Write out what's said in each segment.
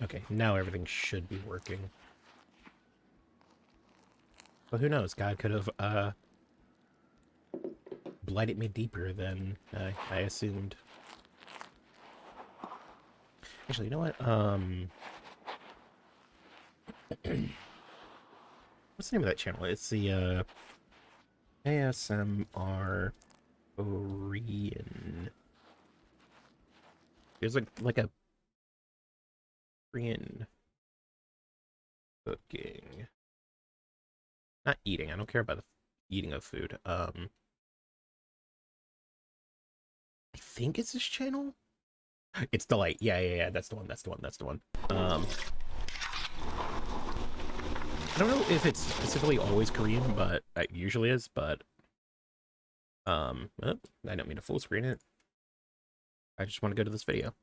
Okay, now everything should be working. But who knows? God could have blighted me deeper than I assumed. Actually, you know what? What's the name of that channel? It's the ASMR Korean. There's like a Korean cooking. Not eating. I don't care about the eating of food. I think it's this channel. It's Delight. Yeah. That's the one. I don't know if it's specifically always Korean, but it usually is. But oh, I don't mean to full screen it. I just want to go to this video.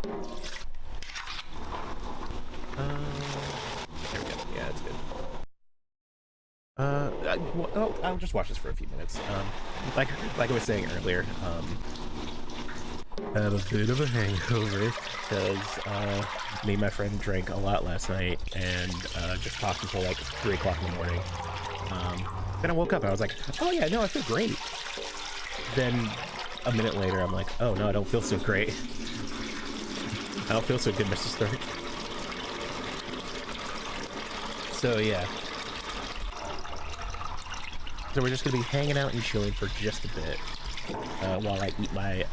There we go. Yeah, it's good. I'll just watch this for a few minutes. Like I was saying earlier, I have a bit of a hangover because me and my friend drank a lot last night and just talked until like 3 o'clock in the morning. Then I woke up and I was like, oh yeah, no, I feel great. Then a minute later, I'm like, oh no, I don't feel so great. I don't feel so good, Mr. Stark. So yeah. So we're just gonna be hanging out and chilling for just a bit while I eat my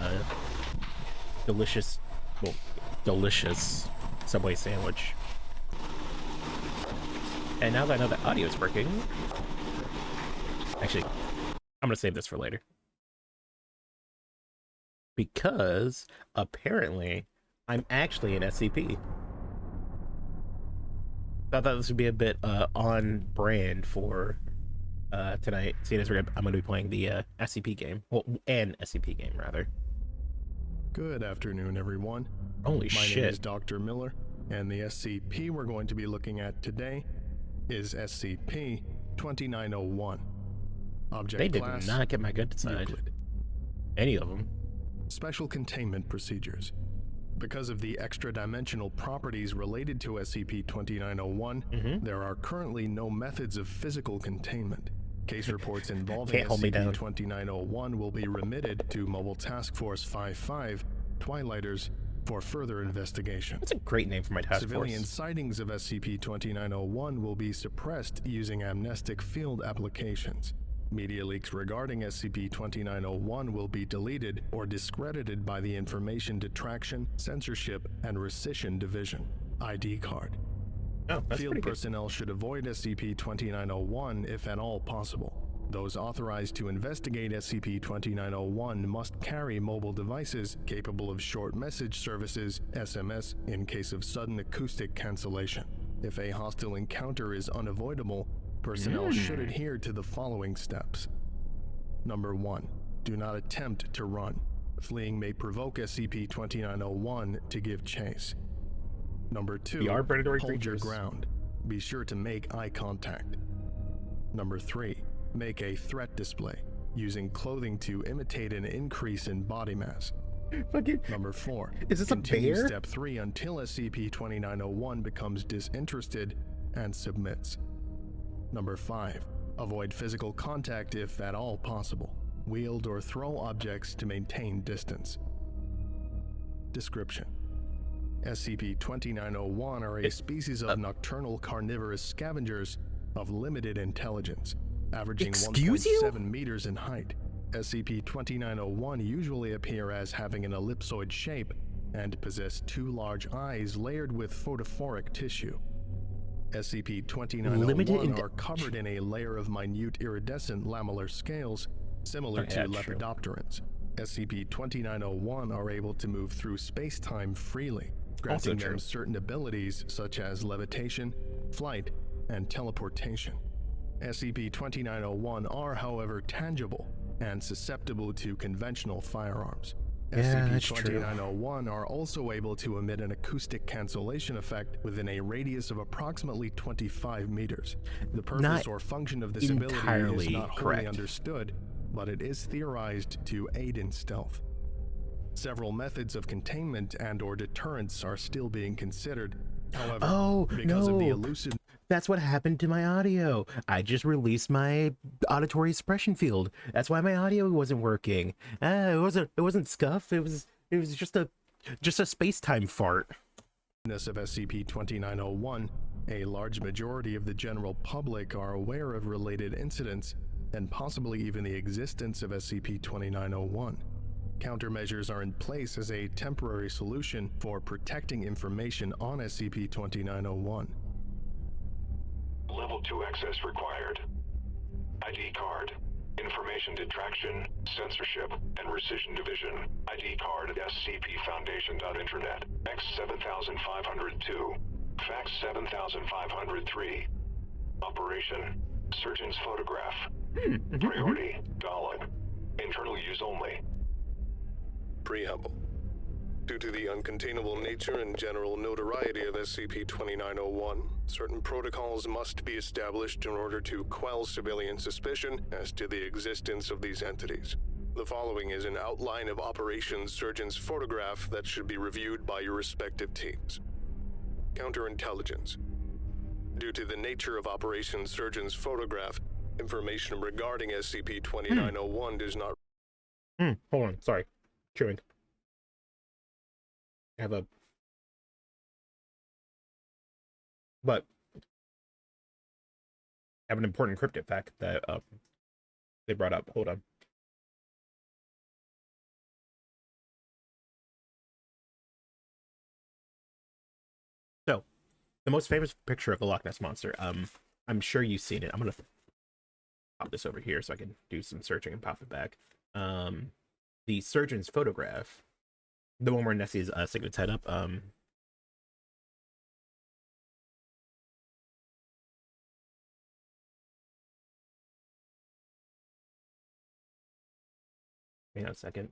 delicious Subway sandwich. And now that I know that audio is working, actually, I'm gonna save this for later. Because apparently I'm actually an SCP. I thought this would be a bit on brand for tonight, seeing as I'm going to be playing the SCP game. Well, an SCP game, rather. Good afternoon, everyone. Holy shit. My name is Dr. Miller, and the SCP we're going to be looking at today is SCP-2901. Object They did class, not get my good side. Euclid. Any of them. Special containment procedures. Because of the extra-dimensional properties related to SCP-2901, there are currently no methods of physical containment. Case reports involving SCP-2901 will be remitted to Mobile Task Force 55, Twilighters, for further investigation. That's a great name for my task Civilian force. sightings of SCP-2901 will be suppressed using amnestic field applications. Media leaks regarding SCP-2901 will be deleted or discredited by the Information Detraction, Censorship, and Rescission Division, ID card. Oh, that's Field pretty good. personnel should avoid SCP-2901 if at all possible. Those authorized to investigate SCP-2901 must carry mobile devices capable of short message services, SMS, in case of sudden acoustic cancellation. If a hostile encounter is unavoidable, personnel should adhere to the following steps. Number 1. Do not attempt to run. Fleeing may provoke SCP-2901 to give chase. Number 2. We are predatory hold creatures. your ground. Be sure to make eye contact. Number 3. Make a threat display, using clothing to imitate an increase in body mass. Number 4. Is this a continue bear? Step 3 until SCP-2901 becomes disinterested and submits. Number 5. Avoid physical contact if at all possible. Wield or throw objects to maintain distance. Description: SCP-2901 are a species of nocturnal carnivorous scavengers of limited intelligence, averaging 1.7 meters in height. SCP-2901 usually appear as having an ellipsoid shape and possess 2 large eyes layered with photophoric tissue. SCP-2901 are covered in a layer of minute iridescent lamellar scales, similar to lepidopterans. SCP-2901 are able to move through space-time freely, granting them certain abilities such as levitation, flight, and teleportation. SCP-2901 are, however, tangible and susceptible to conventional firearms. SCP-2901 are also able to emit an acoustic cancellation effect within a radius of approximately 25 meters. The purpose or function of this ability is not wholly understood, but it is theorized to aid in stealth. Several methods of containment and/or deterrence are still being considered. However, Oh, because of the no. elusive That's what happened to my audio. I just released my auditory suppression field. That's why my audio wasn't working. It wasn't scuff. It was just a space-time fart. of SCP-2901, a large majority of the general public are aware of related incidents and possibly even the existence of SCP-2901. Countermeasures are in place as a temporary solution for protecting information on SCP-2901. Level 2 access required. ID card. Information detraction, censorship, and rescission division. ID card at scpfoundation.internet. X7502. Fax 7503. Operation. Surgeon's photograph. Priority. Dalek. Internal use only. Preamble. Due to the uncontainable nature and general notoriety of SCP-2901, certain protocols must be established in order to quell civilian suspicion as to the existence of these entities. The following is an outline of Operation Surgeon's photograph that should be reviewed by your respective teams. Counterintelligence. Due to the nature of Operation Surgeon's photograph, information regarding SCP-2901 does not... Hold on, sorry. Chewing. I have an important cryptid fact that they brought up. Hold on. So, the most famous picture of the Loch Ness Monster. I'm sure you've seen it. I'm gonna pop this over here so I can do some searching and pop it back. The surgeon's photograph. The one where Nessie's sticking its head up. Hang on a second.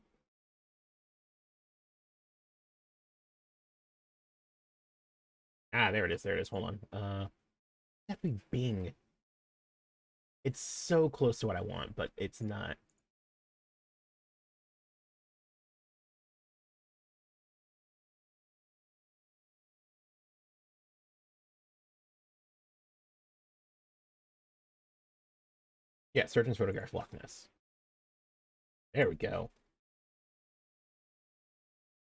There it is. There it is. Hold on. Definitely Bing. It's so close to what I want, but it's not. Yeah, surgeon's photograph, Loch Ness. There we go.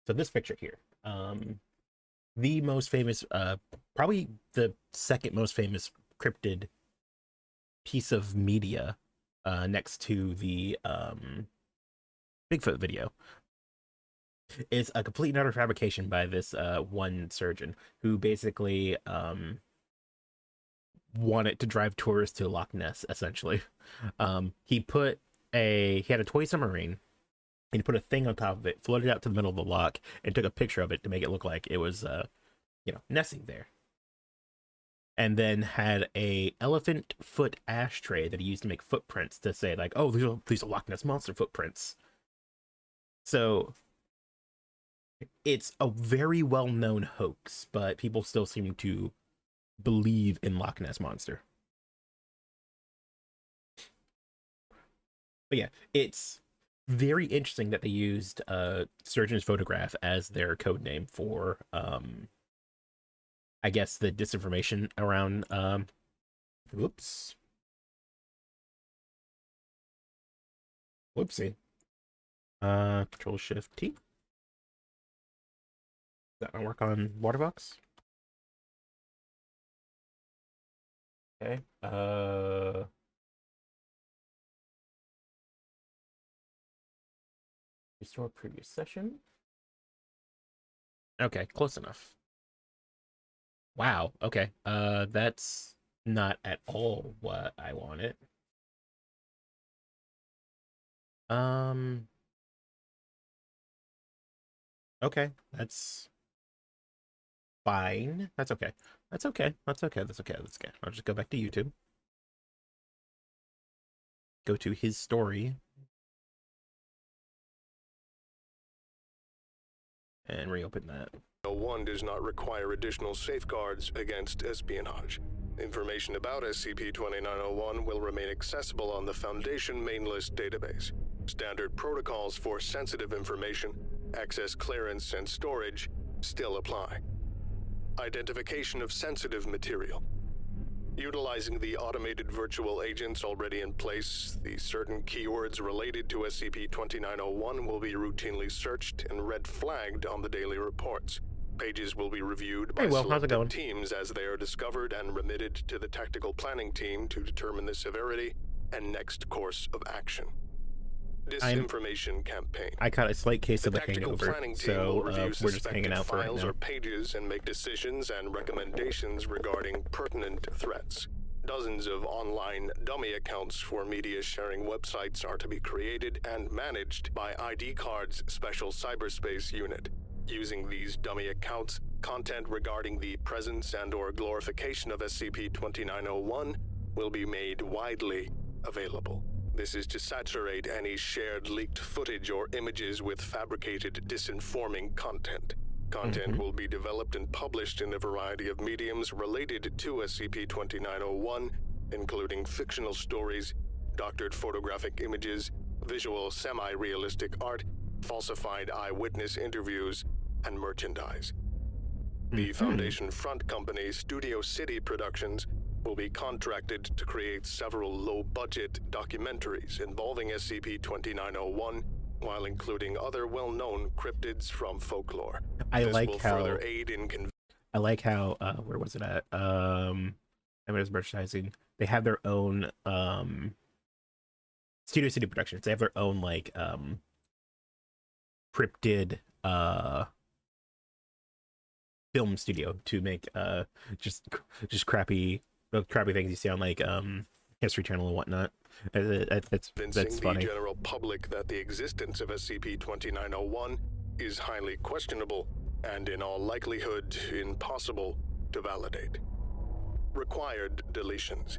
So this picture here, the most famous, probably the second most famous cryptid piece of media, next to the Bigfoot video, is a complete and utter fabrication by this one surgeon who basically wanted to drive tourists to Loch Ness, essentially. He had a toy submarine, and he put a thing on top of it, floated out to the middle of the loch, and took a picture of it to make it look like it was Nessie there. And then had a elephant foot ashtray that he used to make footprints to say, like, oh, these are Loch Ness Monster footprints. So it's a very well-known hoax, but people still seem to believe in Loch Ness Monster. But yeah, it's very interesting that they used surgeon's photograph as their code name for I guess the disinformation around whoopsie. Control Shift T. That might work on Waterbox. Okay. Restore previous session. Okay, close enough. Wow, okay. That's not at all what I wanted. Okay, that's fine. That's okay. That's okay. That's okay. That's okay. That's okay. I'll just go back to YouTube. Go to his story. And reopen that. One does not require additional safeguards against espionage. Information about SCP-2901 will remain accessible on the Foundation main list database. Standard protocols for sensitive information, access clearance and storage still apply. Identification of sensitive material. Utilizing the automated virtual agents already in place, the certain keywords related to SCP-2901 will be routinely searched and red flagged on the daily reports. Pages will be reviewed by selected teams as they are discovered and remitted to the tactical planning team to determine the severity and next course of action. Disinformation campaign. I caught a slight case of the hangover, so we're just hanging out for right files now. or pages and make decisions and recommendations regarding pertinent threats. Dozens of online dummy accounts for media sharing websites are to be created and managed by ID Card's special cyberspace unit. Using these dummy accounts, content regarding the presence and/or glorification of SCP-2901 will be made widely available. This is to saturate any shared leaked footage or images with fabricated disinforming content. Content will be developed and published in a variety of mediums related to SCP-2901, including fictional stories, doctored photographic images, visual semi-realistic art, falsified eyewitness interviews, and merchandise. The Foundation front company, Studio City Productions, will be contracted to create several low-budget documentaries involving SCP-2901, while including other well-known cryptids from folklore. I like how where was it at? I mean, it was merchandising. They have their own Studio City Productions. They have their own like cryptid film studio to make just crappy things you see on like History Channel and whatnot. That's funny. The general public that the existence of SCP-2901 is highly questionable and in all likelihood impossible to validate. Required deletions.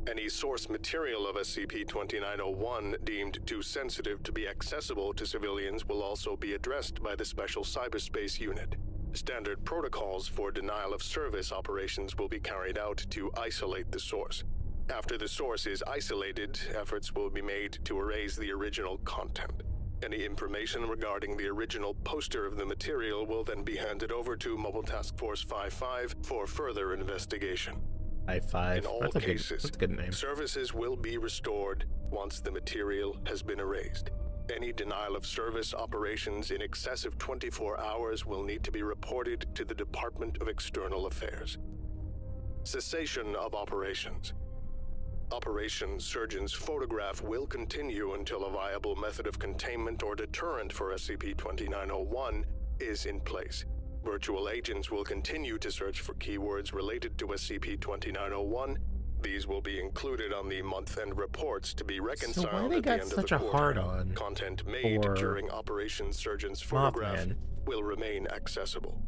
Any source material of SCP-2901 deemed too sensitive to be accessible to civilians will also be addressed by the Special Cyberspace Unit. Standard protocols for denial of service operations will be carried out to isolate the source. After the source is isolated, efforts will be made to erase the original content. Any information regarding the original poster of the material will then be handed over to Mobile Task Force 5-5 for further investigation. 5-5. In all cases, that's a good name. Services will be restored once the material has been erased. Any denial of service operations in excess of 24 hours will need to be reported to the Department of External Affairs. Cessation of operations. Operation Surgeon's Photograph will continue until a viable method of containment or deterrent for SCP-2901 is in place. Virtual agents will continue to search for keywords related to SCP-2901. These will be included on the month-end reports to be reconciled at the end of the quarter. Content made during Operation Surgeon's Photograph will remain accessible.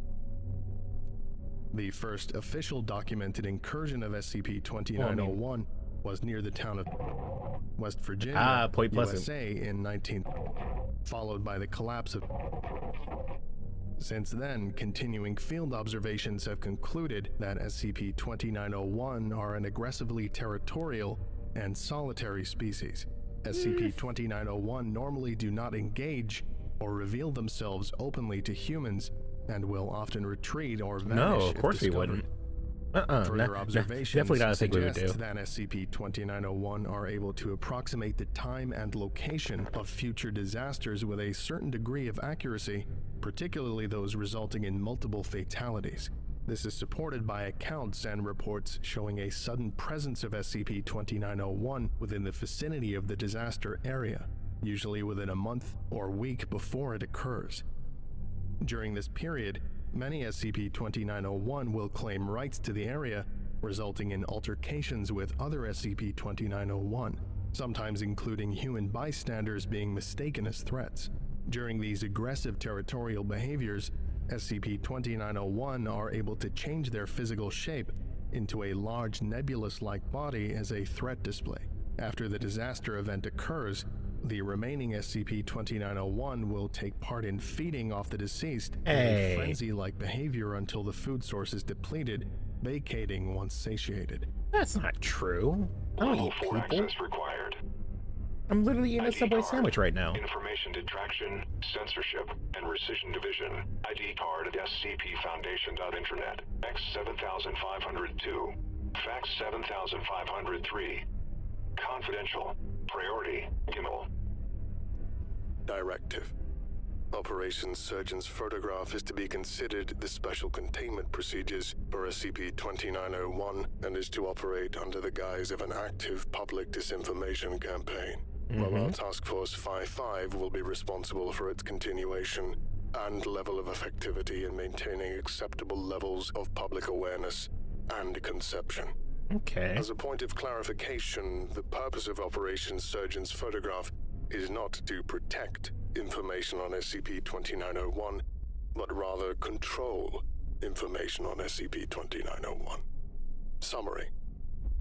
The first official documented incursion of SCP-2901 was near the town of West Virginia, USA in 19... followed by the collapse of... Since then, continuing field observations have concluded that SCP-2901 are an aggressively territorial and solitary species. SCP-2901 normally do not engage or reveal themselves openly to humans and will often retreat or vanish. No, of course we wouldn't. Further observations definitely not a thing we would do. suggest that SCP-2901 are able to approximate the time and location of future disasters with a certain degree of accuracy, particularly those resulting in multiple fatalities. This is supported by accounts and reports showing a sudden presence of SCP-2901 within the vicinity of the disaster area, usually within a month or week before it occurs. During this period, many SCP-2901 will claim rights to the area, resulting in altercations with other SCP-2901, sometimes including human bystanders being mistaken as threats. During these aggressive territorial behaviors, SCP-2901 are able to change their physical shape into a large nebulous-like body as a threat display. After the disaster event occurs, the remaining SCP-2901 will take part in feeding off the deceased in a frenzy-like behavior until the food source is depleted, vacating once satiated. That's not true. I don't eat people. Access required. I'm literally eating a ID Subway card, sandwich right now. Information detraction, censorship, and rescission division. ID card scpfoundation.internet. X7502. Fax 7503. Confidential. Priority. Gimel. Directive. Operation Surgeon's photograph is to be considered the special containment procedures for SCP-2901 and is to operate under the guise of an active public disinformation campaign. While our Task Force 5-5 will be responsible for its continuation and level of effectivity in maintaining acceptable levels of public awareness and conception. Okay. As a point of clarification, the purpose of Operation Surgeon's photograph is not to protect information on SCP-2901, but rather control information on SCP-2901. Summary.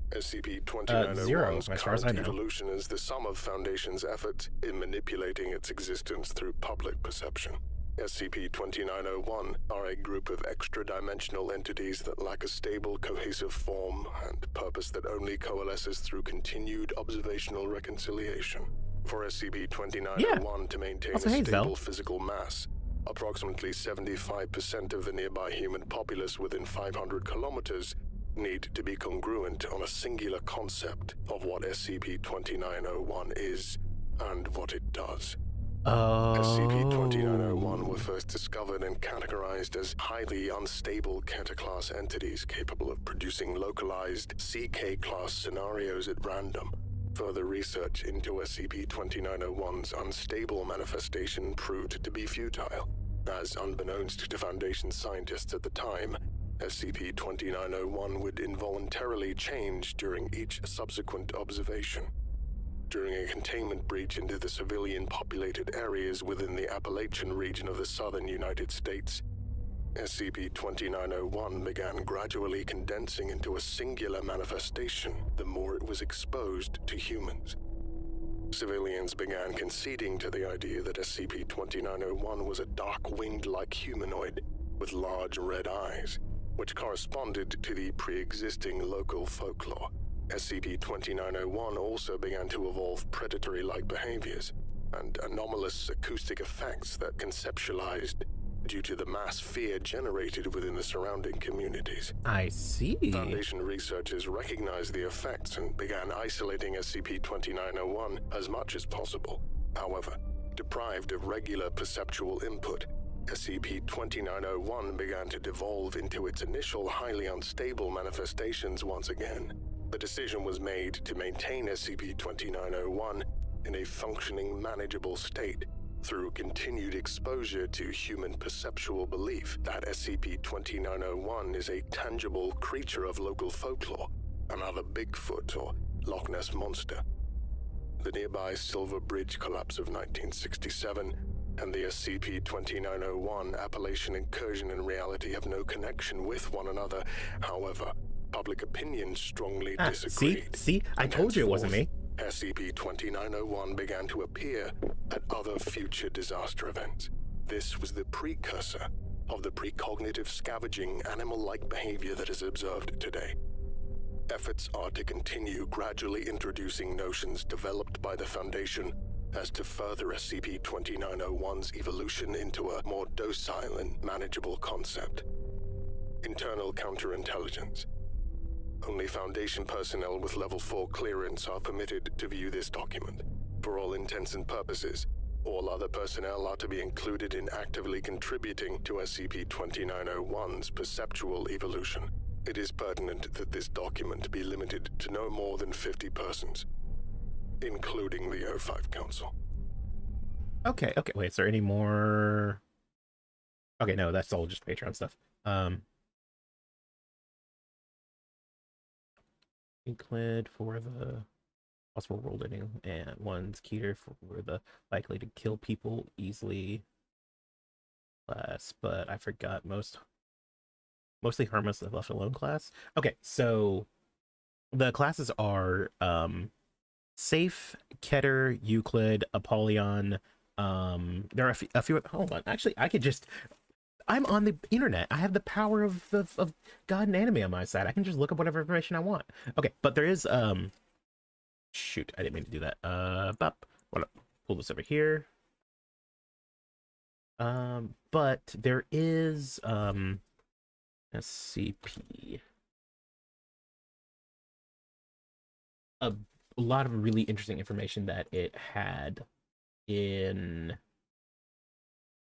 Zero, SCP-2901's as far as I current know. evolution is the sum of Foundation's efforts in manipulating its existence through public perception. SCP-2901 are a group of extra-dimensional entities that lack a stable, cohesive form and purpose that only coalesces through continued observational reconciliation. For SCP-2901 to maintain a stable physical mass, approximately 75% of the nearby human populace within 500 kilometers need to be congruent on a singular concept of what SCP-2901 is and what it does. SCP-2901 were first discovered and categorized as highly unstable Keta-class entities capable of producing localized CK-class scenarios at random. Further research into SCP-2901's unstable manifestation proved to be futile, as unbeknownst to Foundation scientists at the time, SCP-2901 would involuntarily change during each subsequent observation. During a containment breach into the civilian-populated areas within the Appalachian region of the southern United States, SCP-2901 began gradually condensing into a singular manifestation the more it was exposed to humans. Civilians began conceding to the idea that SCP-2901 was a dark-winged-like humanoid with large red eyes, which corresponded to the pre-existing local folklore. SCP-2901 also began to evolve predatory-like behaviors and anomalous acoustic effects that conceptualized due to the mass fear generated within the surrounding communities. I see. Foundation researchers recognized the effects and began isolating SCP-2901 as much as possible. However, deprived of regular perceptual input, SCP-2901 began to devolve into its initial highly unstable manifestations once again. The decision was made to maintain SCP-2901 in a functioning, manageable state through continued exposure to human perceptual belief that SCP-2901 is a tangible creature of local folklore, another Bigfoot or Loch Ness Monster. The nearby Silver Bridge collapse of 1967 and the SCP-2901 Appalachian incursion in reality have no connection with one another. However, public opinion strongly disagreed. See? I told you it wasn't me. SCP-2901 began to appear at other future disaster events. This was the precursor of the precognitive scavenging animal-like behavior that is observed today. Efforts are to continue gradually introducing notions developed by the Foundation as to further SCP-2901's evolution into a more docile and manageable concept. Internal counterintelligence. Only Foundation personnel with Level 4 clearance are permitted to view this document. For all intents and purposes, all other personnel are to be included in actively contributing to SCP-2901's perceptual evolution. It is pertinent that this document be limited to no more than 50 persons, including the O5 Council. Okay, wait, is there any more? Okay, no, that's all just Patreon stuff. Euclid for the possible world ending, and one's Keter for the likely to kill people easily class, but I forgot mostly harmless and left alone class. Okay, so the classes are Safe, Keter, Euclid, Apollyon. There are a few. Hold on, actually, I'm on the internet. I have the power of God and anime on my side. I can just look up whatever information I want. Okay, but there is Shoot, I didn't mean to do that. Bop. Want to pull this over here. But there is SCP. A lot of really interesting information that it had in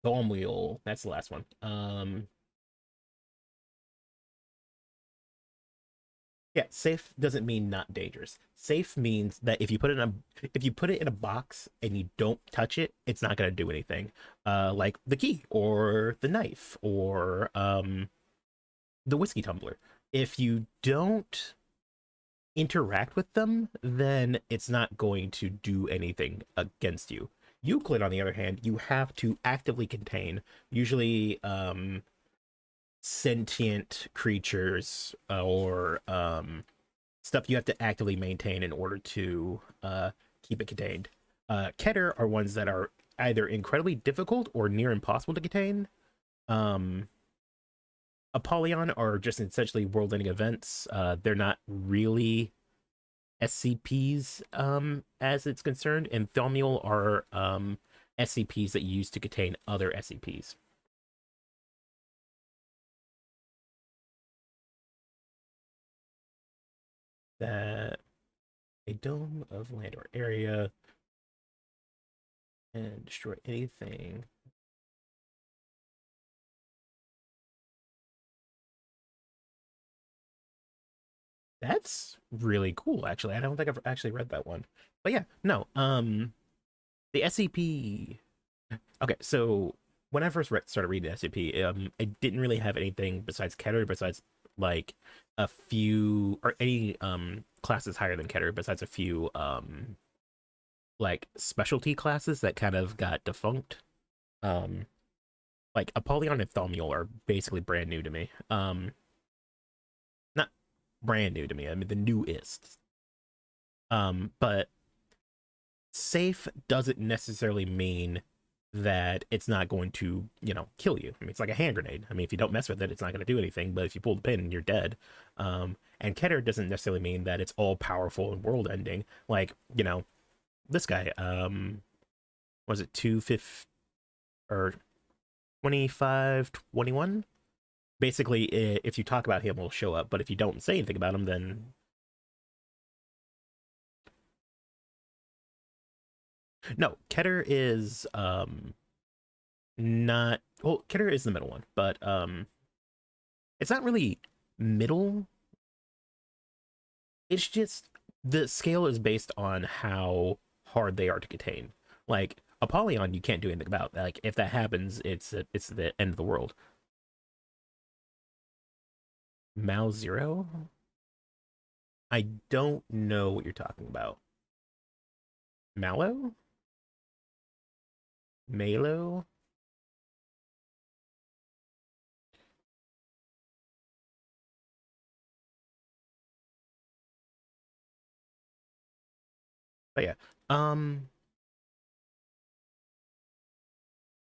Thaumiel. That's the last one. Yeah, safe doesn't mean not dangerous. Safe means that if you put it in a box and you don't touch it, it's not gonna do anything. Like the key or the knife or the whiskey tumbler. If you don't interact with them, then it's not going to do anything against you. Euclid, on the other hand, you have to actively contain, usually sentient creatures or stuff you have to actively maintain in order to keep it contained. Keter are ones that are either incredibly difficult or near impossible to contain. Apollyon are just essentially world-ending events. They're not really SCPs as it's concerned, and Thaumiel are SCPs that you use to contain other SCPs. That a dome of land or area and destroy anything. That's really cool, actually. I don't think I've actually read that one. But yeah, no. The SCP. Okay, so when I first started reading SCP, I didn't really have anything besides Keter, besides like a few or any classes higher than Keter, besides a few like specialty classes that kind of got defunct. Um, like Apollyon and Thaumiel are basically brand new to me. Not brand new to me. I mean the newest. But safe doesn't necessarily mean that it's not going to, kill you. I mean, it's like a hand grenade. I mean, if you don't mess with it, it's not going to do anything. But if you pull the pin, you're dead. And Keter doesn't necessarily mean that it's all powerful and world ending. Like, this guy, was it 250 or 25, 21? Basically, if you talk about him, he'll show up. But if you don't say anything about him, then no. Keter is not, well, Keter is the middle one, but it's not really middle. It's just the scale is based on how hard they are to contain. Like Apollyon, you can't do anything about. Like if that happens, it's the end of the world. Mal Zero? I don't know what you're talking about. Mallow? Malo? But yeah, um,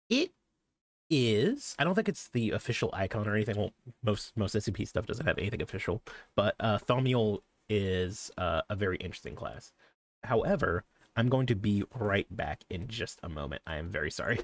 it is. I don't think it's the official icon or anything. Well, most SCP stuff doesn't have anything official, but Thaumiel is a very interesting class. However, I'm going to be right back in just a moment. I am very sorry.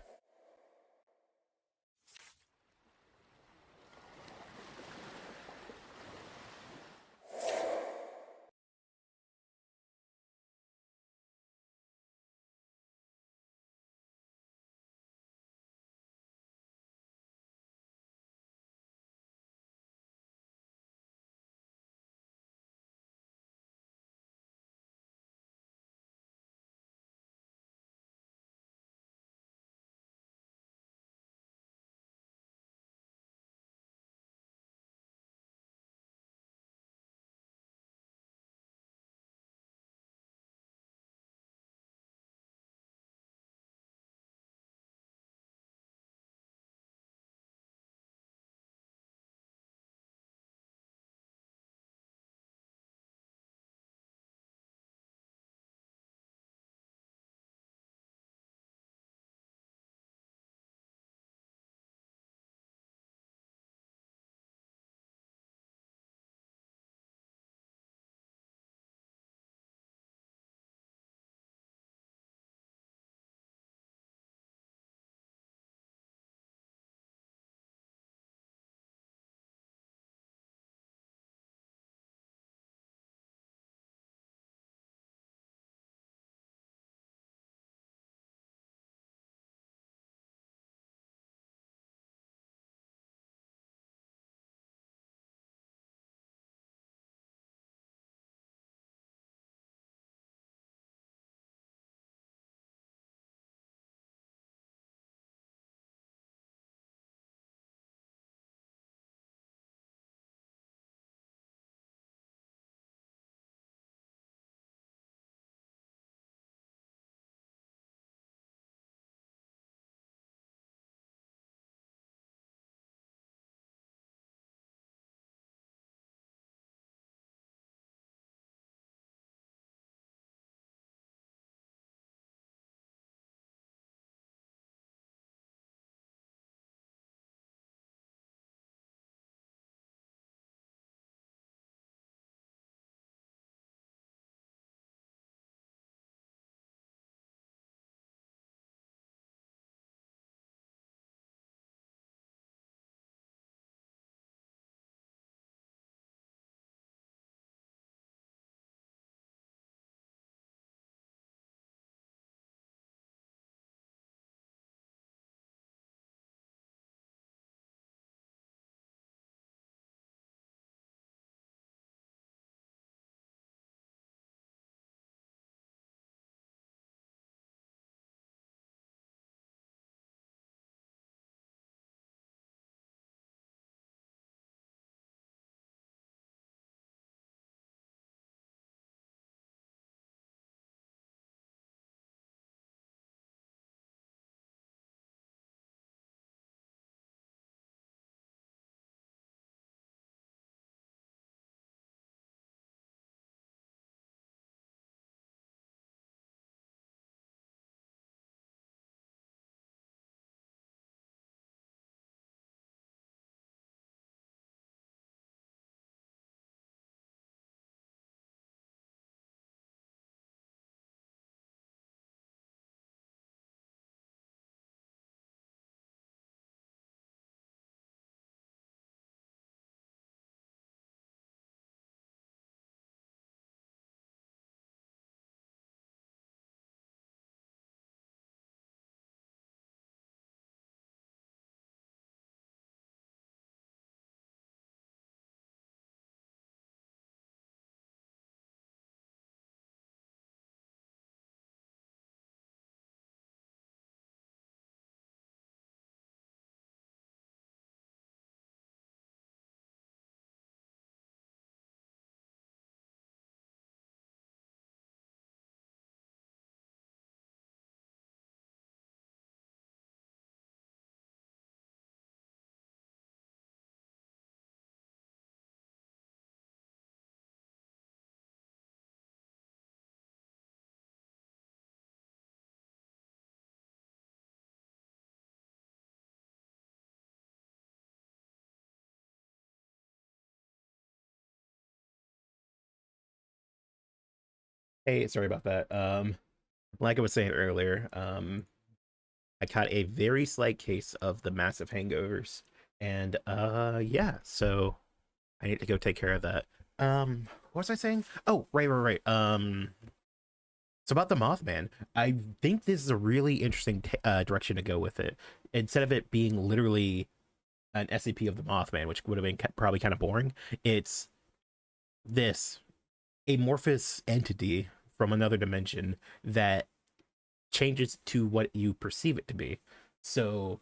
Hey, sorry about that. Like I was saying earlier, I caught a very slight case of the massive hangovers, and yeah, so I need to go take care of that. What was I saying? Oh, right. So about the Mothman, I think this is a really interesting direction to go with it. Instead of it being literally an SCP of the Mothman, which would have been probably kind of boring, it's this amorphous entity from another dimension that changes to what you perceive it to be. So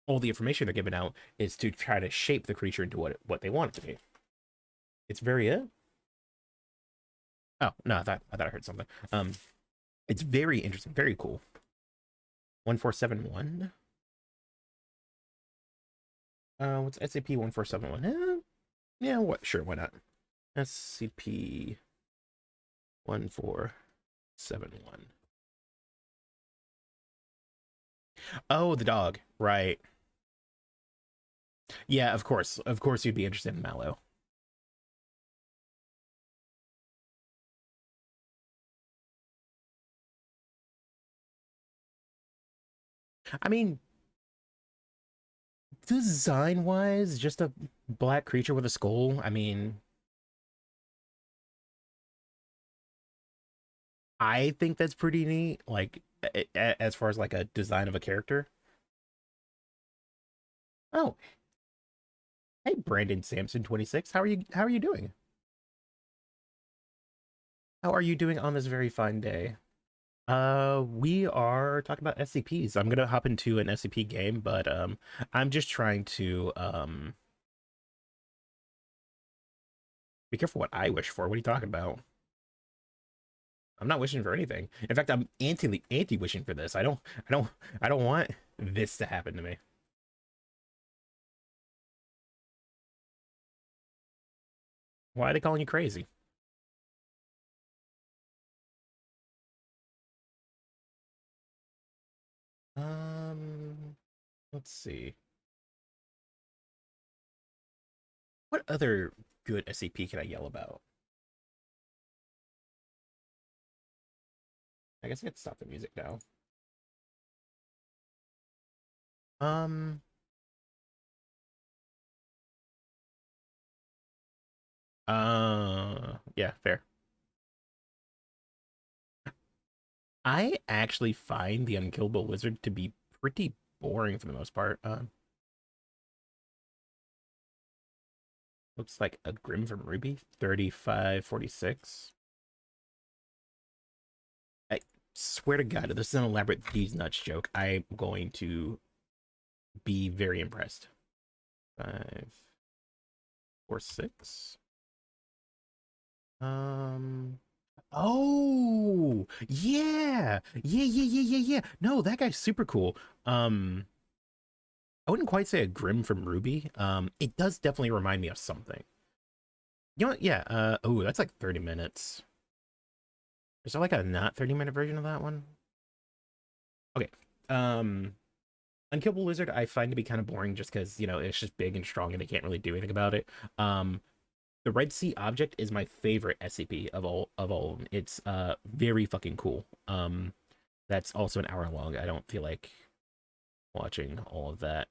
all the information they're giving out is to try to shape the creature into what they want it to be. It's very oh no, I thought I heard something. It's very interesting, very cool. 1471. What's SCP-1471? Yeah, what? Sure, why not? SCP-1471. Oh, the dog, right? Yeah, of course, you'd be interested in Mallow. I mean, design wise, just a black creature with a skull. I mean, I think that's pretty neat. Like, as far as like a design of a character. Oh, hey, Brandon Sampson 26. How are you doing? How are you doing on this very fine day? We are talking about SCPs. I'm gonna hop into an SCP game, but I'm just trying to be careful what I wish for. What are you talking about? I'm not wishing for anything. In fact, I'm anti wishing for this. I don't want this to happen to me. Why are they calling you crazy? Um, let's see. What other good SCP can I yell about? I guess I could stop the music now. Um, yeah, fair. I actually find the unkillable lizard to be pretty boring for the most part. Looks like a Grim from Ruby, 3546. I swear to God, if this is an elaborate These Nuts joke, I'm going to be very impressed. 546. Um. Oh, yeah. No, that guy's super cool. I wouldn't quite say a Grim from Ruby. It does definitely remind me of something. You know what? Yeah. Oh, that's like 30 minutes. Is there like a not 30-minute version of that one? Okay. Unkillable Lizard I find to be kind of boring just because, you know, it's just big and strong and they can't really do anything about it. The Red Sea Object is my favorite SCP of all of them. It's very fucking cool. That's also an hour long. I don't feel like watching all of that.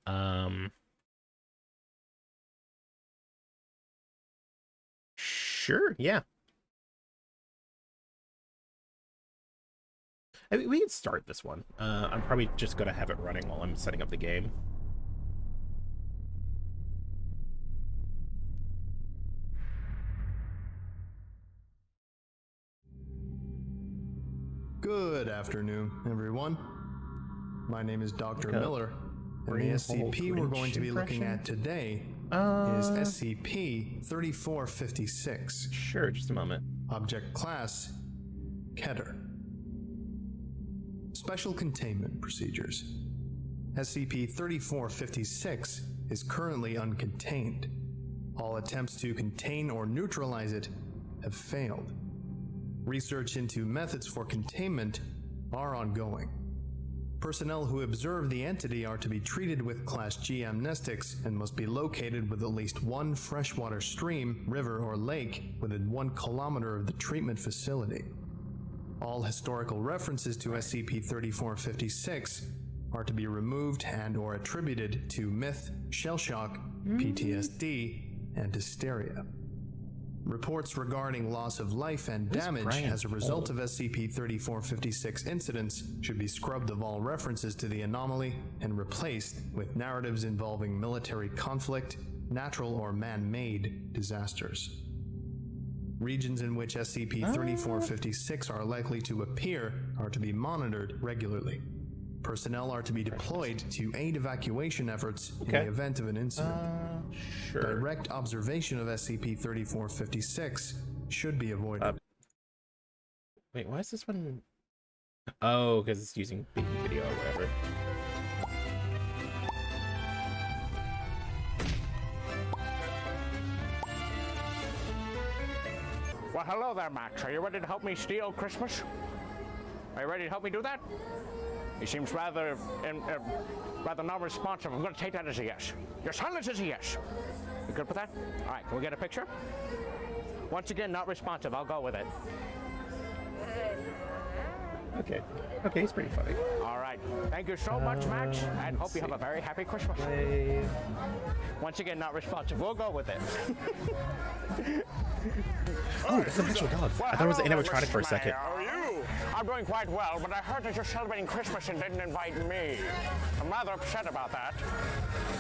Sure, yeah. I mean, we can start this one. I'm probably just gonna have it running while I'm setting up the game. Good afternoon, everyone. My name is Dr. Miller, and the SCP we're going to be looking at today is SCP-3456. Sure, just a moment. Object Class, Keter. Special Containment Procedures. SCP-3456 is currently uncontained. All attempts to contain or neutralize it have failed. Research into methods for containment are ongoing. Personnel who observe the entity are to be treated with Class G amnestics and must be located with at least one freshwater stream, river, or lake within 1 kilometer of the treatment facility. All historical references to SCP-3456 are to be removed and or attributed to myth, shell shock, PTSD, and hysteria. Reports regarding loss of life and damage as a result of SCP-3456 incidents should be scrubbed of all references to the anomaly and replaced with narratives involving military conflict, natural or man-made disasters. Regions in which SCP-3456 are likely to appear are to be monitored regularly. Personnel are to be deployed to aid evacuation efforts in the event of an incident. Direct observation of SCP-3456 should be avoided. Wait, why is this one? Oh, because it's using baby video or whatever. Well, hello there, Max. Are you ready to help me steal Christmas? Are you ready to help me do that? He seems rather not responsive. I'm going to take that as a yes. Your silence is a yes. You good with that? All right, can we get a picture? Once again, not responsive. I'll go with it. Okay. Okay, he's pretty funny. All right. Thank you so much, Max, and hope you have a very happy Christmas. Once again, not responsive. We'll go with it. Oh, it's an actual dog. Well, I thought it was an hello, animatronic for a Mr. second. Mayor. How are you? I'm doing quite well, but I heard that you're celebrating Christmas and didn't invite me. I'm rather upset about that.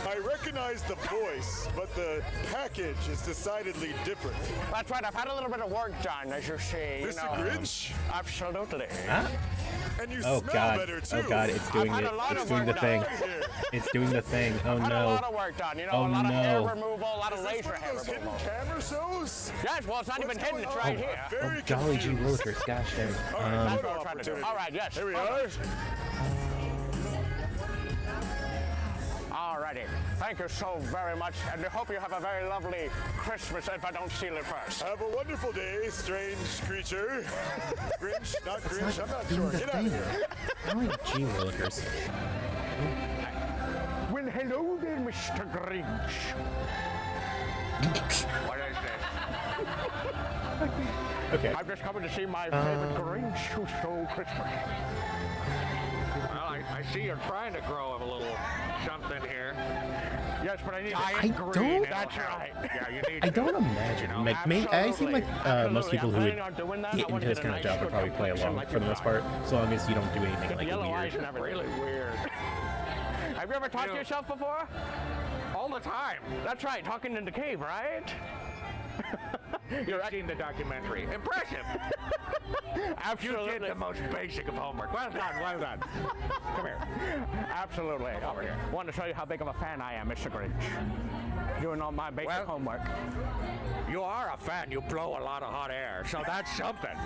I recognize the voice, but the package is decidedly different. That's right. I've had a little bit of work done, as you see. Mr. Grinch? Absolutely. Huh? And you Oh smell God! better too. Oh God! It's doing I've had it. a lot It's of doing the work thing. done. It's doing the thing. Oh I've had a no! lot of work done. You know, Oh a lot of hair no! removal, a lot of Is this laser one of hair those hidden removal. camera shows? Yes, well, it's not even hidden. It's right here. Very Oh golly gee confused. willikers! Gosh dang! That's what we're trying to do. All right, yes. Here we are. Alrighty. Thank you so very much, and I hope you have a very lovely Christmas if I don't steal it first. Have a wonderful day, strange creature. Grinch, not Grinch, I'm not sure. Get out of here. Golly gee willikers! Well, hello there, Mr. Grinch. What is this? Okay. I'm just coming to see my favorite Grinch who stole Christmas. Well, I see you're trying to grow a little something here. Yes, but I need I green. don't- That's right. Yeah, you need I to. don't imagine. Like, I seem like most people who would I'm doing that. get into this kind of job would probably play along for the most part, so long as you don't do anything like Yellow eyes weird. and everything. Really weird. Have you ever talked to yourself before? All the time. That's right, talking in the cave, right? You've seen the documentary. Impressive. Absolutely. You did the most basic of homework. Well done, well done. Come here. Absolutely. Over here. Want to show you how big of a fan I am, Mr. Grinch. Doing all my basic Well- homework. You are a fan. You blow a lot of hot air, so that's something.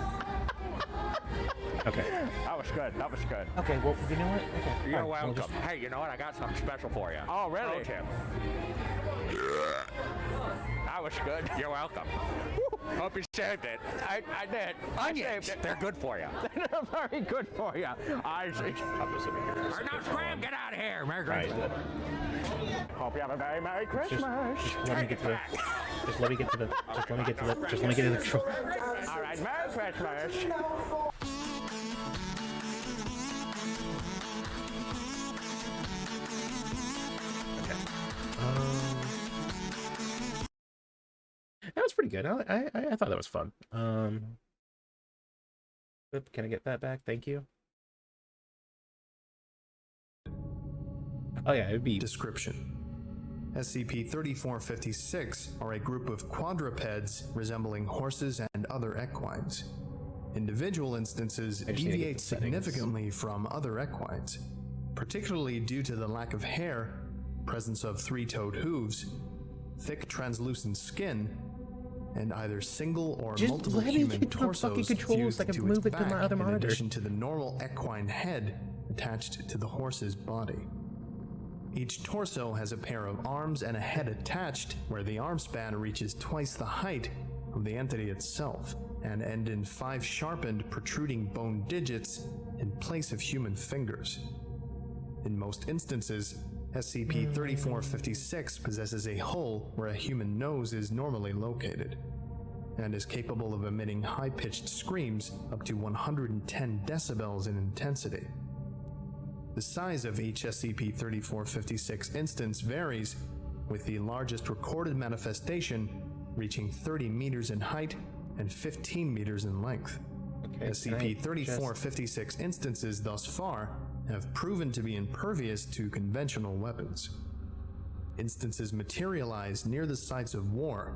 Okay. That was good. That was good. Okay. Well, you know what? Okay. You're fine. We'll welcome. just- Hey, you know what? I got something special for you. Oh, really? Pro tip. That was good. You're welcome. Hope you saved it. I did. I Onions. saved it. They're good for you. They're very good for you. I see. I'm just over here. Or now, Scram, get out of here. Merry Right. Christmas. Hope you have a very Merry Just Christmas. let me get to the. Just let me get to the. Just let me get to the. Just let me get to the control. All right, Merry Christmas. That was pretty good. I thought that was fun. Can I get that back? Thank you. Oh yeah, it would be. Description: SCP-3456 are a group of quadrupeds resembling horses and other equines. Individual instances I just need to get deviate the settings. significantly from other equines, particularly due to the lack of hair, presence of three-toed hooves, thick translucent skin, and either single or Just multiple let me human get to the fucking torsos controls so I fused can to move its it to my back, other in monitor. addition to the normal equine head attached to the horse's body. Each torso has a pair of arms and a head attached, where the arm span reaches twice the height of the entity itself, and end in 5 sharpened, protruding bone digits in place of human fingers. In most instances, SCP-3456 possesses a hole where a human nose is normally located. and is capable of emitting high-pitched screams up to 110 decibels in intensity. The size of each SCP-3456 instance varies, with the largest recorded manifestation reaching 30 meters in height and 15 meters in length. Okay, SCP-3456 instances thus far have proven to be impervious to conventional weapons. Instances materialize near the sites of war,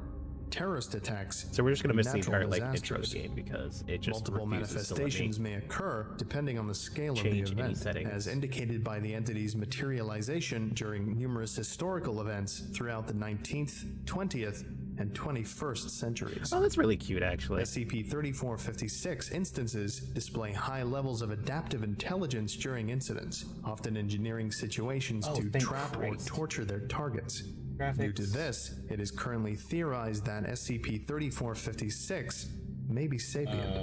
terrorist attacks, So we're just gonna miss the natural entire intro of disasters. the game because it just Multiple refuses to let me manifestations may occur depending on the scale of the change any event, settings. as indicated by the entity's materialization during numerous historical events throughout the 19th, 20th, and 21st centuries. Oh, that's really cute, actually. SCP-3456 instances display high levels of adaptive intelligence during incidents, often engineering situations to thank trap or Christ. torture their targets. Graphics. Due to this, it is currently theorized that SCP-3456 may be sapient.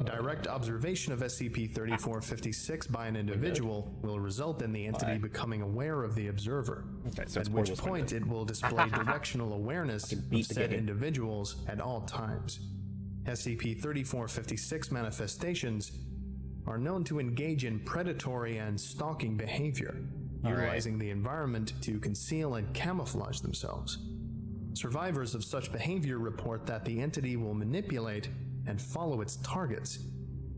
Direct observation of SCP-3456 by an individual will result in the entity becoming aware of the observer, Okay, so at it's which Portal's point window. it will display directional awareness beat of the said game. individuals at all times. SCP-3456 manifestations are known to engage in predatory and stalking behavior, utilizing the environment to conceal and camouflage themselves. Survivors of such behavior report that the entity will manipulate and follow its targets,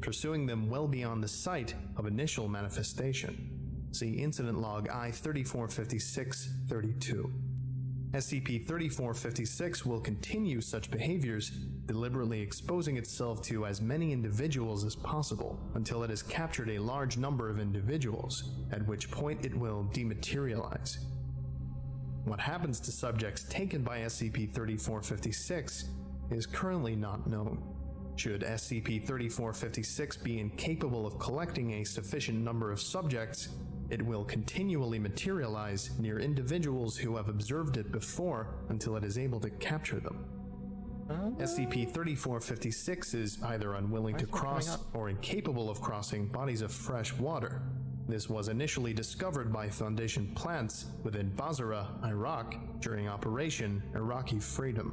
pursuing them well beyond the site of initial manifestation. See Incident Log I-3456-32. SCP-3456 will continue such behaviors, deliberately exposing itself to as many individuals as possible until it has captured a large number of individuals, at which point it will dematerialize. What happens to subjects taken by SCP-3456 is currently not known. Should SCP-3456 be incapable of collecting a sufficient number of subjects, it will continually materialize near individuals who have observed it before until it is able to capture them. SCP-3456 is either unwilling to cross or incapable of crossing bodies of fresh water. This was initially discovered by Foundation plants within Basra, Iraq, during Operation Iraqi Freedom.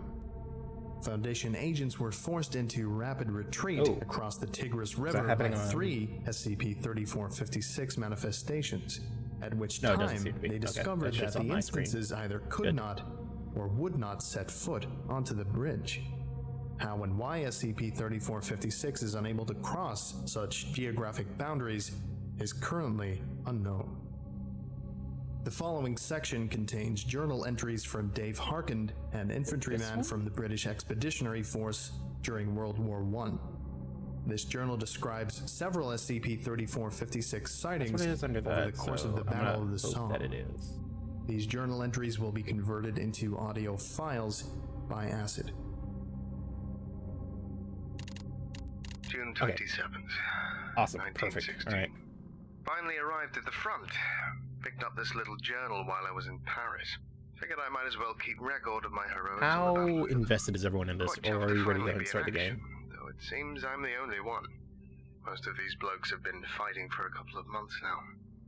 Foundation agents were forced into rapid retreat across the Tigris River by happening on- 3 SCP-3456 manifestations, at which No, it doesn't time seem to be. they Okay, discovered that that shit's on the my screen. instances either could not or would not set foot onto the bridge. How and why SCP-3456 is unable to cross such geographic boundaries is currently unknown. The following section contains journal entries from Dave Harkand, an infantryman from the British Expeditionary Force during World War I. This journal describes several SCP-3456 sightings That's what it is under over that, the course so of the I'm Battle gonna of the hope Somme. that it is. These journal entries will be converted into audio files by ACID. June 27th, Awesome. Perfect. 1916. All right. Finally arrived at the front. Picked up this little journal while I was in Paris. Figured I might as well keep record of my heroics on the How battlefield. invested is everyone in this, Quite or chuffed are to you ready finally to be start the in action, game? though it seems I'm the only one. Most of these blokes have been fighting for a couple of months now,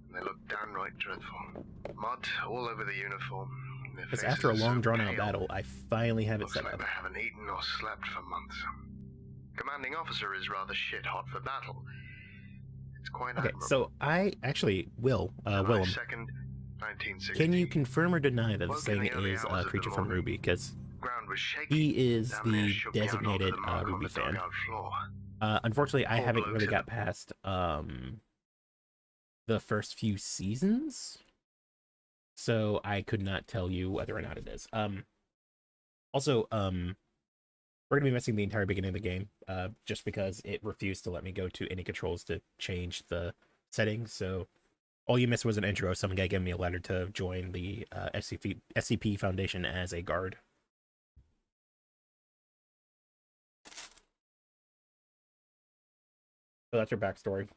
and they look downright dreadful. Mud all over the uniform. Their Because faces after a are so long, drawn-out pale. battle, I finally have it Looks set like up. they haven't eaten or slept for months. Commanding officer is rather shit-hot for battle. It's quite Okay, admirable. so I actually will, July Willem, 2nd, 1916. can you confirm or deny that this Woke in thing the early is hours a of the creature from morning. Ruby? Because Ground was shaky. he is Down there the shook me out over designated the mark on Ruby the fan. dugout floor. Unfortunately, I Poor haven't blokes really in got past the first few seasons, so I could not tell you whether or not it is. Also, we're gonna be missing the entire beginning of the game, just because it refused to let me go to any controls to change the settings. So all you missed was an intro of some guy giving me a letter to join the SCP Foundation as a guard. So that's your backstory.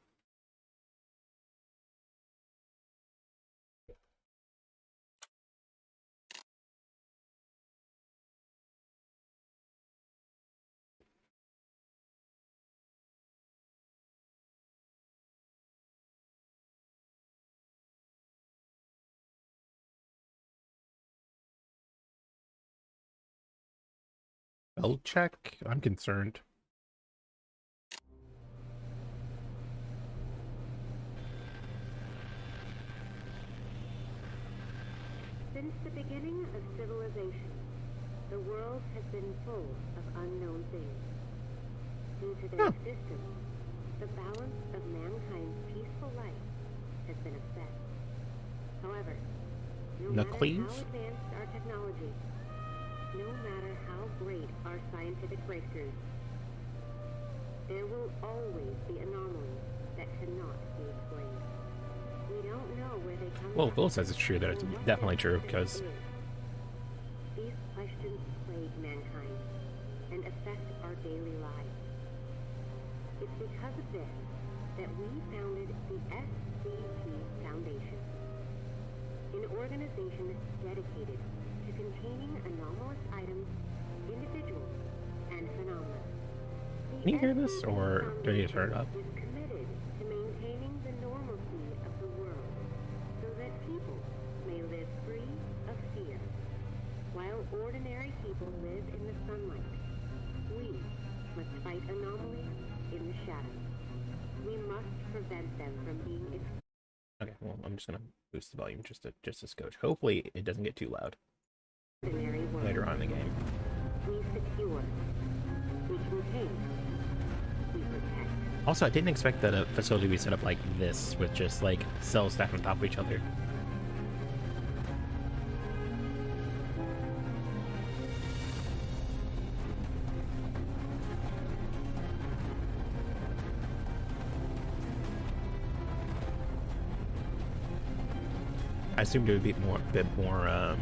Spell check? I'm concerned. Since the beginning of civilization, the world has been full of unknown things. Due to their existence, the balance of mankind's peaceful life has been upset. However, no matter how advanced our technology, no matter how great our scientific breakthroughs, there will always be anomalies that cannot be explained. We don't know where they come from. Well, if Will says it's true, then it's definitely true, because... These questions plague mankind and affect our daily lives. It's because of this that we founded the SCP Foundation, an organization dedicated to containing anomalous items, individuals, and phenomena. Can you hear this, or do I need to turn it up? Is committed to maintaining the normalcy of the world so that people may live free of fear. While ordinary people live in the sunlight, we must fight anomalies in the shadows. We must prevent them from being Okay, well, I'm just gonna boost the volume just a skosh. Hopefully, it doesn't get too loud later on in the game. We secure. We contain. We protect. Also, I didn't expect that a facility would be set up like this, with just like cells stacked on top of each other. I assumed it would be a bit more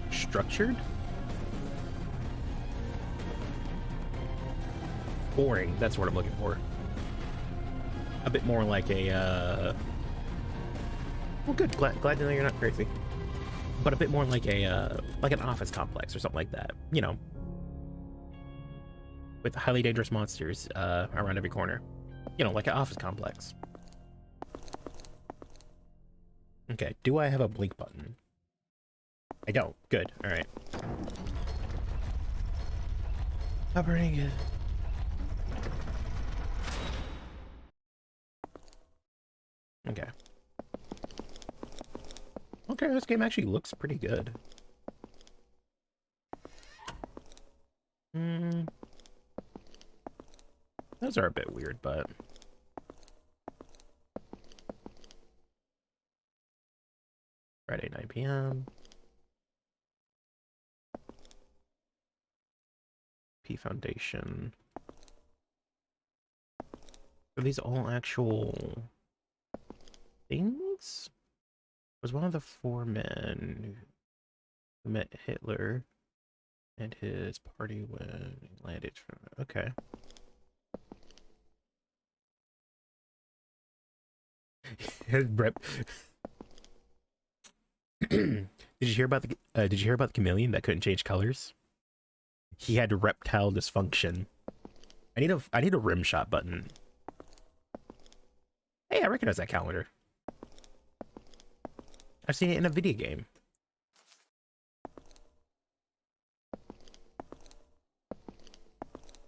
structured. Boring, that's what I'm looking for. A bit more like a well, good, glad to know you're not crazy. But a bit more like a like an office complex or something like that, you know, with highly dangerous monsters around every corner. You know, like an office complex. Okay, do I have a blink button? I don't. Good. Alright. Operating good. Okay. Okay, this game actually looks pretty good. Those are a bit weird, but... Friday, 9 p.m. P Foundation. Are these all actual things? Was one of the 4 men who met Hitler and his party when he landed from... Okay. Rep. Did you hear about the chameleon that couldn't change colors? He had reptile dysfunction. I need a rim shot button. Hey, I recognize that calendar. I've seen it in a video game.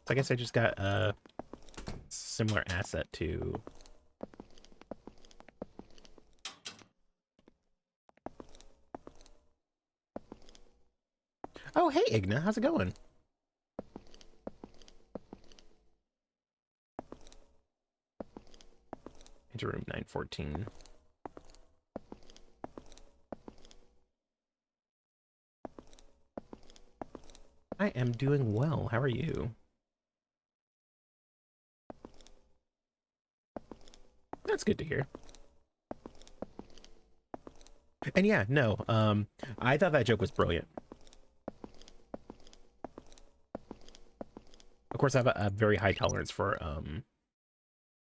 So I guess I just got a similar asset to... Oh, hey, Igna, how's it going? Into room 914. I am doing well. How are you? That's good to hear. And yeah, no, I thought that joke was brilliant. Of course, I have a very high tolerance for,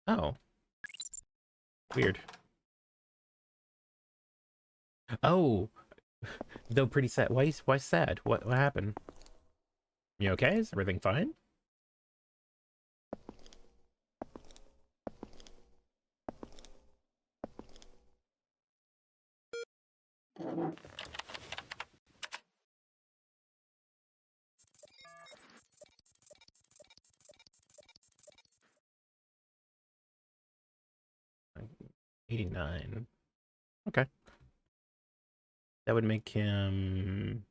oh. Weird. Oh. Though pretty sad. Why sad? What happened? You okay? Is everything fine? 89. Okay. That would make him...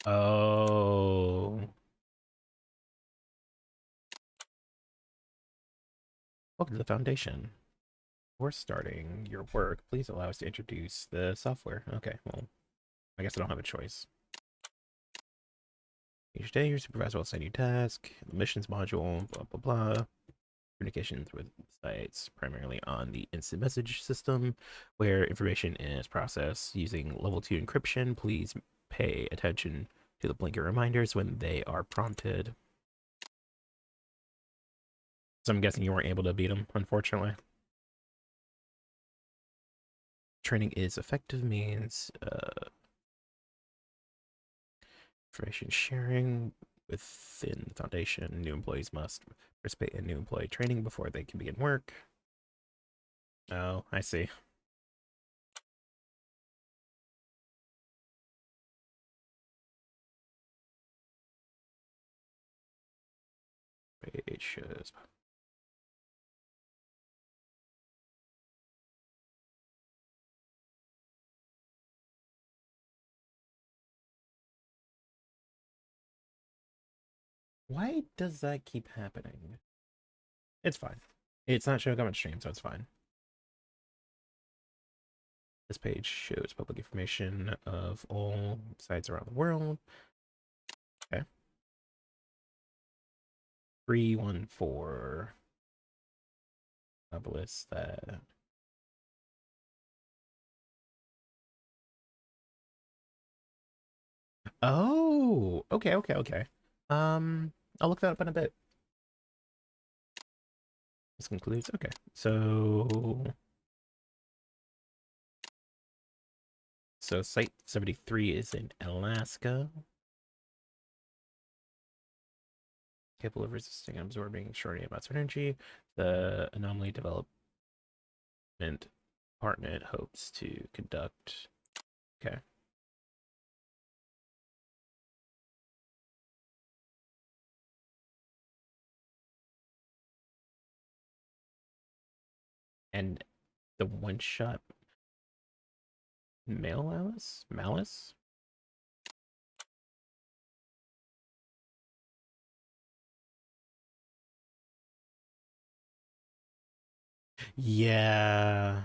Oh. Welcome to the Foundation. Before starting your work, please allow us to introduce the software. Okay, well, I guess I don't have a choice. Each day, your supervisor will assign you tasks, the missions module, blah, blah, blah. Communications with sites, primarily on the instant message system, where information is processed using level 2 encryption. Please pay attention to the blinker reminders when they are prompted. So I'm guessing you weren't able to beat him, unfortunately. Training is effective means information sharing within the Foundation. New employees must participate in new employee training before they can begin work. Oh, I see. It shows. Why does that keep happening? It's fine. It's not showing up on stream, so it's fine. This page shows public information of all sites around the world. Okay. 314. Obelisk that. Oh, okay. I'll look that up in a bit. This concludes. Okay, so Site 73 is in Alaska. Capable of resisting and absorbing extraordinary amounts of energy. The anomaly development department hopes to conduct. Okay. And the one-shot Malice? Yeah.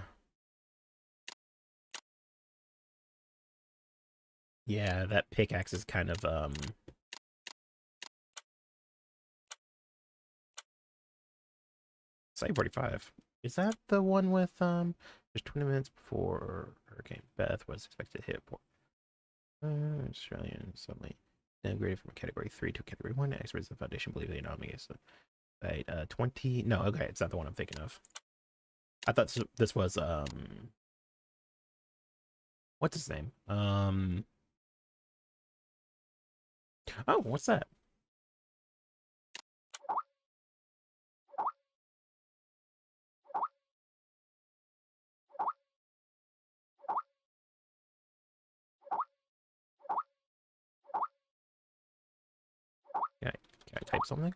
Yeah, that pickaxe is kind of Site 45. Is that the one with just 20 minutes before Hurricane Beth was expected to hit port? Australian suddenly downgraded from a category 3 to a category 1. Experts of the Foundation believe the anomaly is right. 20. No, okay, it's not the one I'm thinking of. I thought this was what's his name? Oh, what's that? Can I type something?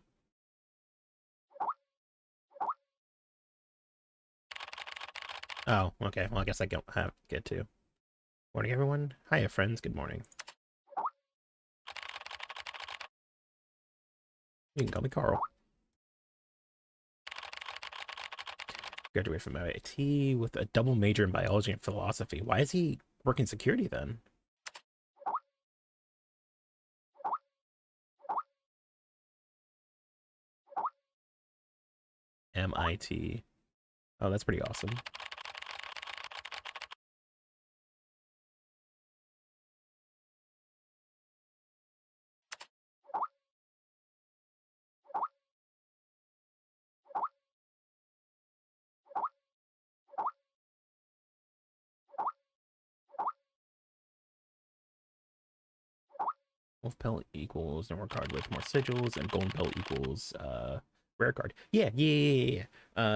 Oh, okay. Well, I guess I don't have get to. Morning, everyone. Hiya, friends. Good morning. You can call me Carl. Graduated from MIT with a double major in biology and philosophy. Why is he working security then? MIT. Oh, that's pretty awesome. Wolf pelt equals number card with more sigils, and golden pelt equals rare card. Yeah.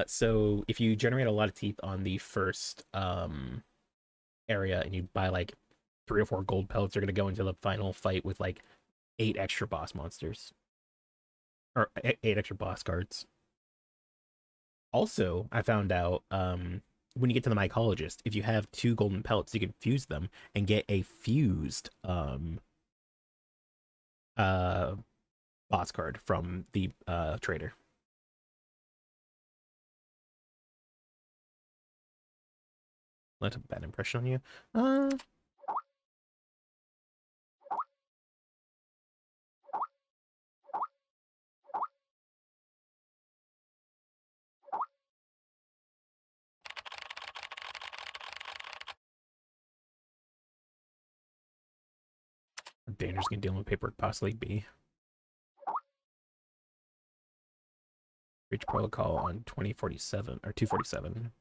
So if you generate a lot of teeth on the first area and you buy like 3 or 4 gold pellets, you're gonna go into the final fight with like 8 extra boss monsters. Or 8 extra boss cards. Also, I found out when you get to the mycologist, if you have 2 golden pellets, you can fuse them and get a fused boss card from the trader. Left a bad impression on you. How dangerous can dealing with paperwork possibly be? Reach protocol on 2047 or 247.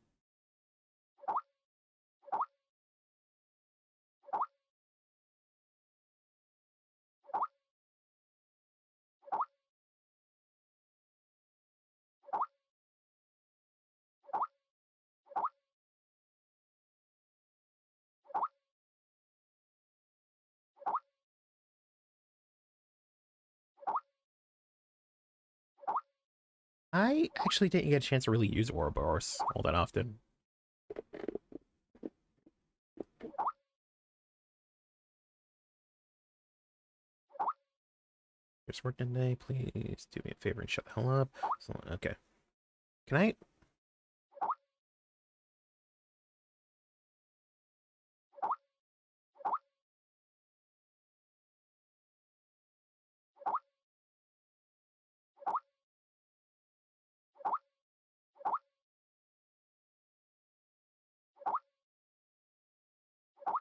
I actually didn't get a chance to really use Ouroboros all that often. Just work today, please do me a favor and shut the hell up. So, okay. Can I?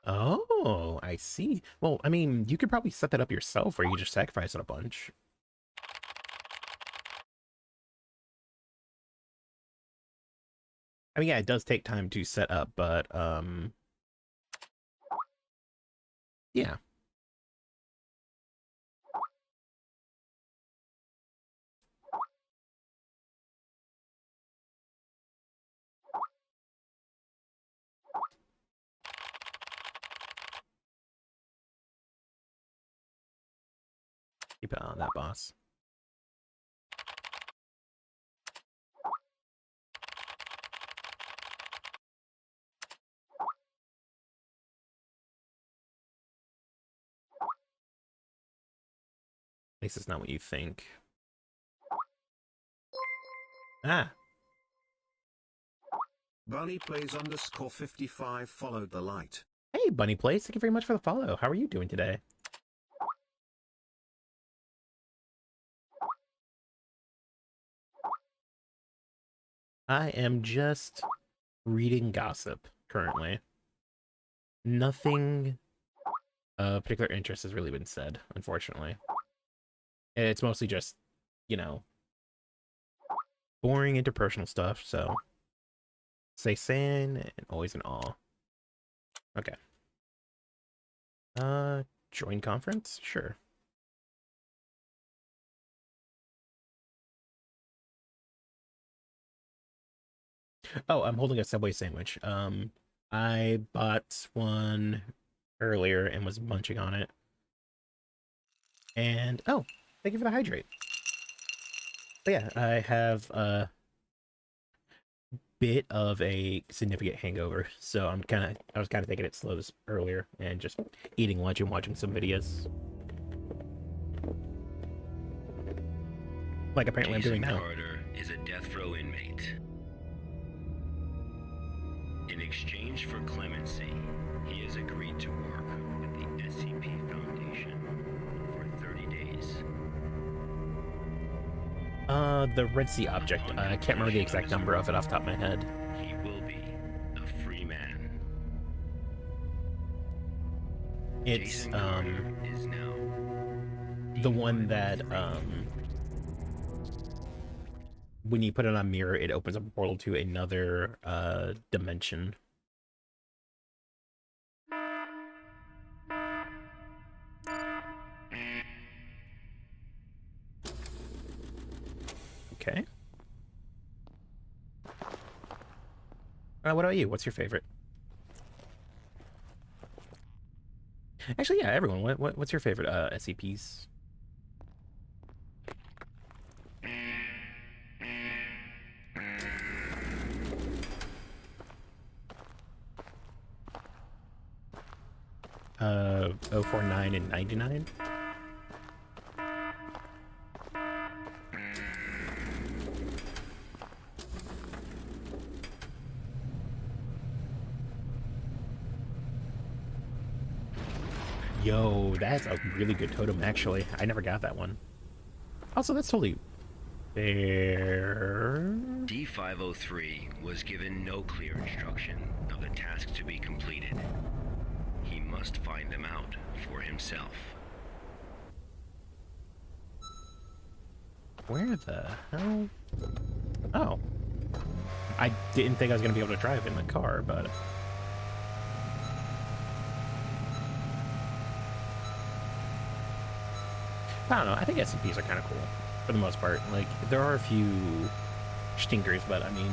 Oh, I see. Well, I mean, you could probably set that up yourself, or you just sacrifice it a bunch. I mean, yeah, it does take time to set up, but, yeah. Keep it on that boss. At least it's not what you think. Ah. Bunny plays _55 followed the light. Hey, Bunny Plays. Thank you very much for the follow. How are you doing today? I am just reading gossip currently. Nothing of particular interest has really been said, unfortunately. It's mostly just, you know, boring interpersonal stuff, so stay sane and always in awe. Okay. Join conference? Sure. Oh, I'm holding a Subway sandwich. I bought one earlier and was munching on it. And, oh, thank you for the hydrate. But yeah, I have a bit of a significant hangover, so I was kind of taking it slow earlier and just eating lunch and watching some videos. Like apparently I'm doing now. Carter is a death row inmate. In exchange for clemency, he has agreed to work with the SCP Foundation for 30 days. The Red Sea object. I can't remember the exact number of it off the top of my head. He will be a free man. It's, Jason Carter is now the one that, when you put it on mirror, it opens up a portal to another, dimension. Okay. What about you? What's your favorite? Actually, yeah, everyone. What's your favorite SCPs? 049 and 99. Yo, that's a really good totem, actually. I never got that one. Also, that's totally fair. D503 was given no clear instruction of the task to be completed. He must find them out for himself. Where the hell? Oh. I didn't think I was going to be able to drive in the car, but... I don't know. I think SCPs are kind of cool, for the most part. Like, there are a few stinkers, but, I mean,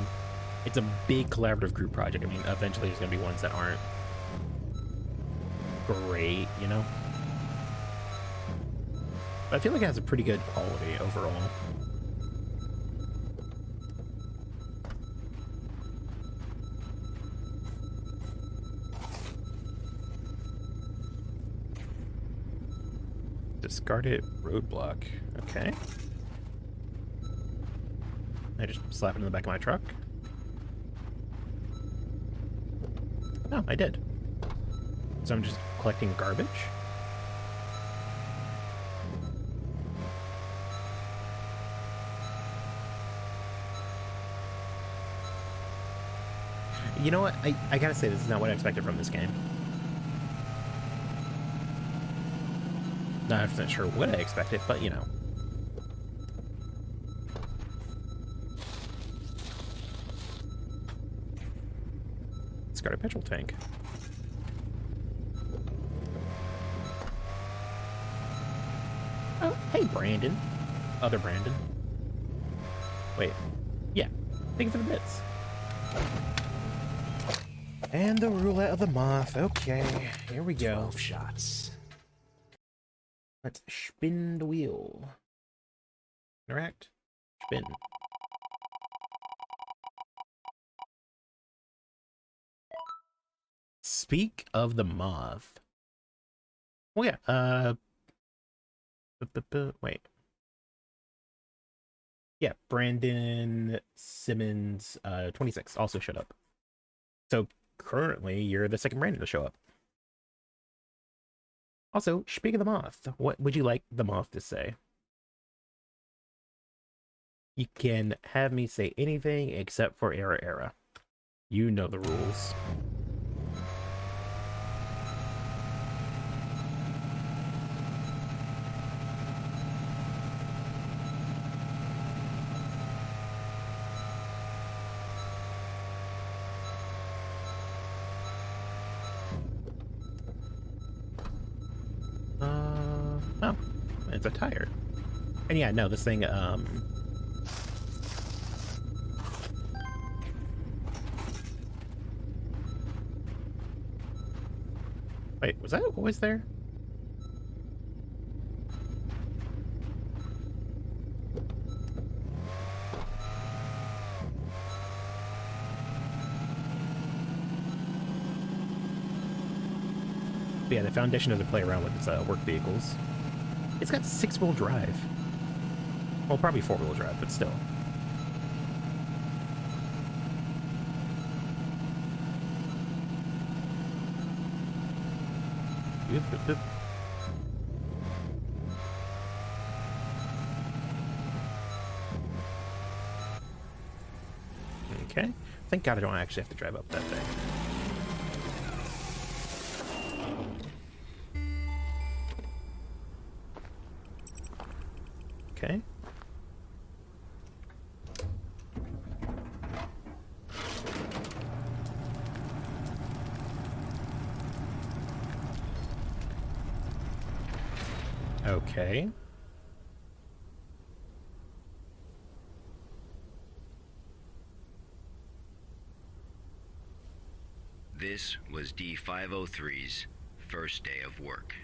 it's a big collaborative group project. I mean, eventually there's going to be ones that aren't great, you know? But I feel like it has a pretty good quality overall. Discarded roadblock. Okay. I just slap it in the back of my truck. No, I did. So I'm just collecting garbage. You know what? I gotta say, this is not what I expected from this game. Not 100% sure what I expected, but you know. Discarded petrol tank. Oh, hey, Brandon. Other Brandon. Wait. Yeah. Thank you for the bits. And the roulette of the moth. Okay, here we go. 12 shots. Let's spin the wheel. Interact. Spin. Speak of the moth. Oh yeah, wait. Yeah, Brandon Simmons, 26, also showed up. So currently, you're the second Brandon to show up. Also, speak of the moth. What would you like the moth to say? You can have me say anything except for era. You know the rules. Oh, it's a tire. And yeah, no, this thing, wait, was that always there? But yeah, the Foundation doesn't play around with its work vehicles. It's got 6-wheel drive. Well, probably 4-wheel drive, but still. Okay. Thank God I don't actually have to drive up that thing. Okay. Okay. This was D503's first day of work.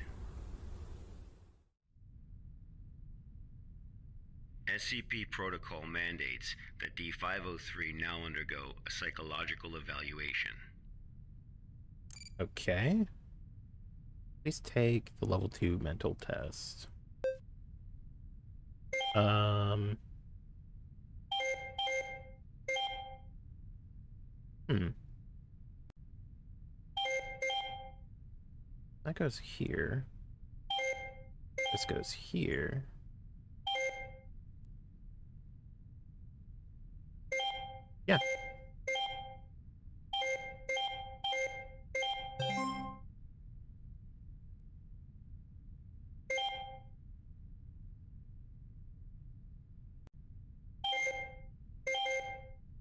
SCP protocol mandates that D503 now undergo a psychological evaluation. Okay. Please take the level 2 mental test. That goes here. This goes here. Yeah.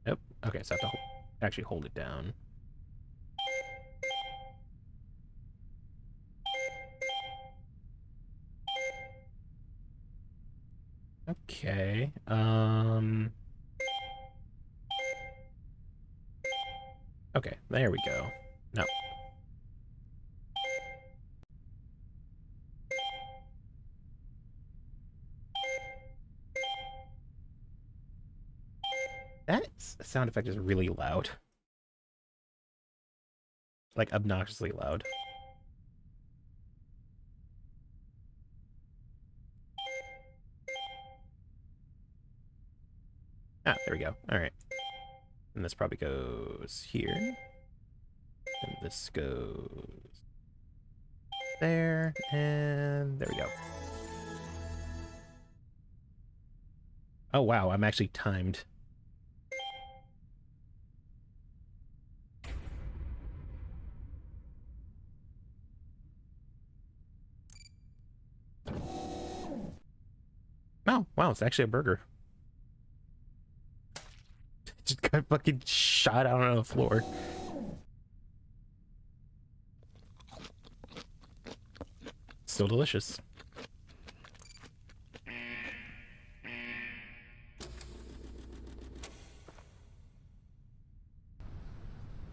Yep. Okay, so I have to actually hold it down. Okay. Okay, there we go. No. That sound effect is really loud. Like, obnoxiously loud. Ah, there we go. Alright. And this probably goes here. And this goes there. And there we go. Oh, wow. I'm actually timed. Oh, wow. It's actually a burger. Just got fucking shot out on the floor. Still delicious.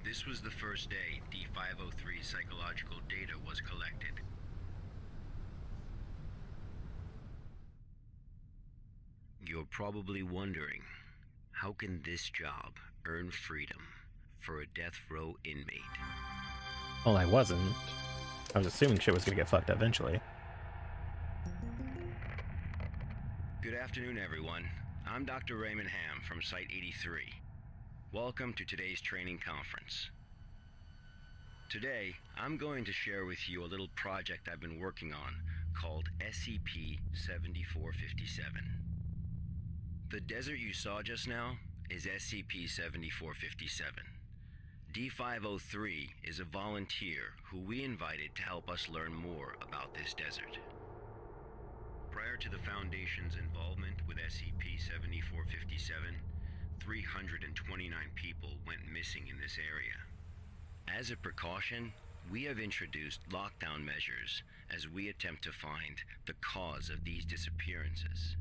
This was the first day D503 psychological data was collected. You're probably wondering, how can this job earn freedom for a death row inmate? Well, I wasn't. I was assuming shit was gonna get fucked up eventually. Good afternoon, everyone. I'm Dr. Raymond Ham from Site 83. Welcome to today's training conference. Today, I'm going to share with you a little project I've been working on called SCP-7457. The desert you saw just now is SCP-7457. D503 is a volunteer who we invited to help us learn more about this desert. Prior to the Foundation's involvement with SCP-7457, 329 people went missing in this area. As a precaution, we have introduced lockdown measures as we attempt to find the cause of these disappearances.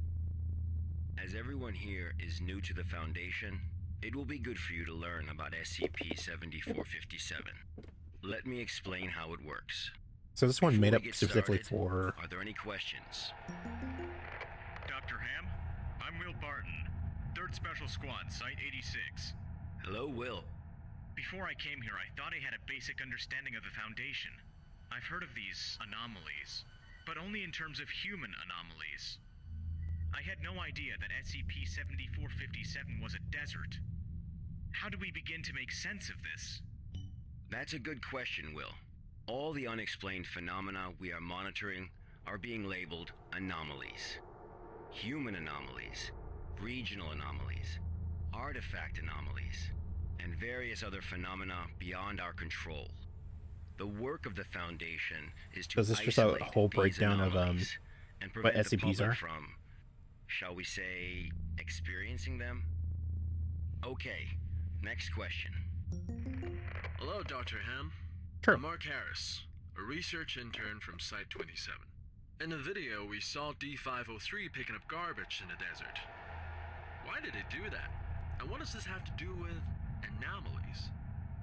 As everyone here is new to the Foundation, it will be good for you to learn about SCP-7457. Let me explain how it works. So this one Before made we up get specifically started, for... Are there any questions? Dr. Ham, I'm Will Barton, 3rd Special Squad, Site 86. Hello, Will. Before I came here, I thought I had a basic understanding of the Foundation. I've heard of these anomalies, but only in terms of human anomalies. I had no idea that SCP-7457 was a desert. How do we begin to make sense of this? That's a good question, Will. All the unexplained phenomena we are monitoring are being labeled anomalies. Human anomalies, regional anomalies, artifact anomalies, and various other phenomena beyond our control. The work of the Foundation is to So is this just a isolate whole these breakdown of anomalies and what prevent the SCPs public are? from, shall we say, experiencing them? Okay, next question. Hello, Dr. Ham. Sure. I'm Mark Harris, a research intern from Site 27. In the video, we saw D503 picking up garbage in the desert. Why did it do that? And what does this have to do with anomalies?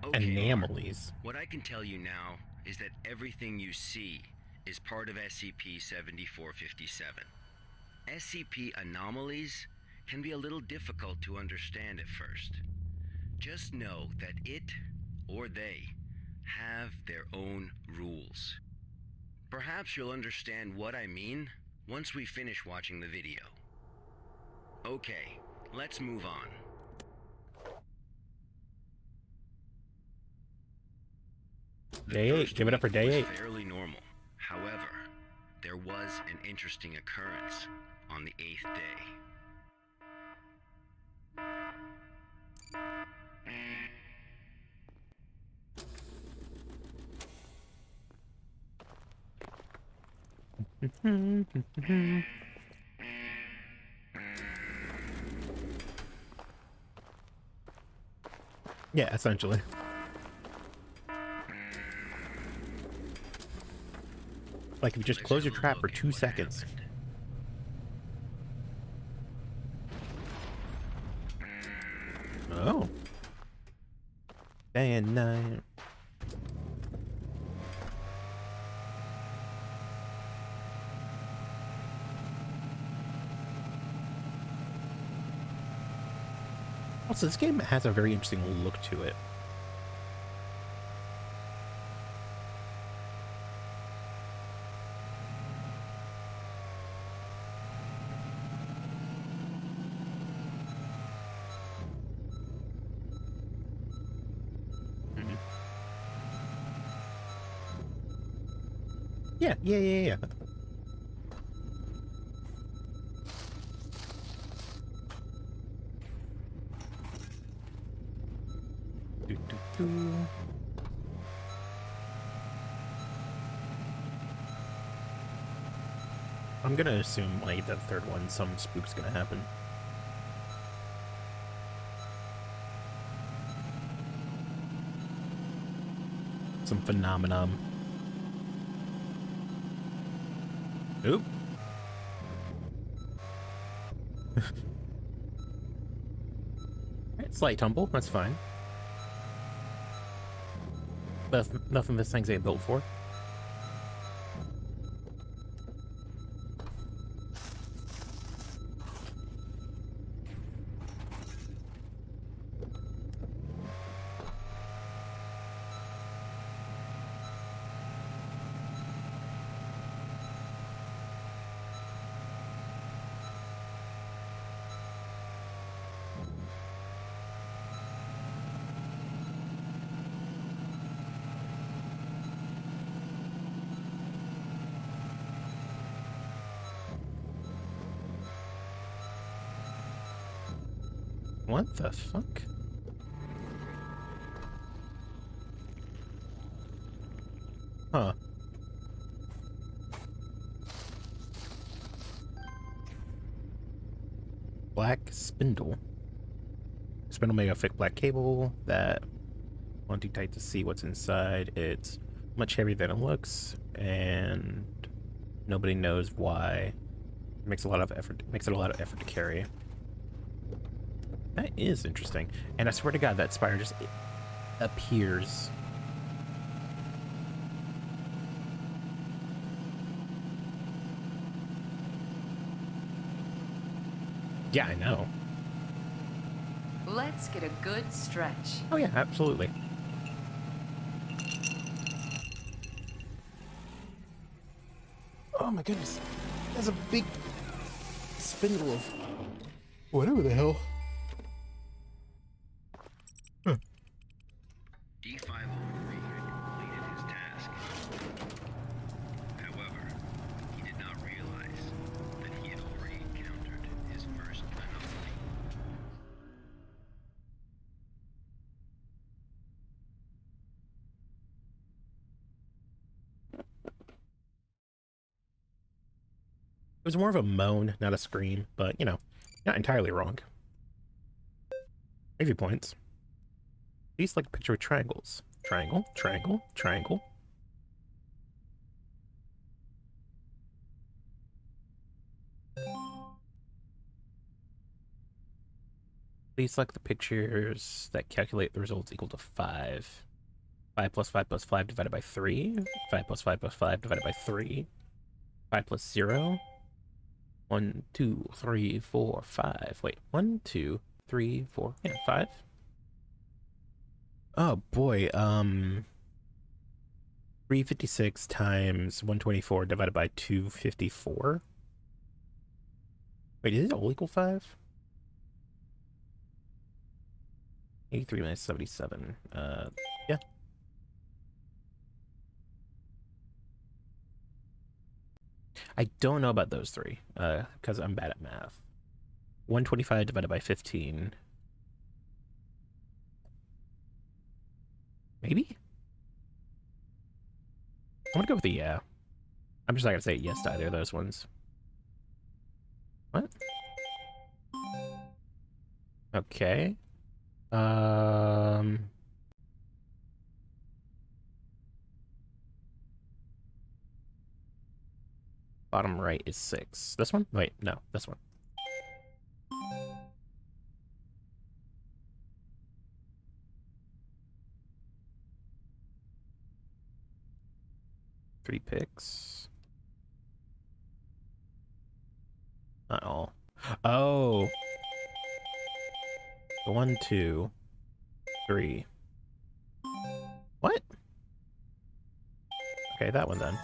Okay, Anomalies. what I can tell you now is that everything you see is part of SCP-7457. SCP anomalies can be a little difficult to understand at first. Just know that it, or they, have their own rules. Perhaps you'll understand what I mean once we finish watching the video. Okay, let's move on. Day 8. Give it up for day 8. Fairly normal. However, there was an interesting occurrence on the 8th day. Yeah, essentially. Like if you just close your trap for 2 seconds. Oh. Day and night. Also, this game has a very interesting look to it. Yeah. I'm gonna assume, like, the third one, some spook's gonna happen. Some phenomenon. Oop. Slight tumble, that's fine. That's nothing this thing's ain't built for. What the fuck? Huh. Black spindle. Spindle made a thick black cable that, when too tight to see what's inside, it's much heavier than it looks, and nobody knows why. It makes a lot of effort. Makes it a lot of effort to carry. That is interesting. And I swear to God, that spire just appears. Yeah, I know. Let's get a good stretch. Oh yeah, absolutely. Oh my goodness. There's a big spindle of whatever the hell. D503 completed his task. However, he did not realize that he had already encountered his first anomaly. It was more of a moan, not a scream, but, you know, not entirely wrong. Review points. Please select a picture with triangles. Triangle, triangle, triangle. Please select the pictures that calculate the results equal to 5. 5 plus 5 plus 5 divided by 3. 5 plus 5 plus 5 divided by 3. 5 plus 0. 1, 2, 3, 4, 5. Wait, 1, 2, 3, 4, yeah, 5. Oh boy, 356 times 124 divided by 254. Wait, is it all equal 5? 83 minus 77. Yeah. I don't know about those three, because I'm bad at math. 125 divided by 15. Maybe? I'm gonna go with the yeah. I'm just not gonna say yes to either of those ones. What? Okay. Bottom right is 6. This one? Wait, no, this one. Three picks. Not all. Oh. 1, 2, 3. What? Okay, that one then.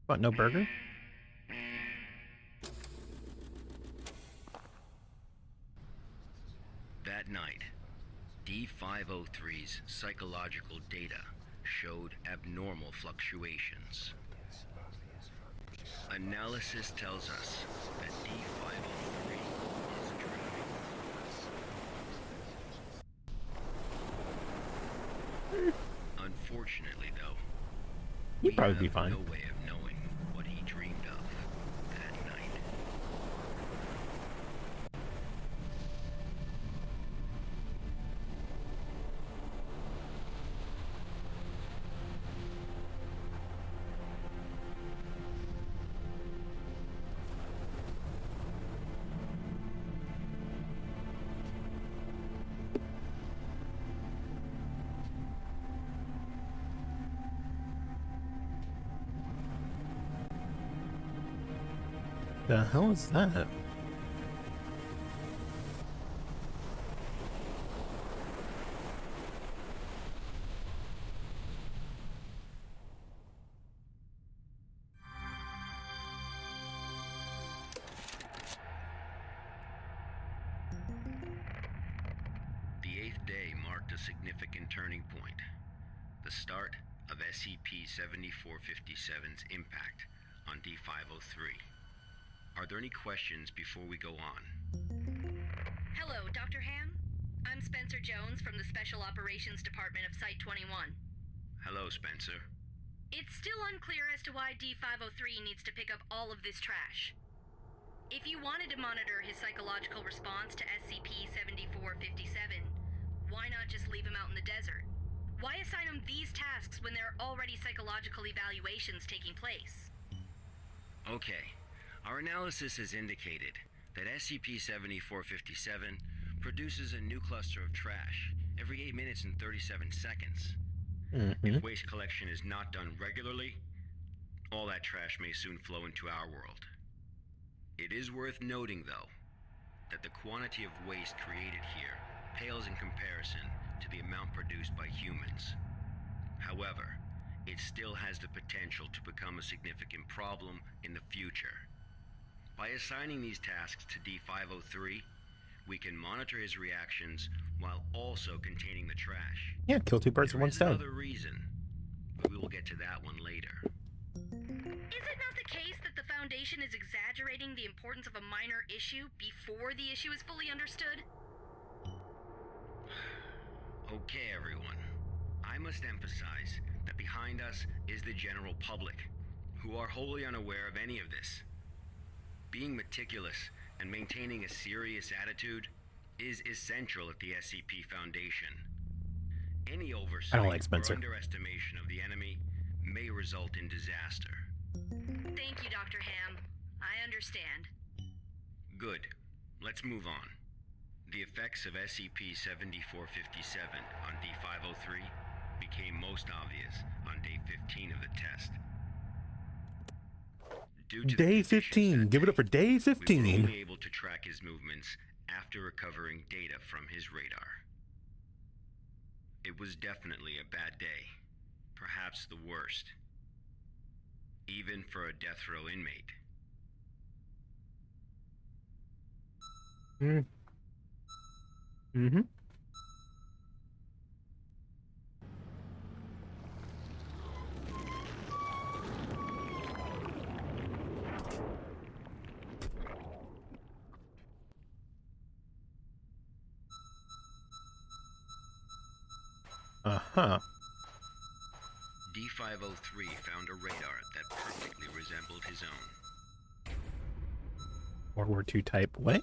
What, no burger? That night, D503's psychological data showed abnormal fluctuations. Analysis tells us that D503 is driving. Unfortunately, though, You'd probably be fine. no way of knowing what he dreamed of that night. The hell is that? The 8th day marked a significant turning point. The start of SCP-7457's impact on D503. Are there any questions before we go on? Hello, Dr. Ham. I'm Spencer Jones from the Special Operations Department of Site-21. Hello, Spencer. It's still unclear as to why D503 needs to pick up all of this trash. If you wanted to monitor his psychological response to SCP-7457, why not just leave him out in the desert? Why assign him these tasks when there are already psychological evaluations taking place? Okay. Our analysis has indicated that SCP-7457 produces a new cluster of trash every 8 minutes and 37 seconds. If waste collection is not done regularly, all that trash may soon flow into our world. It is worth noting, though, that the quantity of waste created here pales in comparison to the amount produced by humans. However, it still has the potential to become a significant problem in the future. By assigning these tasks to D503, we can monitor his reactions while also containing the trash. Yeah, kill two birds with one stone. Another reason, but we will get to that one later. Is it not the case that the Foundation is exaggerating the importance of a minor issue before the issue is fully understood? Okay, everyone. I must emphasize that behind us is the general public, who are wholly unaware of any of this. Being meticulous and maintaining a serious attitude is essential at the SCP Foundation. Any oversight I don't like Spencer. or underestimation of the enemy may result in disaster. Thank you, Dr. Ham. I understand. Good. Let's move on. The effects of SCP-7457 on D503 became most obvious on day 15 of the test. Day 15. Give it up for day We were 15. only able to track his movements after recovering data from his radar. It was definitely a bad day, perhaps the worst, even for a death row inmate. Mm-hmm. Uh-huh. D503 found a radar that perfectly resembled his own. World War II type. What?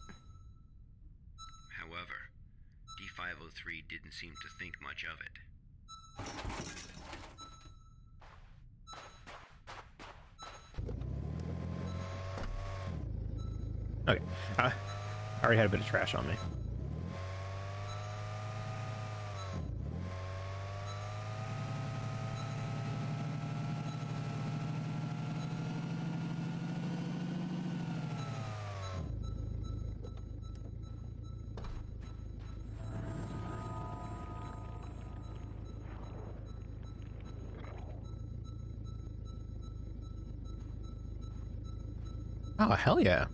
However, D503 didn't seem to think much of it. Okay. I already had a bit of trash on me. Oh, hell yeah.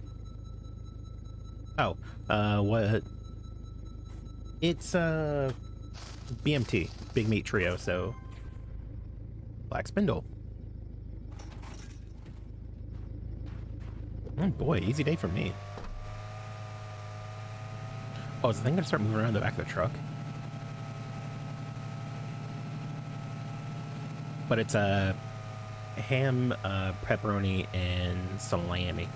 Oh, what? It's, BMT, Big Meat Trio, so... Black Spindle. Oh boy, easy day for me. Oh, is the thing gonna start moving around the back of the truck? But it's, ham, pepperoni, and salami.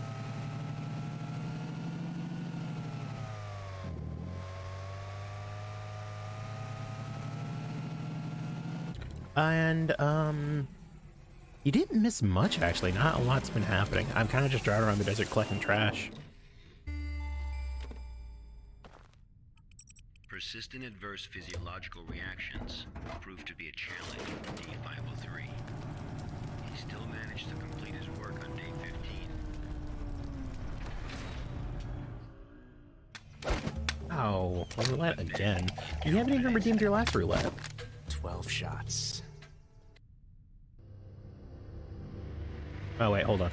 And, you didn't miss much, actually. Not a lot's been happening. I'm kind of just driving around the desert collecting trash. Persistent adverse physiological reactions proved to be a challenge for D503. He still managed to complete his work on day 15. Oh, roulette again. You haven't even redeemed your last roulette. 12 shots. Oh wait, hold on.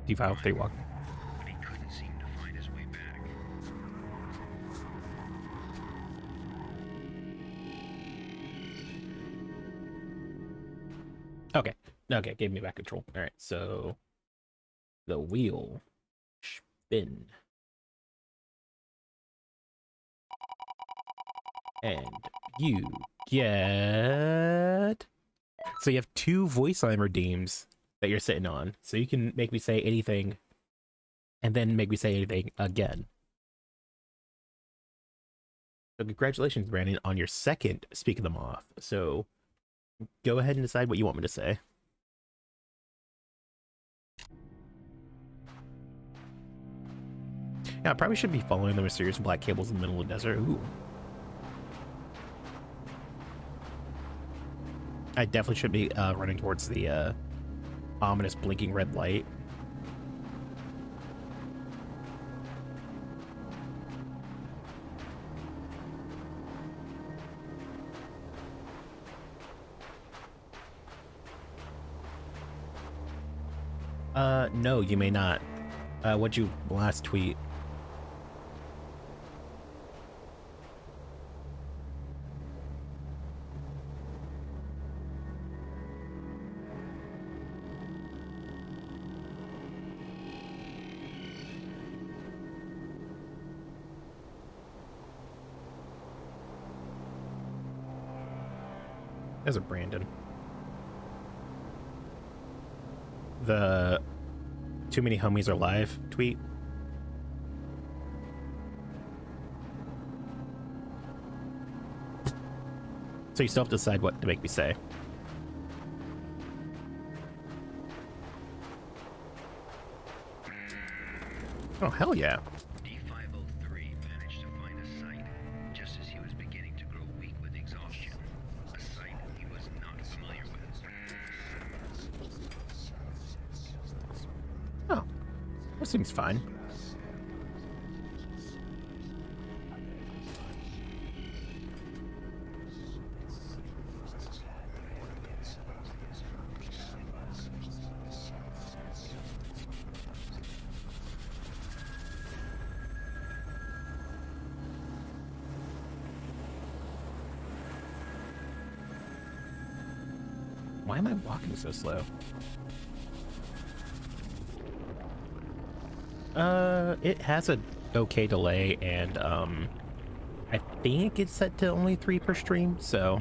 D503 walk. But he couldn't seem to find his way back. Okay, gave me back control. Alright, so... The wheel. Spin. And you get... So you have 2 voice line redeems that you're sitting on. So you can make me say anything and then make me say anything again. So congratulations, Brandon, on your second Speak of the Moth. So go ahead and decide what you want me to say. Yeah, I probably should be following the mysterious black cables in the middle of the desert. Ooh. I definitely should be running towards the ominous blinking red light. No, you may not. What'd you last tweet? There's a Brandon. The too many homies are live tweet. So you still have to decide what to make me say. Oh, hell yeah. D503 managed to find a site just as That seems fine. Why am I walking so slow? It has a okay delay, and I think it's set to only 3 per stream, so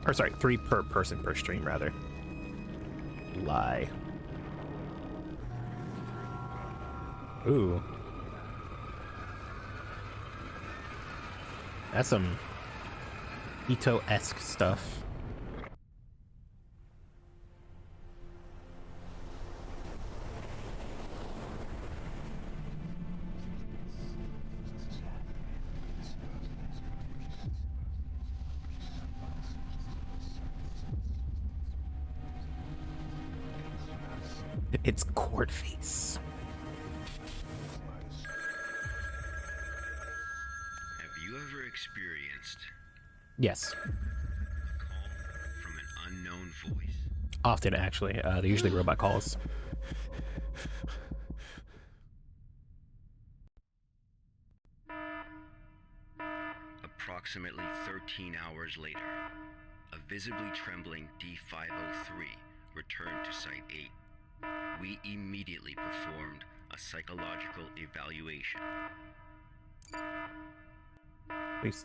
or sorry, 3 per person per stream rather. Lie. Ooh. That's some Ito-esque stuff. It's court face. Have you ever experienced Yes. a call from an unknown voice? Often, actually. They're usually robot calls. Approximately 13 hours later, a visibly trembling D-503 returned to Site 8. We immediately performed a psychological evaluation. Please.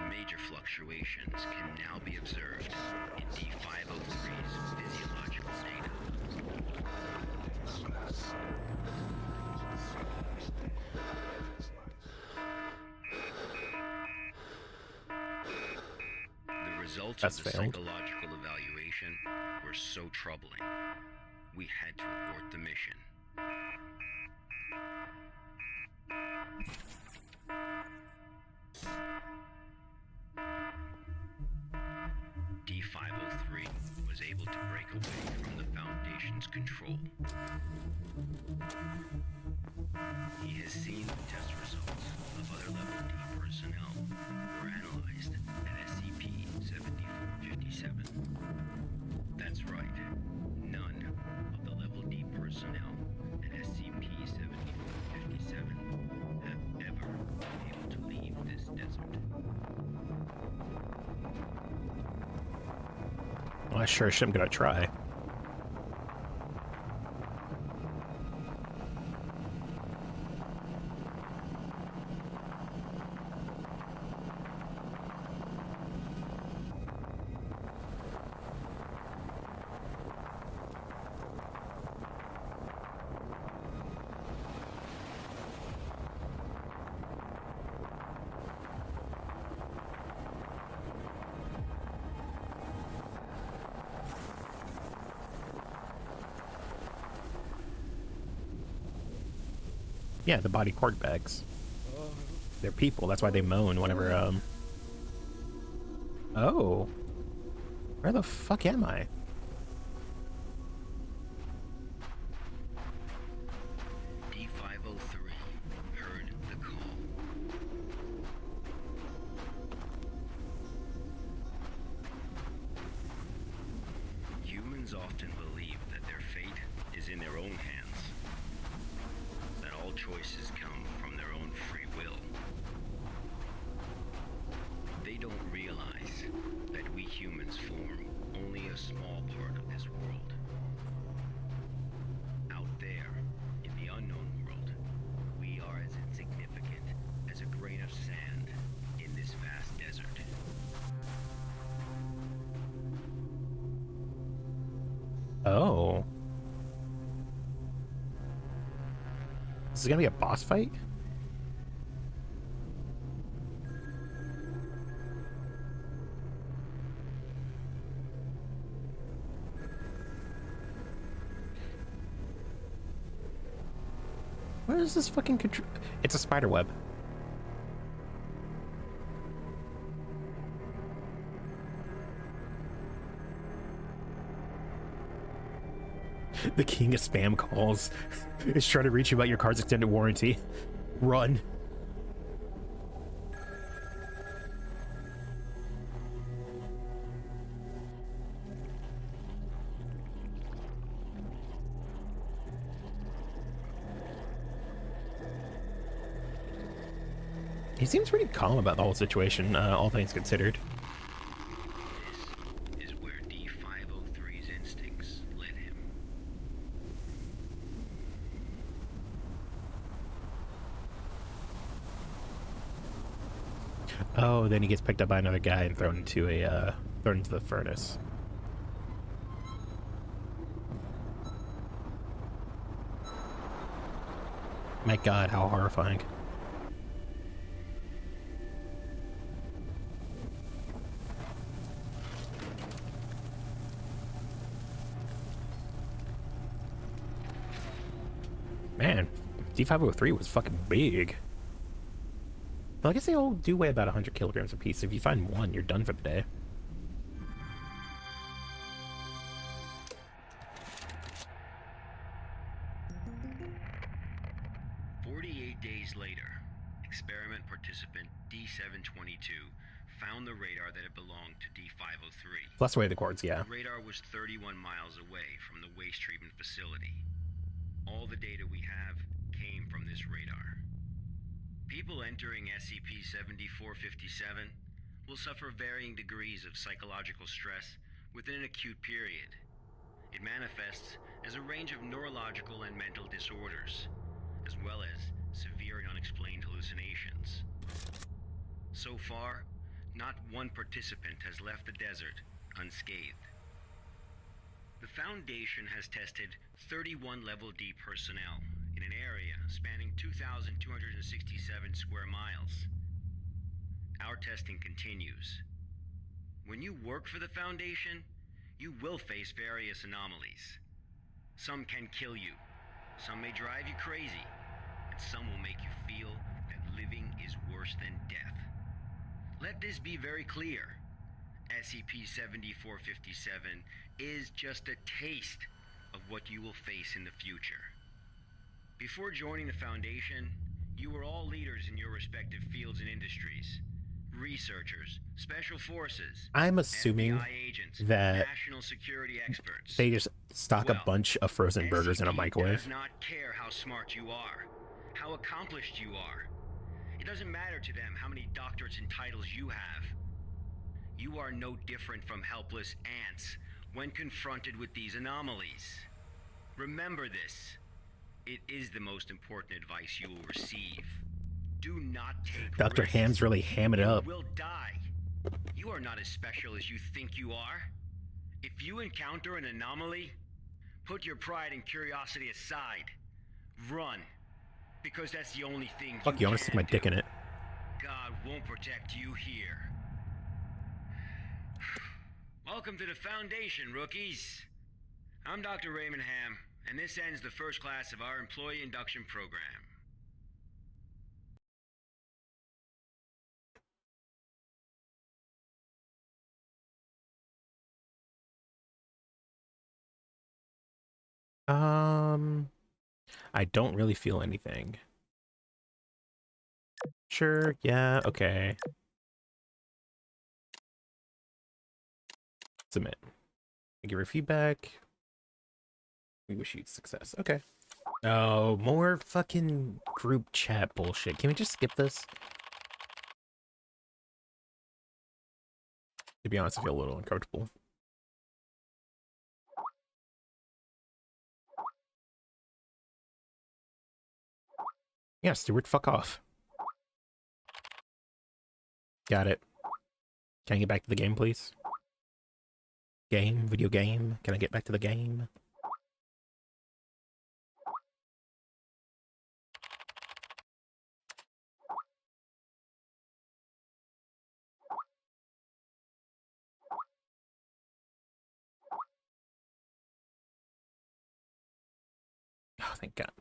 Major fluctuations can now be observed in D-503's physiological data. The results of the psychological evaluation were so troubling, we had to abort the mission. D-503 was able to break away from the Foundation's control. He has seen the test results of other Level D personnel who were analyzed at SCP-7457. That's right, none of the Level D personnel at SCP-7457 have ever been able to leave this desert. Well, I sure am gonna try. Yeah, the body cord bags. They're people. That's why they moan whenever, Oh. Where the fuck am I? D-503 heard the call. Humans often believe that their fate is in their own hands. That all choices come from their own free will. They don't realize that we humans form only a small part of this world. Out there, in the unknown world, we are as insignificant as a grain of sand in this vast desert. Oh. This is gonna be a boss fight? What is this fucking It's a spider web. The king of spam calls is trying to reach you about your car's extended warranty. Run. He seems pretty calm about the whole situation, all things considered. This is where D503's instincts led him. Oh, then he gets picked up by another guy and thrown into the furnace. My God, how horrifying. Man, D503 was fucking big. Well, I guess they all do weigh about 100 kilograms apiece. If you find one, you're done for the day. Days later, experiment participant D722 found the radar that had belonged to D503. Plus away the cords, yeah. The radar was 31 miles away from the waste treatment facility. All the data we have came from this radar. People entering SCP-7457 will suffer varying degrees of psychological stress within an acute period. It manifests as a range of neurological and mental disorders, as well as severe and unexplained hallucinations. So far, not one participant has left the desert unscathed. The Foundation has tested 31 Level D personnel in an area spanning 2,267 square miles. Our testing continues. When you work for the Foundation, you will face various anomalies. Some can kill you, some may drive you crazy, and some will make you feel that living is worse than death. Let this be very clear. SCP-7457 is just a taste of what you will face in the future. Before joining the Foundation, you were all leaders in your respective fields and industries. Researchers, special forces, I'm assuming FBI agents, that national security experts. they just stock a bunch of frozen burgers in a SCP microwave. does not care how smart you are, how accomplished you are. It doesn't matter to them how many doctorates and titles you have. You are no different from helpless ants when confronted with these anomalies. Remember this. It is the most important advice you will receive. Do not take Dr. risks. Ham's really hamming it up. You will die. You are not as special as you think you are. If you encounter an anomaly, put your pride and curiosity aside. Run. Because that's the only thing Fuck you, I'm gonna stick my dick in it. God won't protect you here. Welcome to the Foundation, rookies. I'm Dr. Raymond Ham, and this ends the first class of our employee induction program. I don't really feel anything. Sure, yeah, okay. Submit. Thank you for feedback. We wish you success. Okay. Oh, more fucking group chat bullshit. Can we just skip this? To be honest, I feel a little uncomfortable. Yeah, Stuart, fuck off. Got it. Can I get back to the game, please? Game? Video game? Can I get back to the game? Oh, thank God.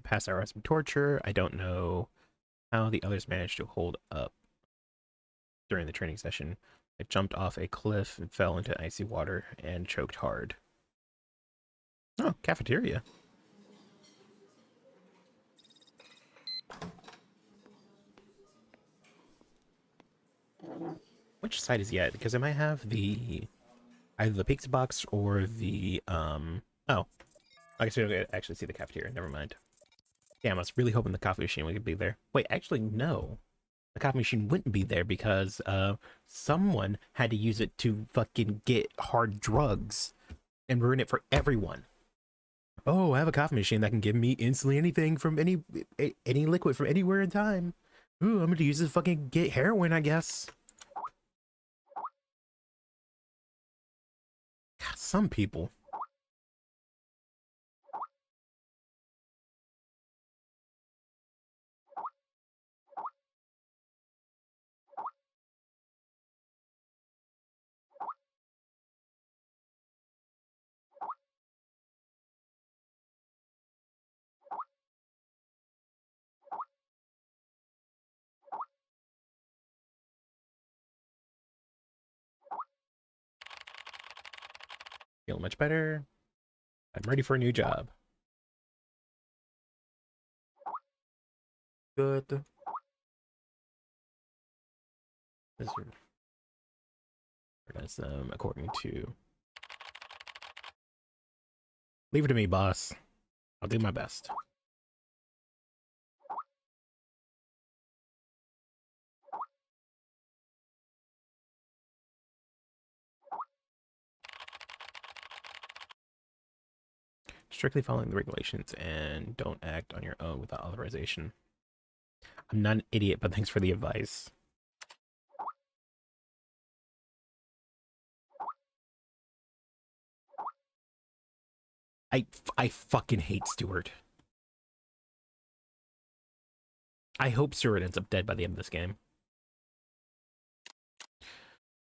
passed out some torture. I don't know how the others managed to hold up during the training session. I jumped off a cliff and fell into icy water and choked hard. Oh, cafeteria. Which side is he at? Because I might have the either the pizza box or the oh, I guess we don't actually see the cafeteria. Never mind. Damn, I was really hoping the coffee machine would be there. Wait, actually no, the coffee machine wouldn't be there because someone had to use it to fucking get hard drugs and ruin it for everyone. Oh, I have a coffee machine that can give me instantly anything from any liquid from anywhere in time. Ooh, I'm gonna use this to fucking get heroin, I guess. God, some people. Feel much better. I'm ready for a new job. Good. That's according to. Leave it to me, boss. I'll do my best. Strictly following the regulations and don't act on your own without authorization. I'm not an idiot, but thanks for the advice. I fucking hate Stewart. I hope Stewart ends up dead by the end of this game.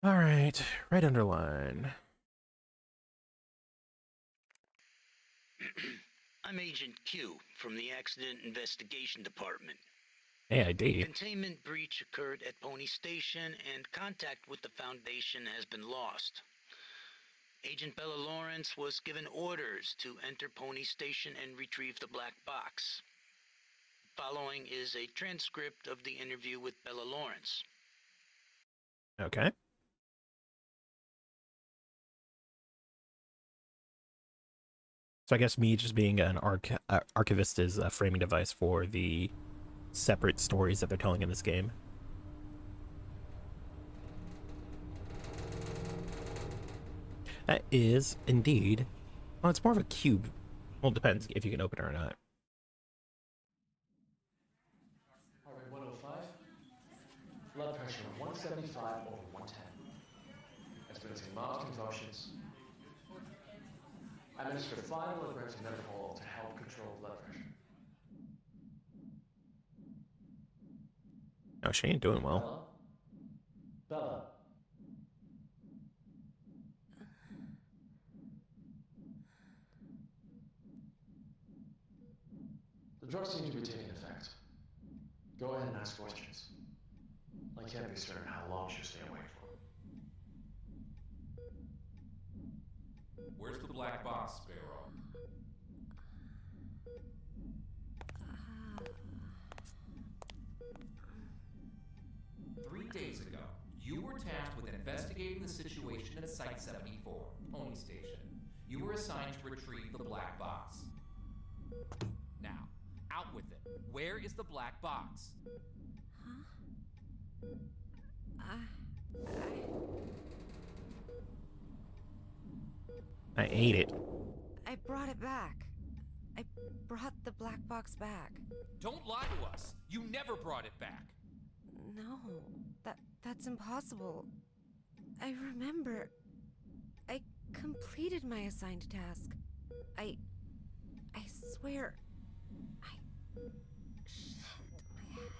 Alright, red underline. I'm Agent Q from the Accident Investigation Department. AID. Containment breach occurred at Pony Station and contact with the Foundation has been lost. Agent Bella Lawrence was given orders to enter Pony Station and retrieve the black box. Following is a transcript of the interview with Bella Lawrence. Okay. So I guess me just being an archivist is a framing device for the separate stories that they're telling in this game. That is indeed. Well, it's more of a cube. Well, it depends if you can open it or not. Alright, 105. Blood pressure of 175 over 110. Experiencing mild convulsions. I administered 5 milligrams of methanol to help control blood pressure. Oh, she ain't doing well. Bella. The drugs seem to be taking effect. Go ahead and ask questions. I can't be certain how long she'll stay awake for. Where's the black box, Sparrow? Three days ago, you were tasked with investigating the situation at Site 74, Pony Station. You were assigned to retrieve the black box. Now, out with it. Where is the black box? I ate it. I brought it back. I brought the black box back. Don't lie to us. You never brought it back. No, that's impossible. I remember. I completed my assigned task. I swear. Shit, my head.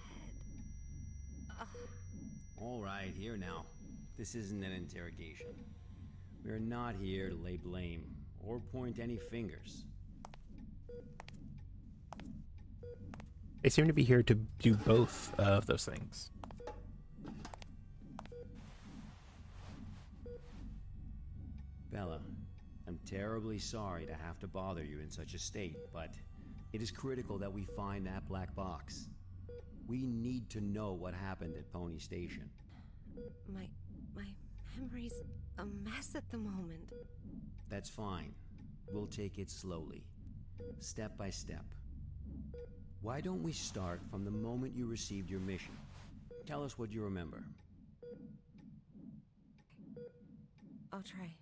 All right, here now. This isn't an interrogation. We're not here to lay blame or point any fingers. They seem to be here to do both of those things. Bella, I'm terribly sorry to have to bother you in such a state, but it is critical that we find that black box. We need to know what happened at Pony Station. My memory's a mess at the moment. That's fine. We'll take it slowly, step by step. Why don't we start from the moment you received your mission? Tell us what you remember. I'll try.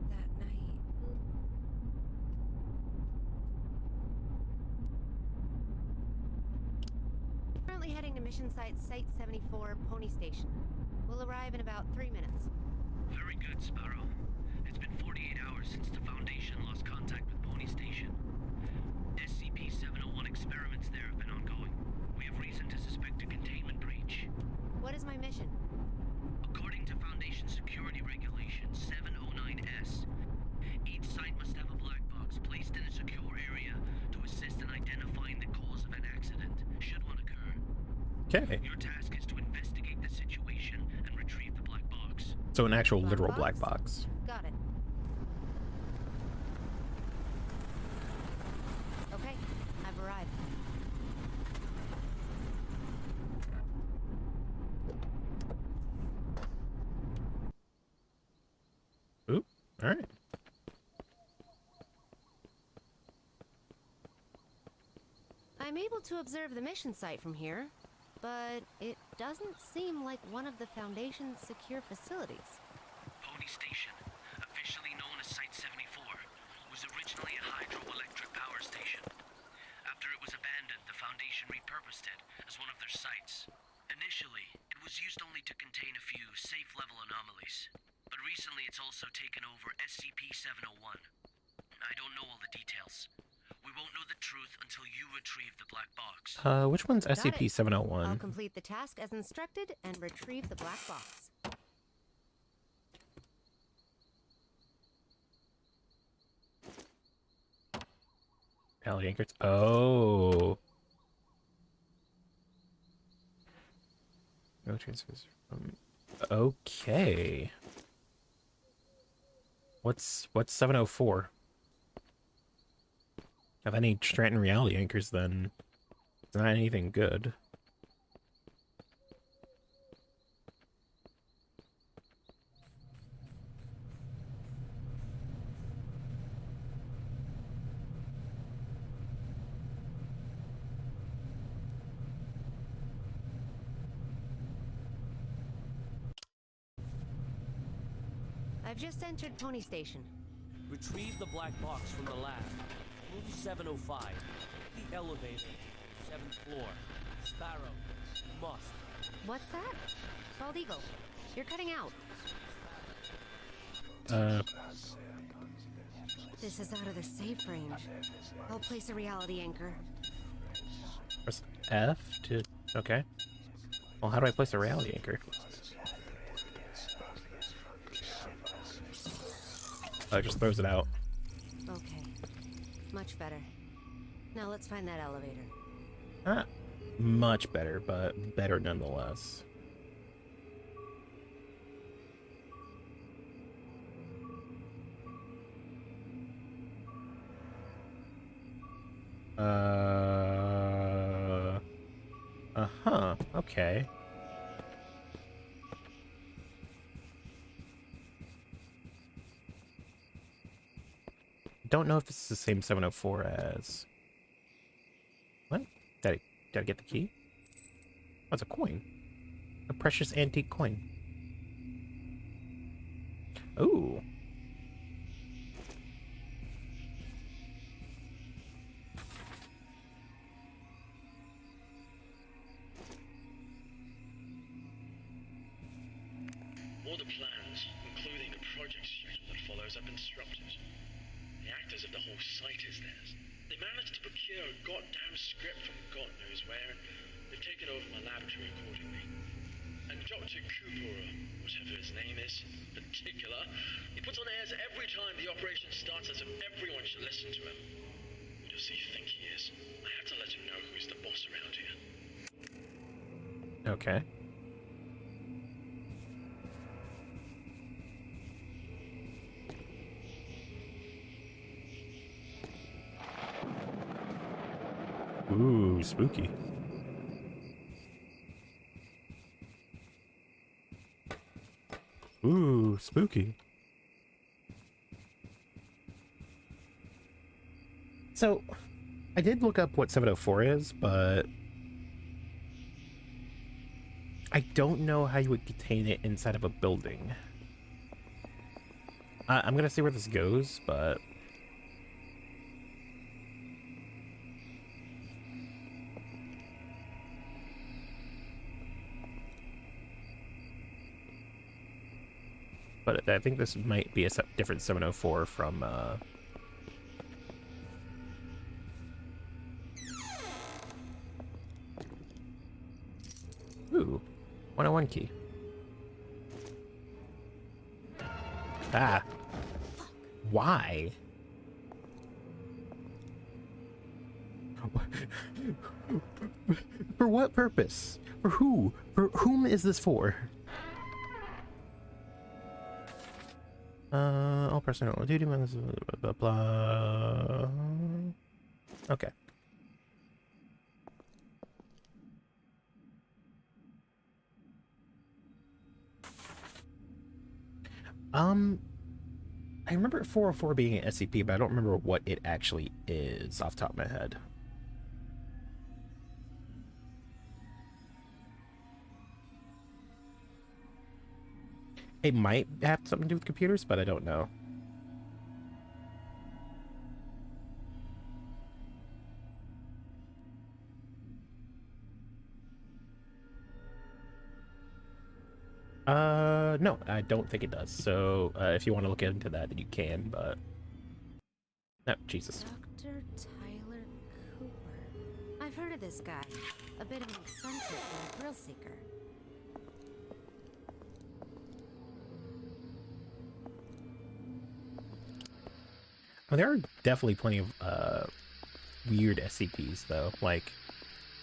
That night. Currently heading to mission site Site 74, Pony Station. We'll arrive in about 3 minutes. Very good, Sparrow. It's been 48 hours since the Foundation lost contact with Pony Station. SCP-701 experiments there have been ongoing. We have reason to suspect a containment breach. What is my mission? According to Foundation security regulations 709S, each site must have a black box placed in a secure area to assist in identifying the cause of an accident, should one occur. Okay. Your task is to investigate the situation and retrieve the black box. So an actual literal black box. Got it. Okay, I've arrived. Oop. All right. I'm able to observe the mission site from here, but it doesn't seem like one of the Foundation's secure facilities. Pony Station, officially known as Site 74, was originally a hydroelectric power station. After it was abandoned, the Foundation repurposed it as one of their sites. Initially, it was used only to contain a few safe-level anomalies, but recently it's also taken over SCP-701. I don't know all the details. We won't know the truth until you retrieve the black box. Which one's Got it. SCP-701? I'll complete the task as instructed and retrieve the black box. Alley anchors. Oh. No transfers from. Okay. What's 704? If any Stratton reality anchors, then it's not anything good. I've just entered Pony Station. Retrieve the black box from the lab. Room 705. The elevator. 7th floor. Sparrow. Must. What's that? Bald Eagle, you're cutting out. This is out of the safe range. I'll place a reality anchor. Press F to... Okay. Well, how do I place a reality anchor? Oh, it just throws it out. Okay. Much better. Now let's find that elevator. Not much better, but better nonetheless. Uh-huh. Okay. Don't know if this is the same 704 as... What? Did I get the key? Oh, it's a coin. A precious antique coin. Ooh. All the plans, including the project schedule that follows, have been disrupted. The actors of the whole site is theirs. They managed to procure a goddamn script from God knows where, and they've taken over my laboratory accordingly. And Dr. Cooper, or whatever his name is, in particular, he puts on airs every time the operation starts as if everyone should listen to him. We does he think he is? I have to let him know who's the boss around here. Okay. Ooh, spooky. Ooh, spooky. So, I did look up what 704 is, but I don't know how you would contain it inside of a building. I'm gonna see where this goes, but... But I think this might be a different 704 from, Ooh, 101 key. Ah. Why? For what purpose? For who? For whom is this for? All personnel on duty, blah, blah, blah. Okay. I remember 404 being an SCP, but I don't remember what it actually is off the top of my head. It might have something to do with computers, but I don't know. No, I don't think it does. So, if you want to look into that, then you can, but... No, Jesus. Dr. Tyler Cooper. I've heard of this guy. A bit of an eccentric and a thrill seeker. Well, there are definitely plenty of weird SCPs, though. Like,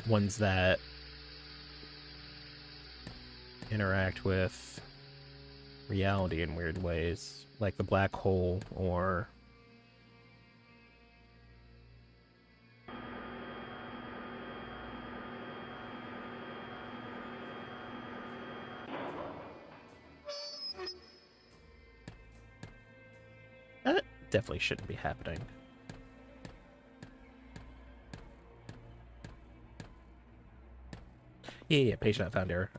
ones that interact with reality in weird ways. Like the black hole, or... That definitely shouldn't be happening. Yeah, patient not found error.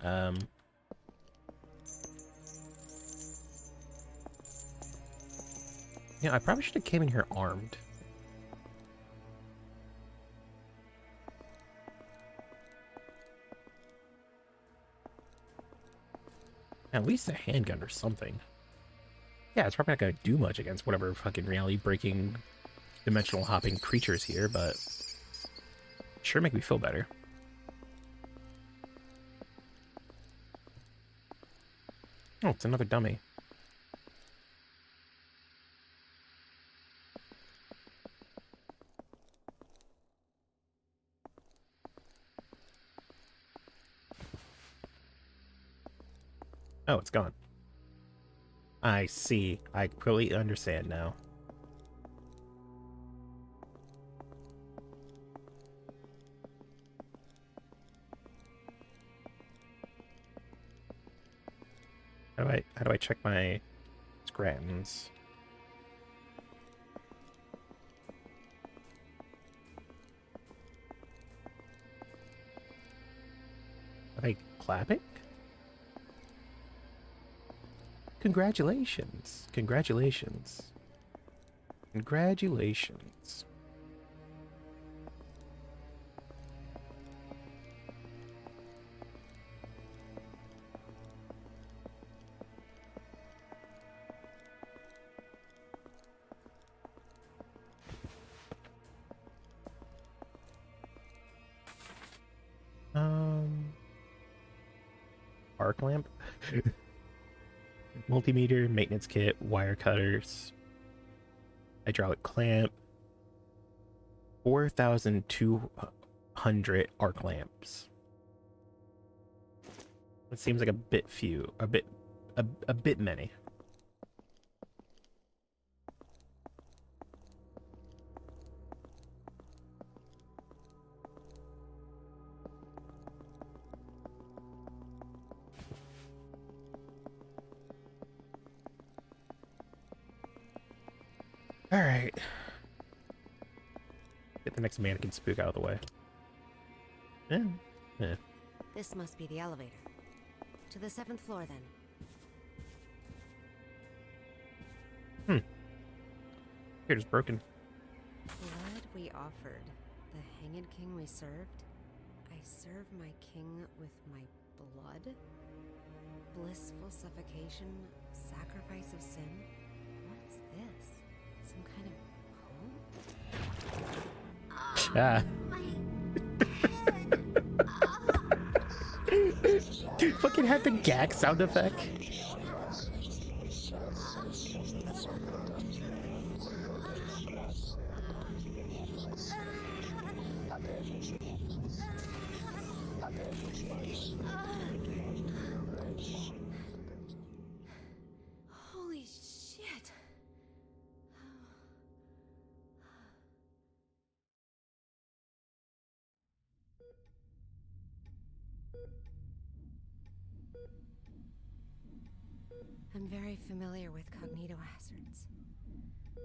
Yeah, I probably should have came in here armed. At least a handgun or something. Yeah, it's probably not going to do much against whatever fucking reality-breaking, dimensional-hopping creatures here, but sure make me feel better. Oh, it's another dummy. Oh, it's gone. I see. I completely understand now. How do I check my Scrantons? Are they clapping? Congratulations. Congratulations. Congratulations. Arc lamp? Multimeter, maintenance kit, wire cutters, hydraulic clamp, 4,200 arc lamps. It seems like a bit few, a bit many. All right. Get the next mannequin spook out of the way. Yeah. This must be the elevator. To the 7th floor, then. Here, it's broken. Blood we offered, the hanged king we served. I serve my king with my blood? Blissful suffocation, sacrifice of sin? What's this? Some kind of poem? Fucking had the gag sound effect. Holy shit! I'm very familiar with cognitohazards.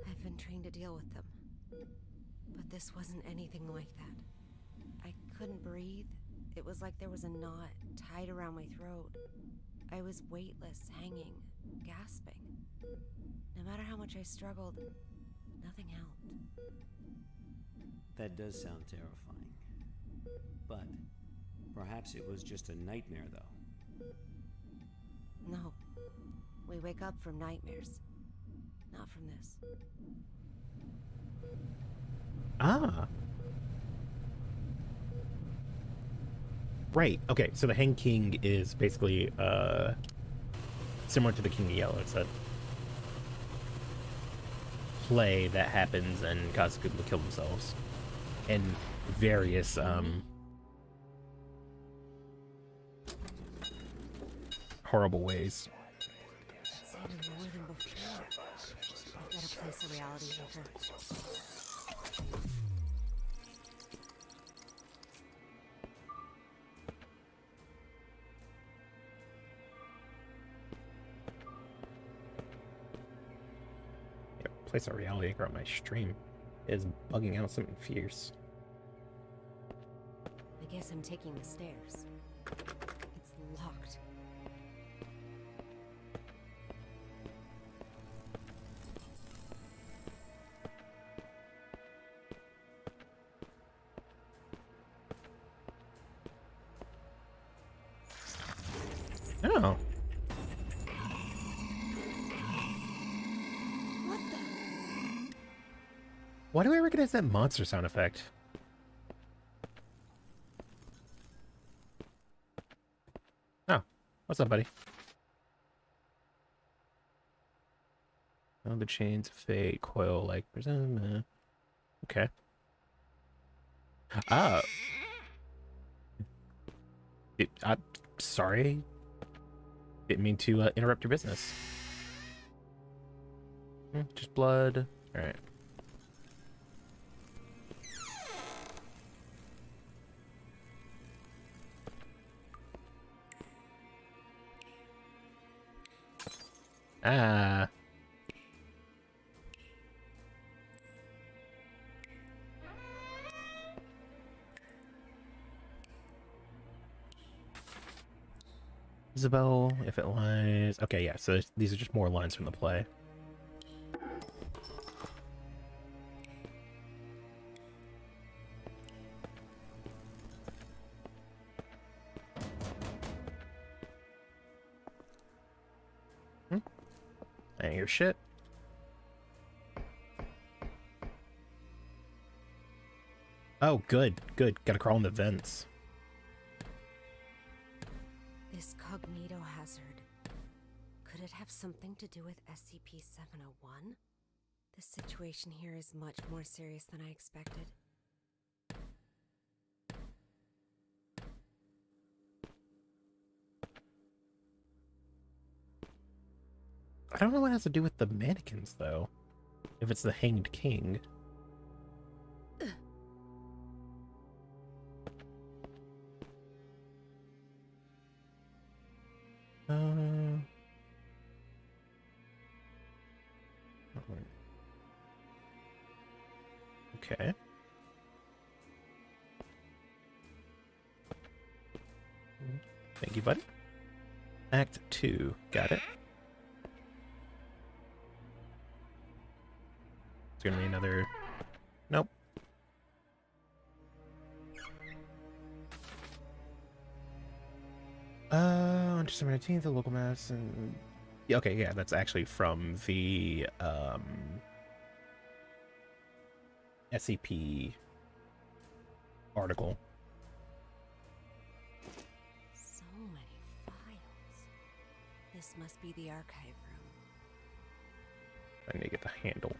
I've been trained to deal with them. But this wasn't anything like that. I couldn't breathe. It was like there was a knot tied around my throat. I was weightless, hanging, gasping. No matter how much I struggled, nothing helped. That does sound terrifying. But perhaps it was just a nightmare, though. No. We wake up from nightmares. Not from this. Right. Okay, so the Hanged King is basically similar to the King of Yellow. It's a play that happens and causes people to kill themselves in various horrible ways. It's even more than before. I've got to place a reality anchor. Place a reality anchor on my stream. It is bugging out something fierce. I guess I'm taking the stairs. It's locked. Oh. Why do I recognize that monster sound effect? Oh, what's up, buddy? Oh, the chains of fate, coil like okay. I'm sorry. Didn't mean to interrupt your business. Just blood. All right. Ah. Isabel, if it lies. Okay, yeah, so these are just more lines from the play. I ain't hear shit. Oh, good, good. Gotta crawl in the vents. This cognitohazard. Could it have something to do with SCP-701? The situation here is much more serious than I expected. I don't know what it has to do with the mannequins, though. If it's the Hanged King. Okay. Thank you, buddy. Act 2. Got it. It's gonna be another... Nope. On December 19th, the local mass and... Yeah, okay, yeah, that's actually from the, SCP article. So many files. This must be the archive room. I need to get the handle.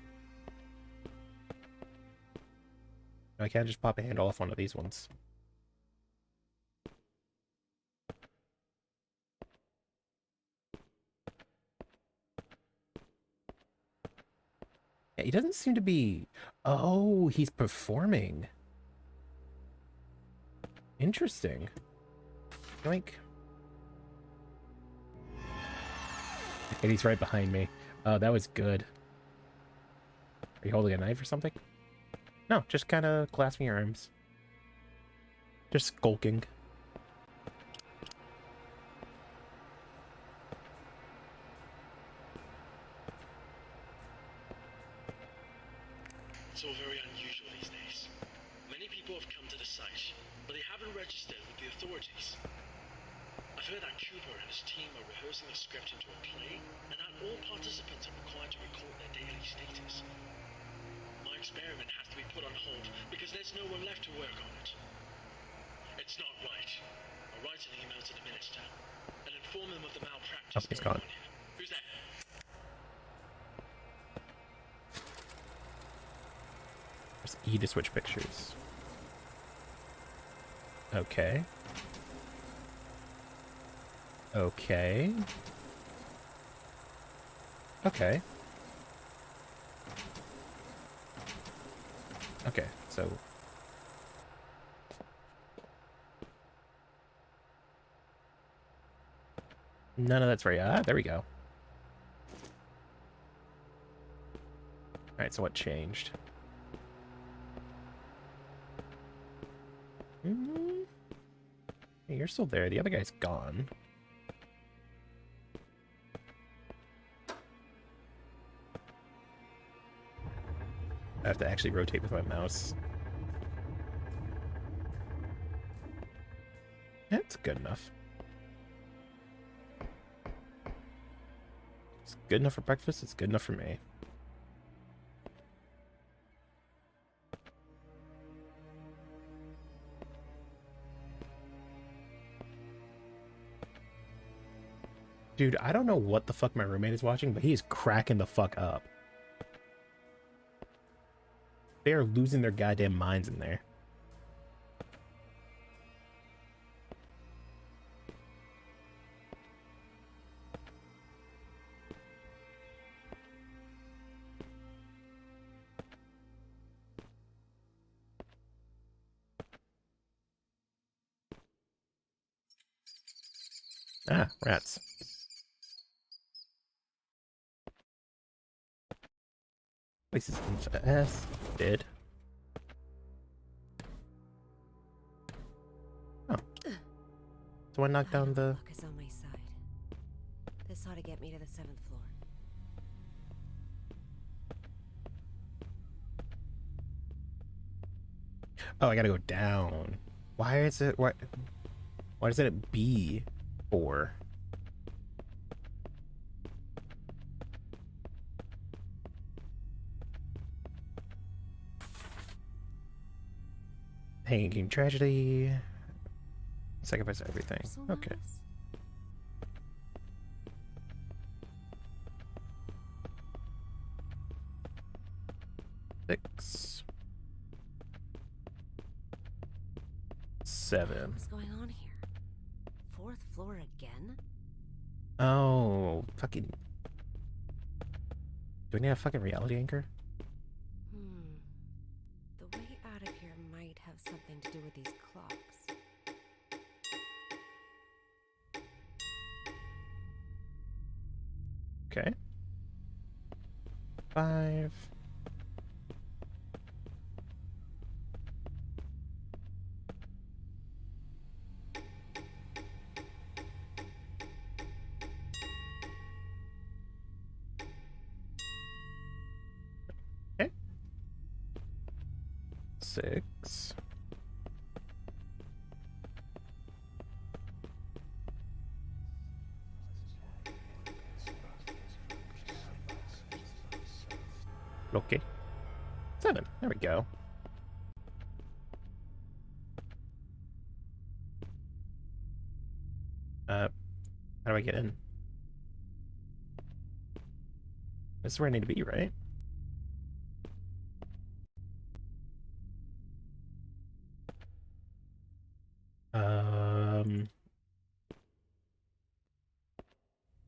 I can't just pop a handle off one of these ones. Yeah, he doesn't seem to be... Oh, he's performing. Interesting. Yoink. And he's right behind me. Oh, that was good. Are you holding a knife or something? No, just kind of clasping your arms. Just skulking. It's all very unusual these days. Many people have come to the site, but they haven't registered with the authorities. I've heard that Cooper and his team are rehearsing a script into a play, and that all participants are required to record their daily status. My experiment has to be put on hold because there's no one left to work on it. It's not right. I'll write an email to the minister and inform them of the malpractice He's going gone. on here. Who's that? Press E to switch pictures. Okay. Okay. Okay. Okay, so... None of that's right. Ah, there we go. Alright, so what changed? Hey, you're still there. The other guy's gone. I have to actually rotate with my mouse. That's good enough. It's good enough for breakfast. It's good enough for me. Dude, I don't know what the fuck my roommate is watching, but he is cracking the fuck up. They are losing their goddamn minds in there. Ah, rats. Places S did. Oh. So I knocked down the... Luck is on my side. This ought to get me to the 7th floor. Oh, I gotta go down. Why is it... Why is it at B4? Hanging King Tragedy. Sacrifice everything. Okay. Six. 7. What's going on here? 4th floor again? Oh, fucking... Do I need a fucking reality anchor? The way out of here might have something to do with these clocks. Okay. 5. Okay. 6. Okay. 7. There we go. How do I get in? This is where I need to be, right?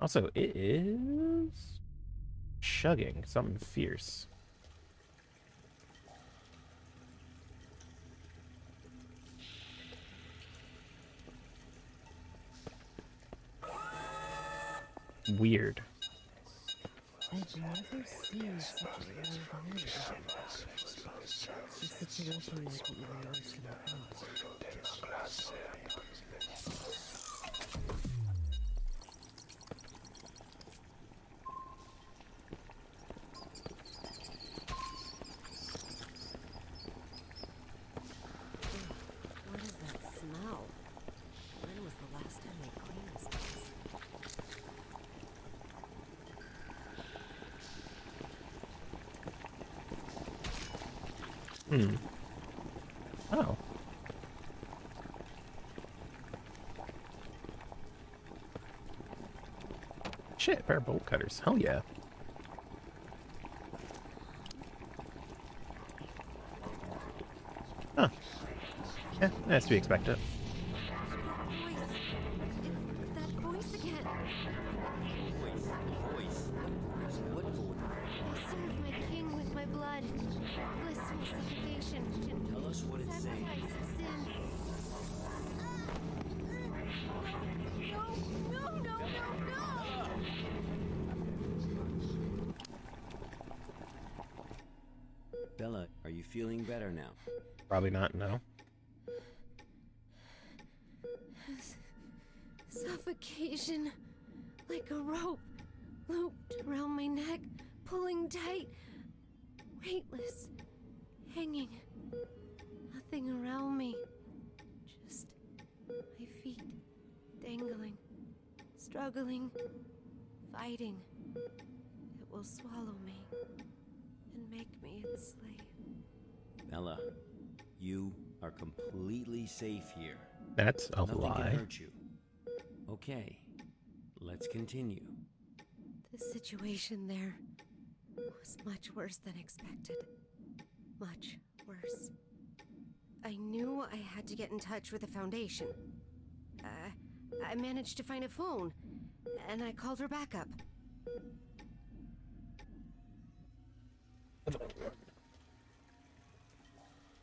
Also, it is chugging something fierce. Weird. I've never seen such a low volume. The situation might be even worse than I thought. What is that smell? When was the last time they cleaned this place? Oh. Shit, pair of bolt cutters. Hell yeah. Huh. Yeah, that's to be expected. That voice again. I serve my king with my blood. Blissful suffocation. Tell us what it's saying. Sacrifice of sin. No. Bella, are you feeling better now? Probably not, no. Suffocation. Like a rope. Looped around my neck. Pulling tight. Weightless. Hanging. Nothing around me. Just my feet. Dangling. Struggling. Fighting. It will swallow me. And make me its slave. Bella, you are completely safe here. That's a Nothing lie. can hurt you. Okay, let's continue. The situation there was much worse than expected. Much worse. I knew I had to get in touch with the Foundation. I managed to find a phone, and I called her backup.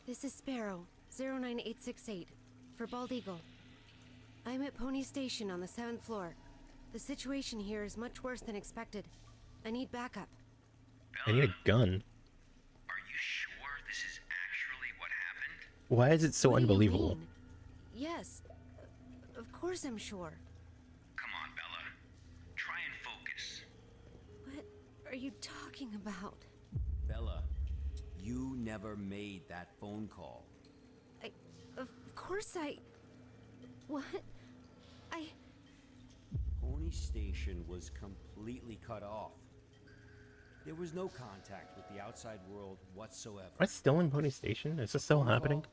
This is Sparrow, 09868, for Bald Eagle. I'm at Pony Station on the 7th floor. The situation here is much worse than expected. I need backup. I need a gun. Are you sure this is actually what happened? Why is it so What do you unbelievable? mean? Yes. Of course I'm sure. Come on, Bella. Try and focus. What are you talking about? Bella, you never made that phone call. Of course I... What? Pony Station was completely cut off. There was no contact with the outside world whatsoever. Am I still in Pony Station? Is this still happening?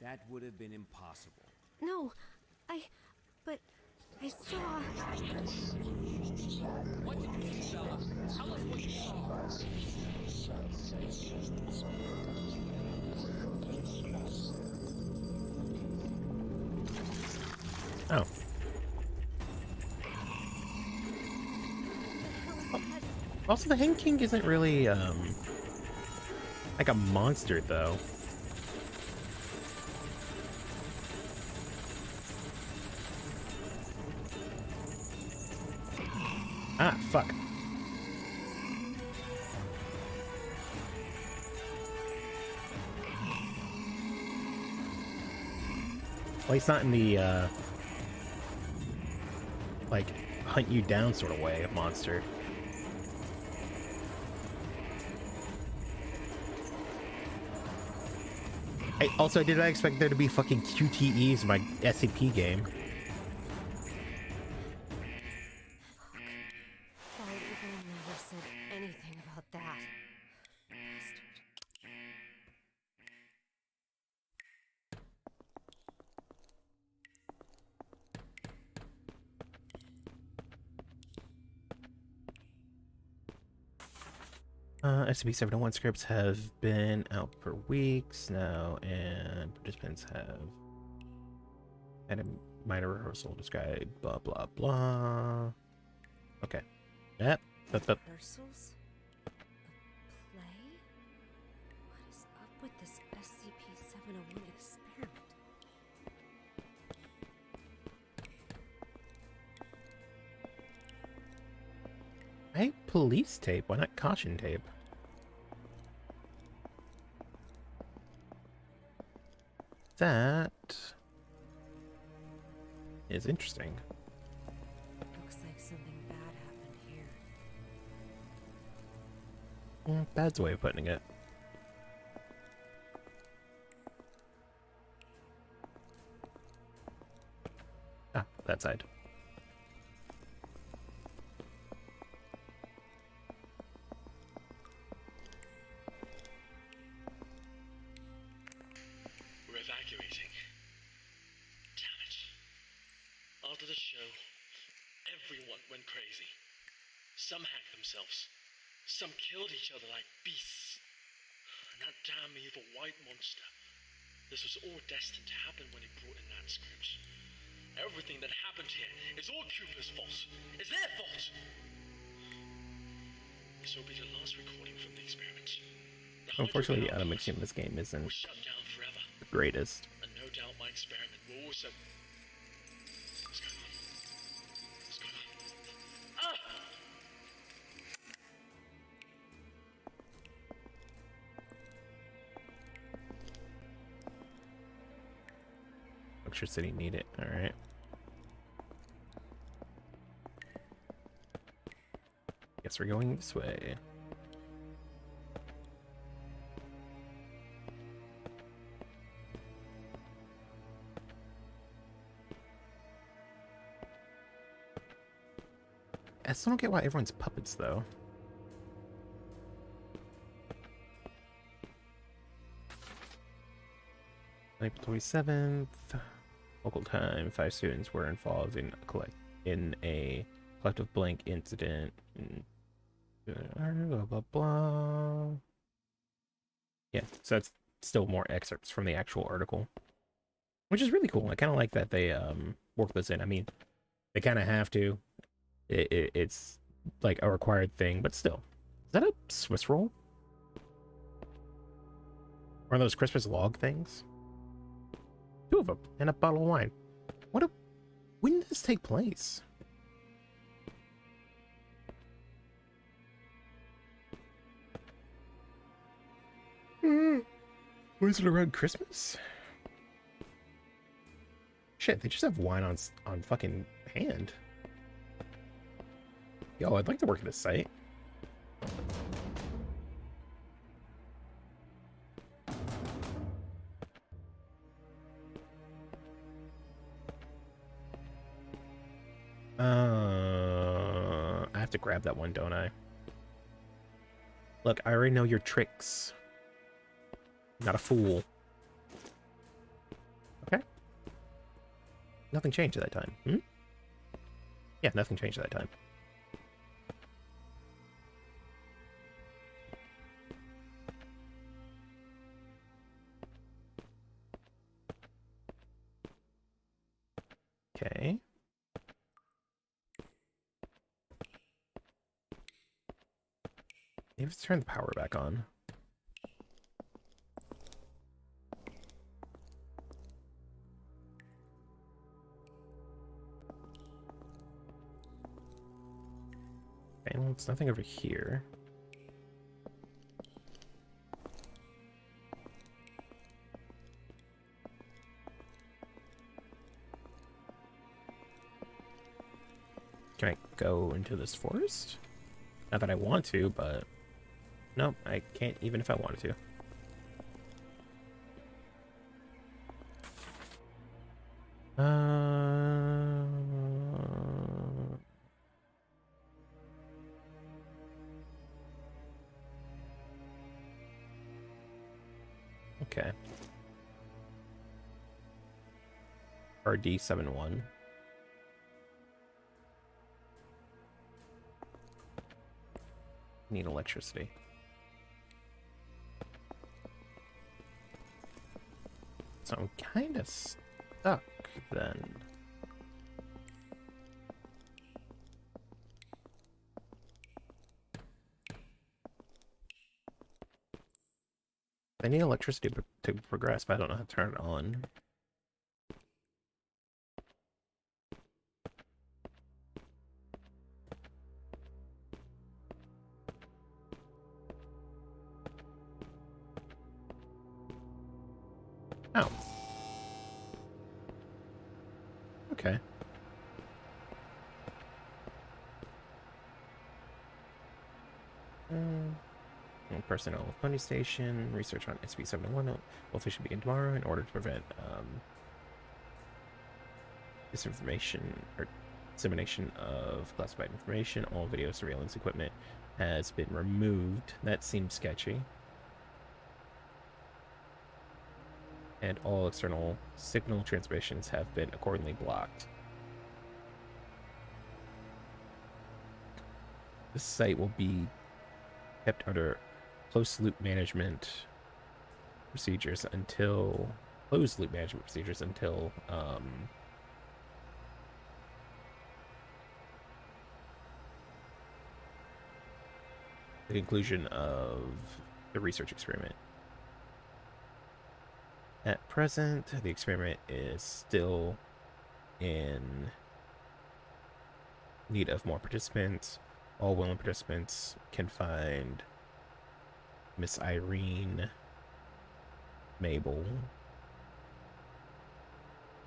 That would have been impossible. No, but I saw... What did you see, Bella? Tell us what you saw. Oh. Also, the Hen King isn't really, like a monster, though. Ah, fuck. Well, he's not in the, like, hunt you down sort of way of monster. Hey, also, did I expect there to be fucking QTEs in my SCP game? Never said anything about that. SCP-701 scripts have been out for weeks now, and participants have had a minor rehearsal described, blah, blah, blah. Okay. Yep. Rehearsals? A play? What is up with this SCP-701 experiment? Why police tape? Why not caution tape? That is interesting. Looks like something bad happened here. Bad's a way of putting it. Ah, that side. We're evacuating. Damn it. After the show, everyone went crazy. Some hacked themselves. Some killed each other like beasts. And that damn evil white monster. This was all destined to happen when he brought in that script. Everything that happened here is all Cooper's fault. It's their fault. This will be the last recording from the experiment. Unfortunately, the automation in this game isn't the greatest. And no doubt my experiment will also... What's going on? What's going on? Ah! Lecture City need it. Alright. Guess we're going this way. I still don't get why everyone's puppets, though. April 27th. Local time. 5 students were involved in a collective blank incident. Blah, blah, blah. Yeah, so that's still more excerpts from the actual article. Which is really cool. I kind of like that they work this in. I mean, they kind of have to. It's like a required thing, but still. Is that a Swiss roll? Or those Christmas log things? 2 of them, and a bottle of wine. When did this take place? Was it around Christmas? Shit, they just have wine on fucking hand. Yo, I'd like to work at this site. I have to grab that one, don't I? Look, I already know your tricks. I'm not a fool. Okay. Nothing changed at that time. Hmm? Yeah, nothing changed at that time. Okay. Let's turn the power back on. Okay, well, it's nothing over here. Can I go into this forest? Not that I want to, but nope, I can't even if I wanted to. Okay. RD71. Need electricity. So I'm kind of stuck then. I need electricity to progress, but I don't know how to turn it on. Oh. Okay. Personnel of Pony Station, research on SCP-71 will officially begin tomorrow in order to prevent disinformation or dissemination of classified information. All video surveillance equipment has been removed. That seems sketchy. And all external signal transmissions have been accordingly blocked. The site will be kept under closed loop management procedures until the conclusion of the research experiment. At present, the experiment is still in need of more participants. All willing participants can find Miss Irene Mabel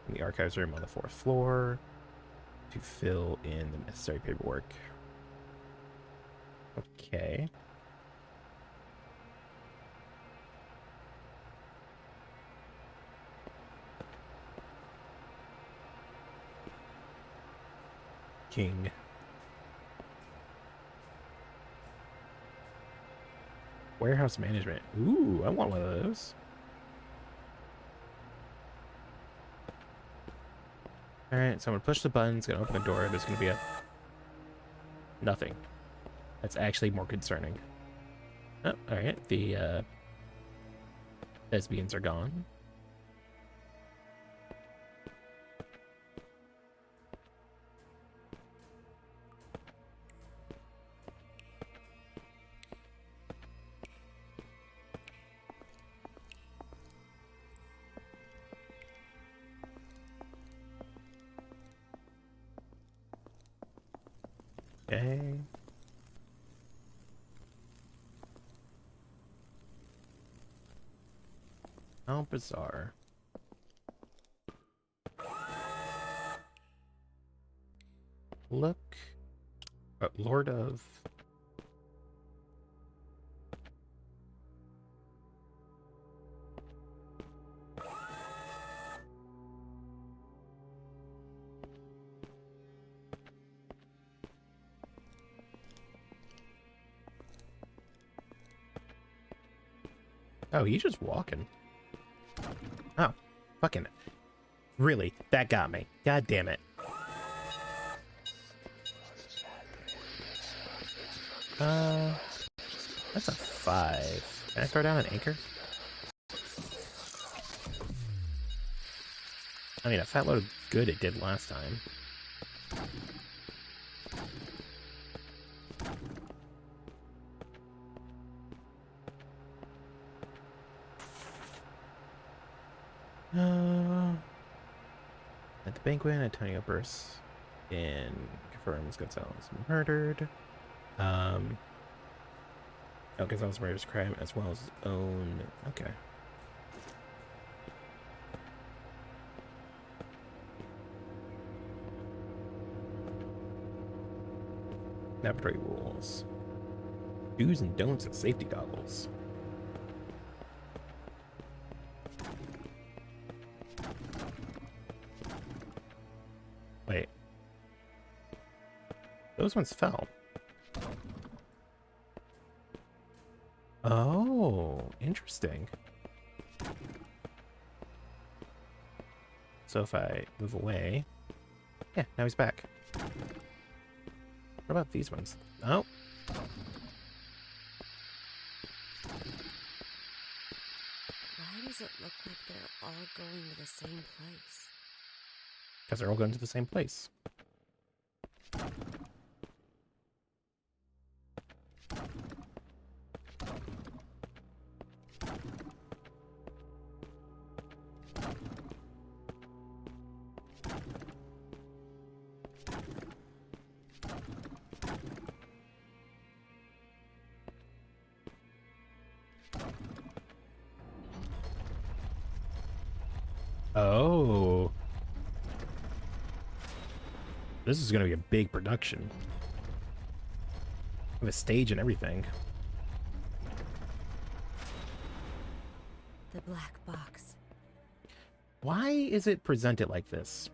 in the archives room on the 4th floor to fill in the necessary paperwork. Okay. King. Warehouse management. Ooh, I want one of those. Alright, so I'm gonna push the button, it's gonna open the door, there's gonna be a... nothing. That's actually more concerning. Oh, alright, the lesbians are gone. Okay. How bizarre. Look. Lord of... Oh, he's just walking. Oh, fucking... Really? That got me. God damn it. That's a 5. Can I throw down an anchor? I mean, a fat load of good it did last time. At the banquet, Antonio bursts in, confirms Gonzalez murdered. Oh, Gonzalez murders crime as well as his own. Okay. Laboratory rules. Do's and don'ts of safety goggles. Wait. Those ones fell. Oh, interesting. So if I move away... Yeah, now he's back. What about these ones? Oh. Why does it look like they're all going to the same place? Because they're all going to the same place. Oh. This is going to be a big production. With a stage and everything. The black box. Why is it presented like this?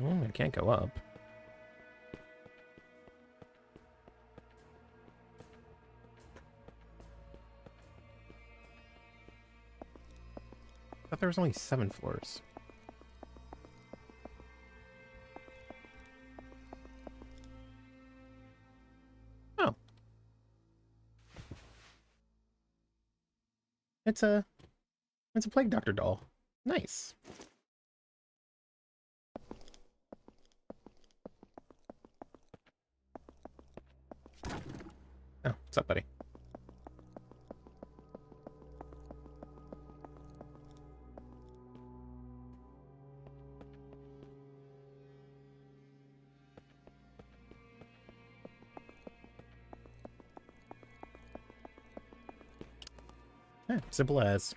Oh, I can't go up. I thought there was only 7 floors. Oh. It's a plague doctor doll. Nice. Oh, what's up, buddy? Yeah, simple as.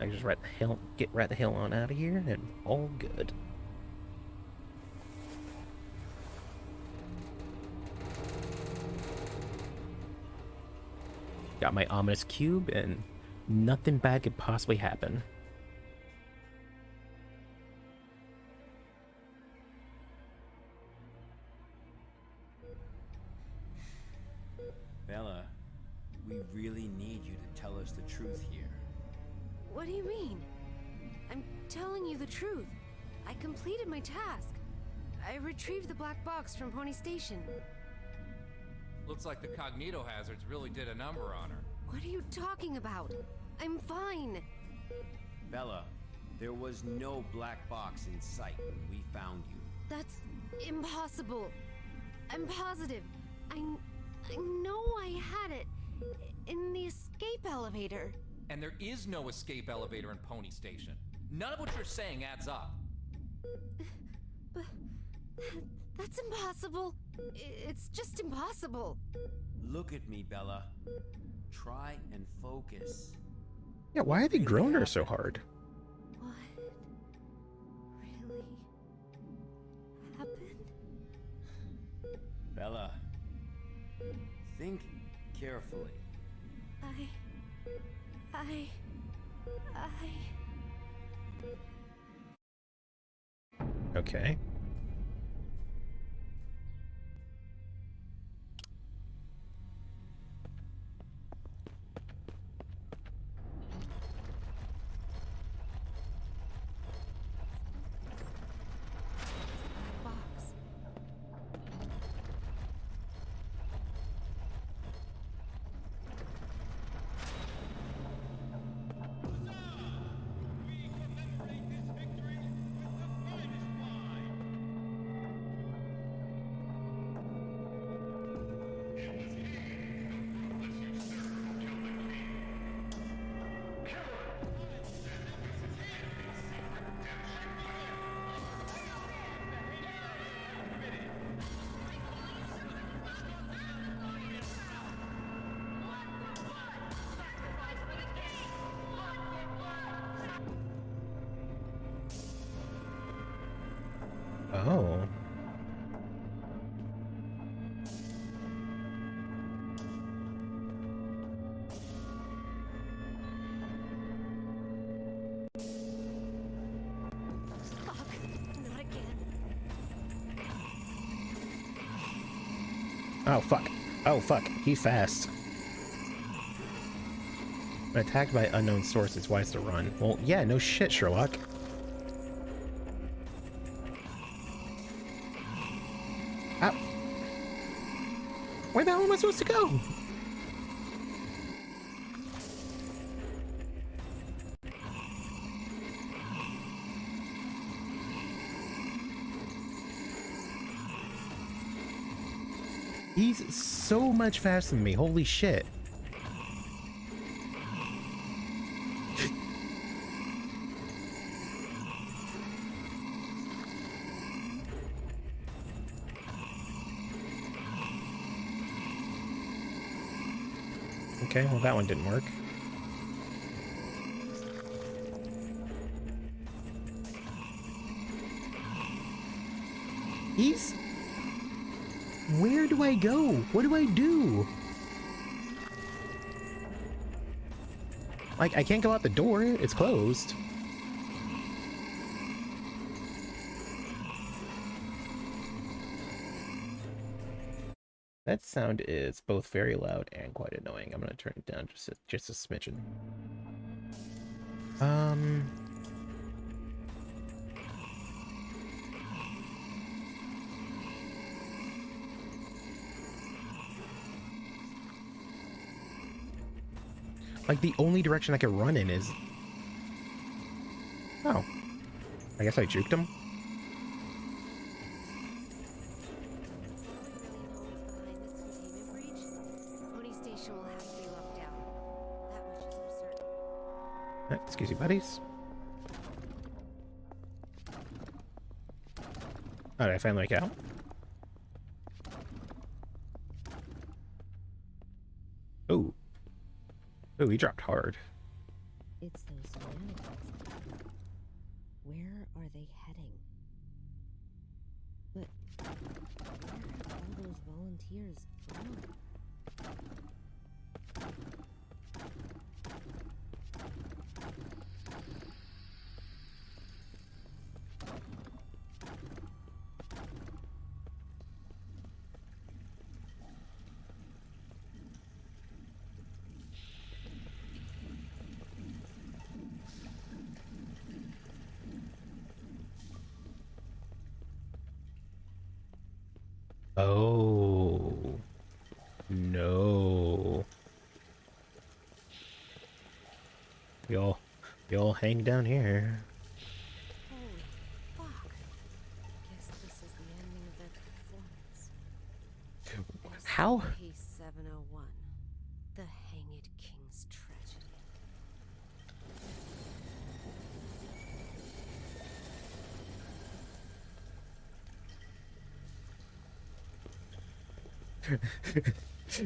I can just get right the hell on out of here and all good. Got my ominous cube and nothing bad could possibly happen. Bella, we really need you to tell us the truth here. What do you mean? I'm telling you the truth. I completed my task. I retrieved the black box from Pony Station. Looks like the cognito hazards really did a number on her. What are you talking about? I'm fine. Bella, there was no black box in sight when we found you. That's impossible. I'm positive. I know I had it in the escape elevator. And there is no escape elevator in Pony Station. None of what you're saying adds up. But that's impossible. It's just impossible. Look at me, Bella. Try and focus. Yeah, why are they growing her so hard? What really happened? Bella, think carefully. Okay. Oh. Oh, fuck. Oh, fuck. He's fast. When attacked by unknown source, it's wise to run. Well, yeah, no shit, Sherlock. Ow. Where the hell am I supposed to go? He's so much faster than me. Holy shit. Okay, well that one didn't work. He's... Where do I go? What do I do? Like, I can't go out the door. It's closed. That sound is both very loud and quite annoying. I'm gonna turn it down just a smidgen. Like, the only direction I can run in is... Oh. I guess I juked him? Excuse you, buddies. Oh, did I finally make out? Ooh. Ooh, he dropped hard. It's those mannequins. Where are they heading? But where are all those volunteers gone? Oh. No. You'll hang down here. Holy fuck. Guess this is the ending of their performance. How? SCP-701. The Hanged King's Tragedy.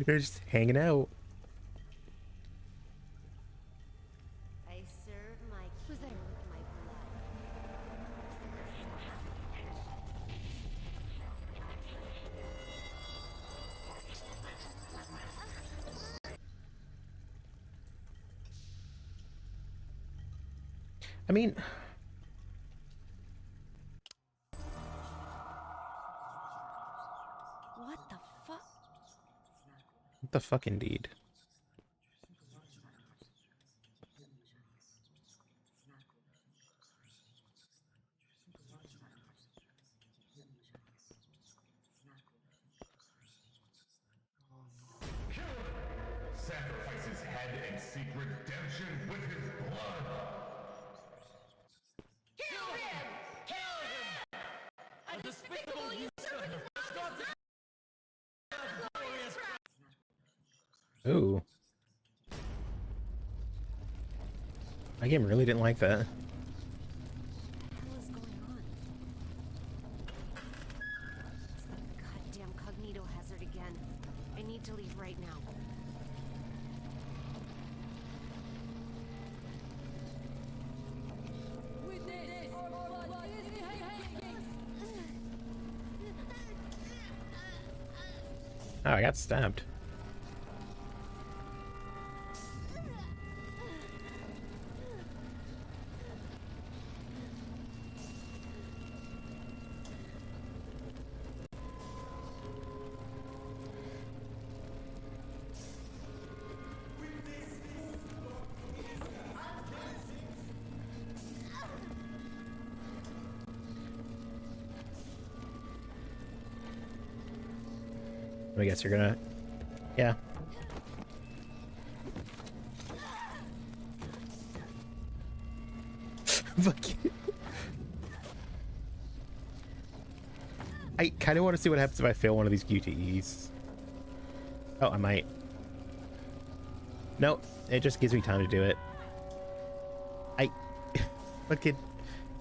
They're just hanging out. I serve my king with my I mean... What the fuck? What the fuck indeed? Sacrifice his head and seek redemption with his blood. Kill him! Kill him! A despicable usurper! Ooh. My game really didn't like that. What the hell is going on? It's the goddamn cognito hazard again. I need to leave right now. Oh, I got stabbed. I guess you're gonna... Yeah. Fuck you. I kind of want to see what happens if I fail one of these QTEs. Oh, I might. Nope, it just gives me time to do it. Fucking...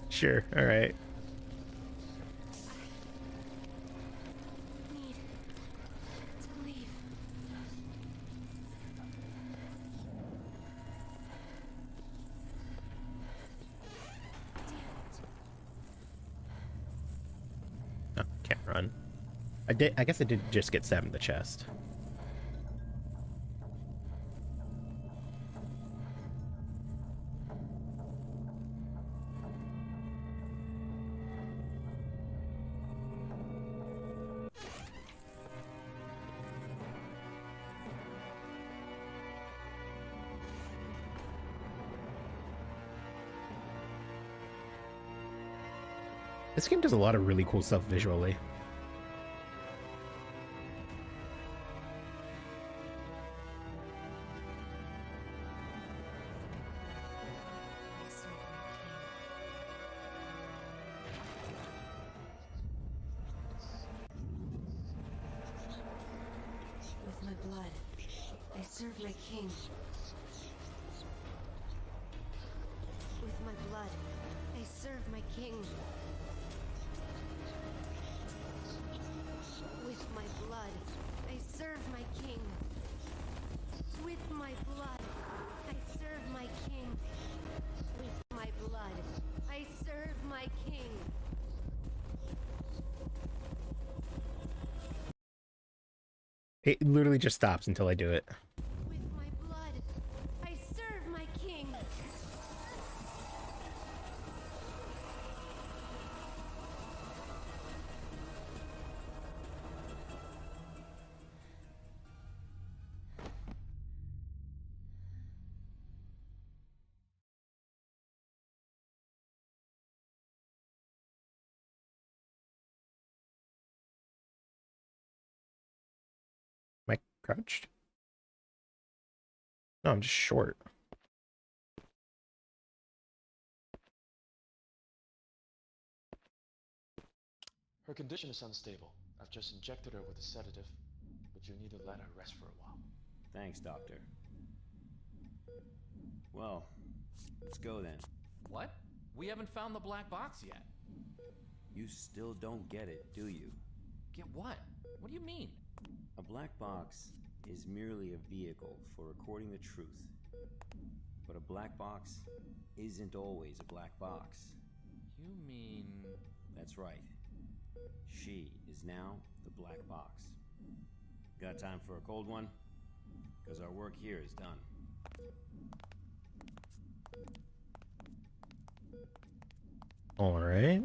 Sure, alright. Oh, can't run. I guess I did just get stabbed in the chest. This game does a lot of really cool stuff visually. With my blood, I serve my king. With my blood, I serve my king. With my blood, I serve my king. With my blood, I serve my king. With my blood, I serve my king. It literally just stops until I do it. With my blood, I serve my king. Am I crouched? No, I'm just short. Her condition is unstable. I've just injected her with a sedative, but you need to let her rest for a while. Thanks, Doctor. Well, let's go then. What? We haven't found the black box yet. You still don't get it, do you? Get what? What do you mean? A black box is merely a vehicle for recording the truth. But a black box isn't always a black box. You mean... That's right. She is now the black box. Got time for a cold one? Because our work here is done. All right.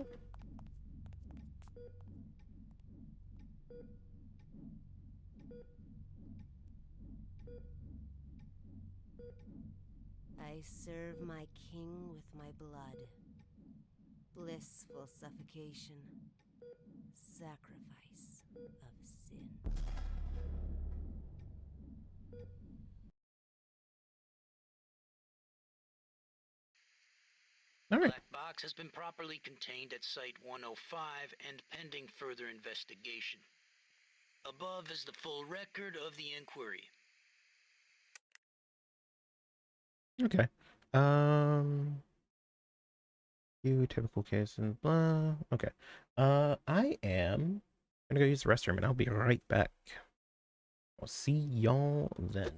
I serve my king with my blood. Blissful suffocation. Sacrifice of sin. All right. Black box has been properly contained at Site 105 and pending further investigation. Above is the full record of the inquiry. Okay. You typical case and blah. Okay. I am gonna go use the restroom and I'll be right back. I'll see y'all then.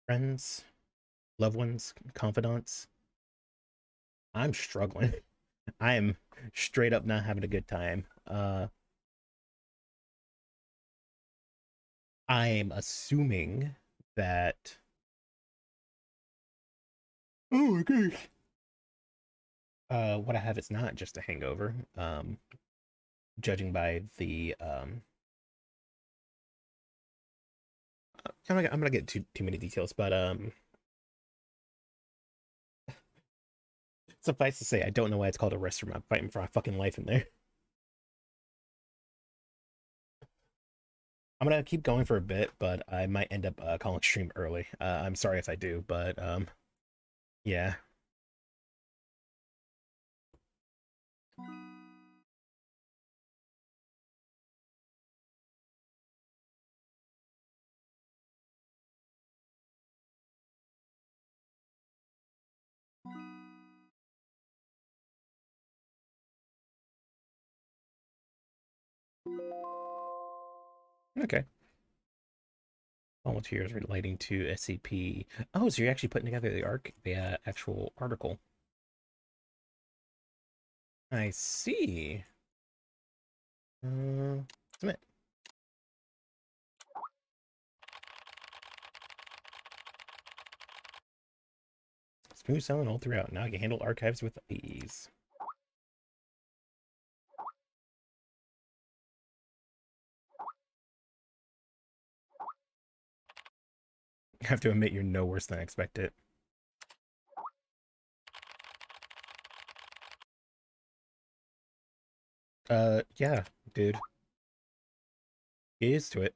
Friends, loved ones, confidants. I'm struggling. I am straight up not having a good time. I am assuming that. Oh my gosh. What I have is not just a hangover. Judging by the I'm gonna get too many details, but suffice to say, I don't know why it's called a restroom. I'm fighting for my fucking life in there. I'm gonna keep going for a bit, but I might end up calling stream early. I'm sorry if I do, but yeah. Okay. Volunteers relating to SCP. Oh, so you're actually putting together the actual article. I see. Submit. Smooth sailing all throughout. Now I can handle archives with ease. I have to admit, you're no worse than I expected. Yeah, dude. Get used to it.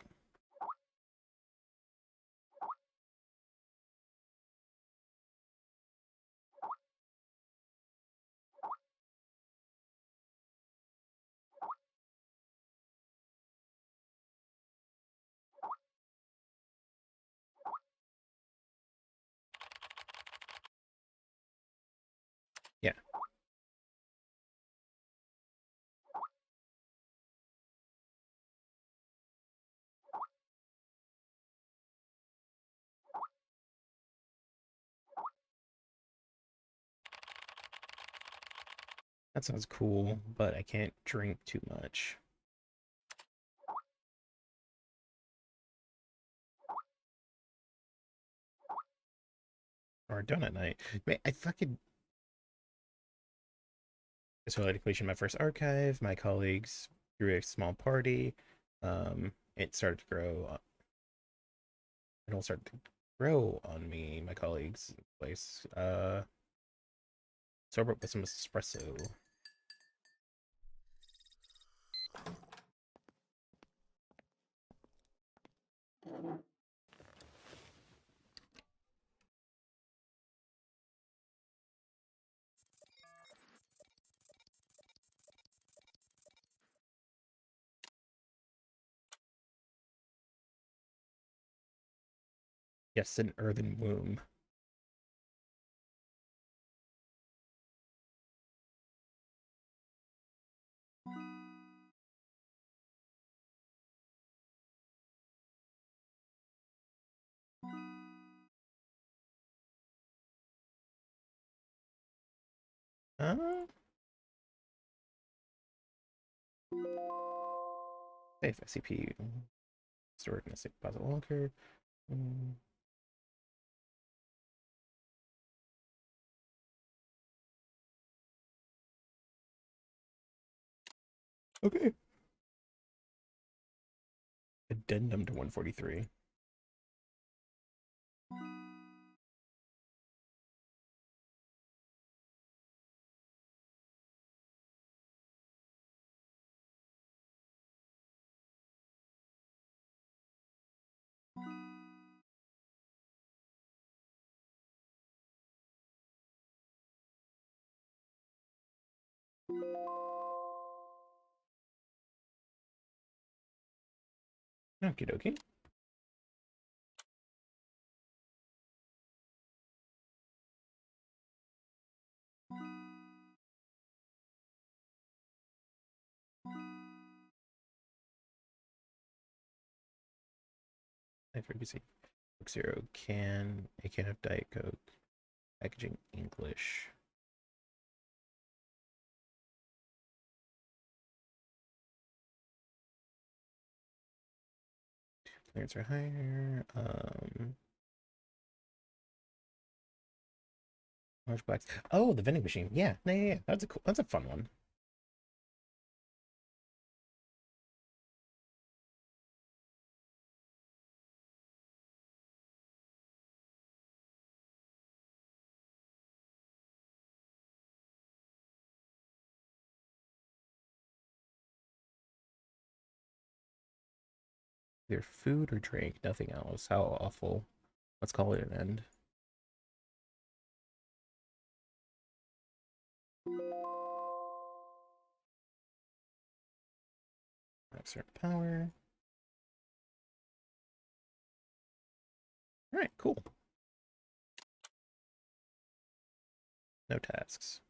Yeah. That sounds cool, but I can't drink too much. Or donut night. Man, I fucking... So I completion my first archive. My colleagues threw a small party. It started to grow. It all started to grow on me. My colleagues' place. Sober up with some espresso. Yes, an earthen womb. Safe SCP stored in a safe deposit locker. Okay. Addendum to 143. Okie dokie. Coke Zero can, a can of Diet Coke, packaging English. Clearance are higher. Large blacks. Oh, the vending machine. Yeah, yeah. That's a fun one. Either food or drink, nothing else. How awful. Let's call it an end. Certain power. All right, cool. No tasks.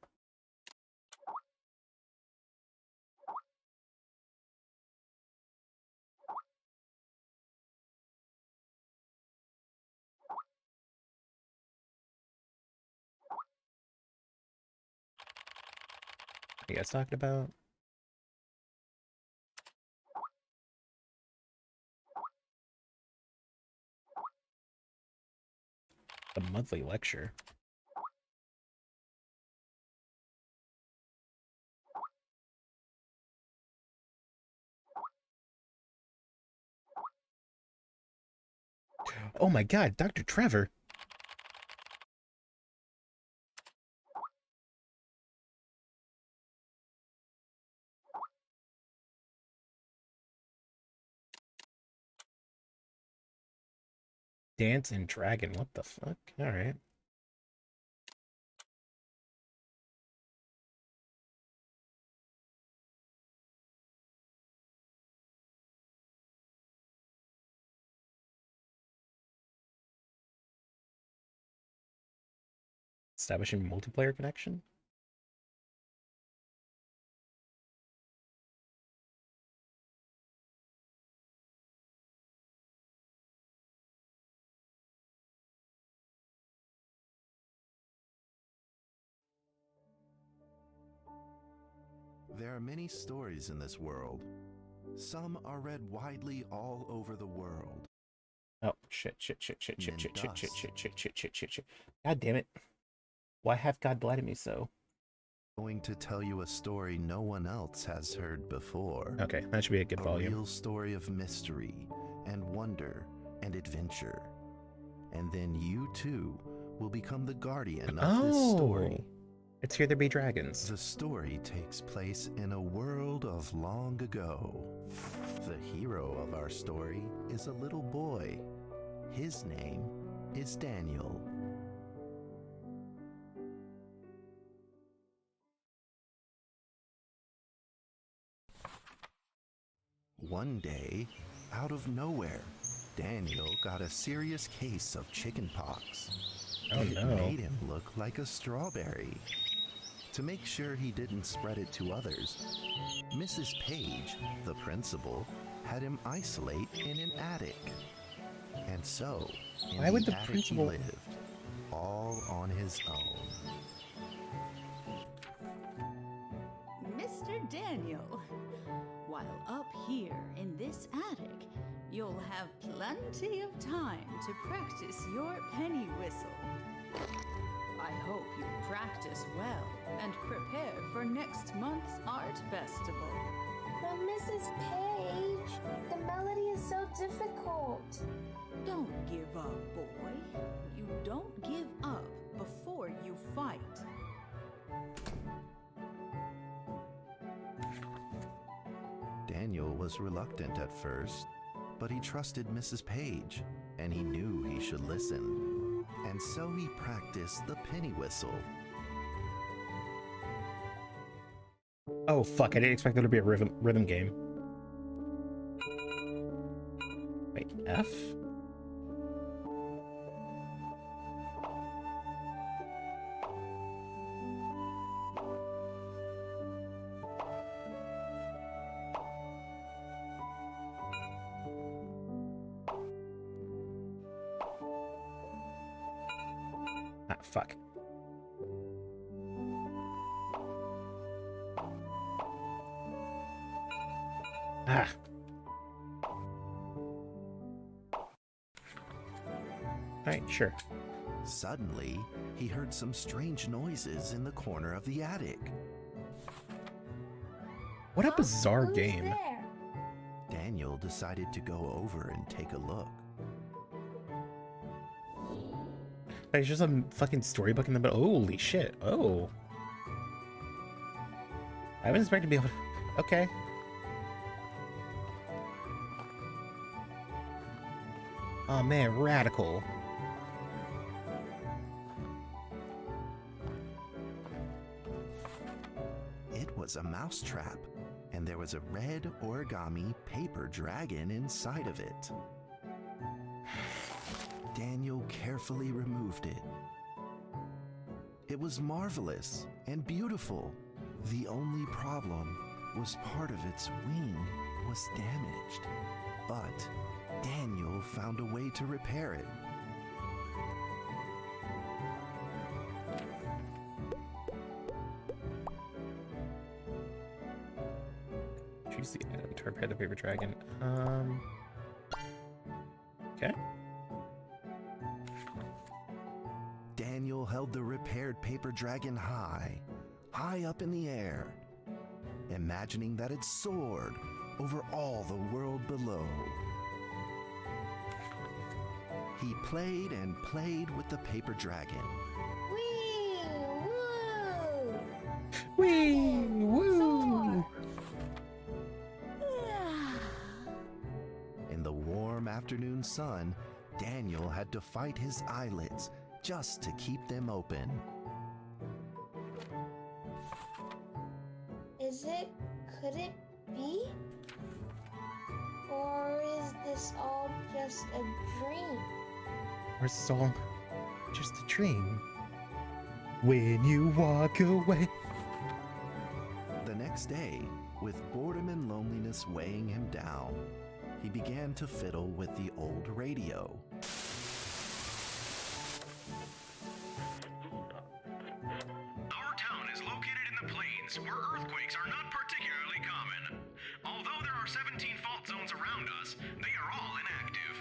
What are you guys talking about? The monthly lecture. Oh my god, Dr. Trevor. Dance and Dragon, what the fuck? Alright. Establishing multiplayer connection? There are many stories in this world. Some are read widely all over the world. Oh, shit. God damn it. Why hath God blighted me so? Going to tell you a story no one else has heard before. Okay, that should be a good volume. A real story of mystery and wonder and adventure. And then you too will become the guardian of this story. It's Here There Be Dragons. The story takes place in a world of long ago. The hero of our story is a little boy. His name is Daniel. One day, out of nowhere, Daniel got a serious case of chickenpox. It made him look like a strawberry. To make sure he didn't spread it to others, Mrs. Page, the principal, had him isolate in an attic. And so, in the attic he lived, all on his own. Mr. Daniel, while up here in this attic, you'll have plenty of time to practice your penny whistle. I hope you practice well and prepare for next month's art festival. But Mrs. Page, the melody is so difficult. Don't give up, boy. You don't give up before you fight. Daniel was reluctant at first, but he trusted Mrs. Page, and he knew he should listen. And so he practiced the penny whistle. Oh fuck, I didn't expect there to be a rhythm game. Wait, F? Fuck. Ah. Alright, sure. Suddenly, he heard some strange noises in the corner of the attic. What a bizarre game. Daniel decided to go over and take a look. There's just a fucking storybook in the middle. Holy shit. Oh. I wasn't expecting to be able to... Okay. Oh man, radical. It was a mousetrap, and there was a red origami paper dragon inside of it. Daniel carefully removed it. It was marvelous and beautiful. The only problem was part of its wing was damaged, but Daniel found a way to repair it. Choose the item to repair the paper dragon. Okay. Daniel held the repaired paper dragon high up in the air, imagining that it soared over all the world below. He played and played with the paper dragon. Wee! Woo! Wee! Woo! In the warm afternoon sun, Daniel had to fight his eyelids just to keep them open. Could it be? Or is this all just a dream? Or is this all just a dream? When you walk away. The next day, with boredom and loneliness weighing him down, he began to fiddle with the old radio. Our town is located in the plains, where earthquakes are not particularly common. Although there are 17 fault zones around us, they are all inactive.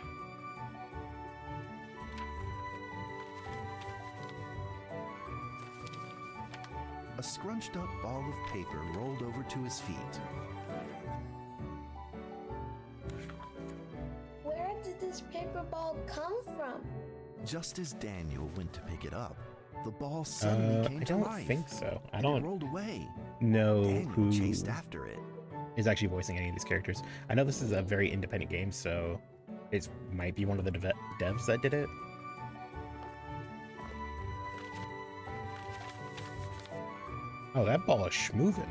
A scrunched up ball of paper rolled over to his feet. Where did this paper ball come from? Just as Daniel went to pick it up, the ball suddenly came to life. I don't think so. I and don't it rolled away. know Daniel who chased after it. is actually voicing any of these characters. I know this is a very independent game, so it might be one of the devs that did it. Oh, that ball is schmovin'.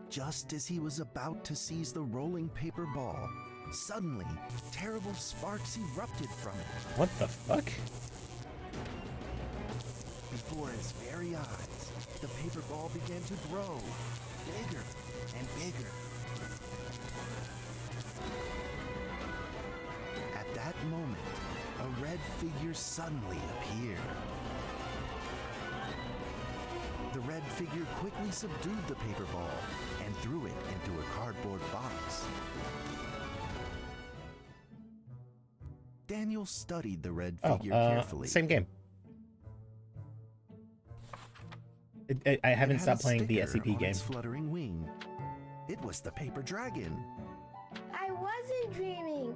Just as he was about to seize the rolling paper ball, suddenly, terrible sparks erupted from it. What the fuck? Before his very eyes, the paper ball began to grow, bigger and bigger. At that moment, a red figure suddenly appeared. The red figure quickly subdued the paper ball and threw it into a cardboard box. Daniel studied the red figure carefully. Same game. I haven't stopped playing the SCP game. Fluttering wing. It was the paper dragon. I wasn't dreaming.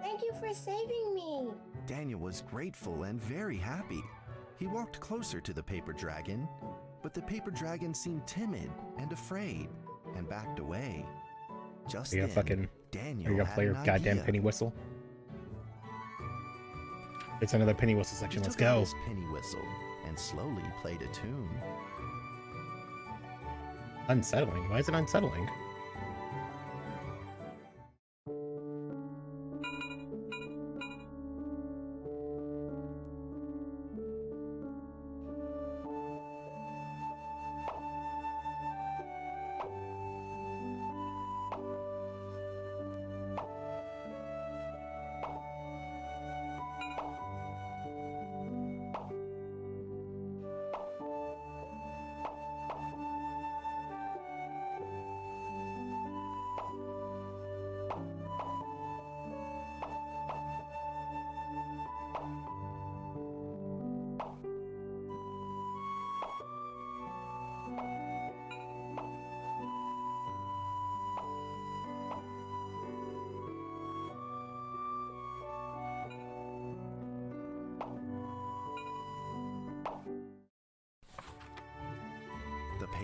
Thank you for saving me. Daniel was grateful and very happy. He walked closer to the paper dragon, but the paper dragon seemed timid and afraid and backed away. Just Are you then, fucking, Daniel are you gonna had play your an goddamn idea. penny whistle? It's another penny whistle section. He Let's took out go. his penny whistle and slowly played a tune. Unsettling. Why is it unsettling?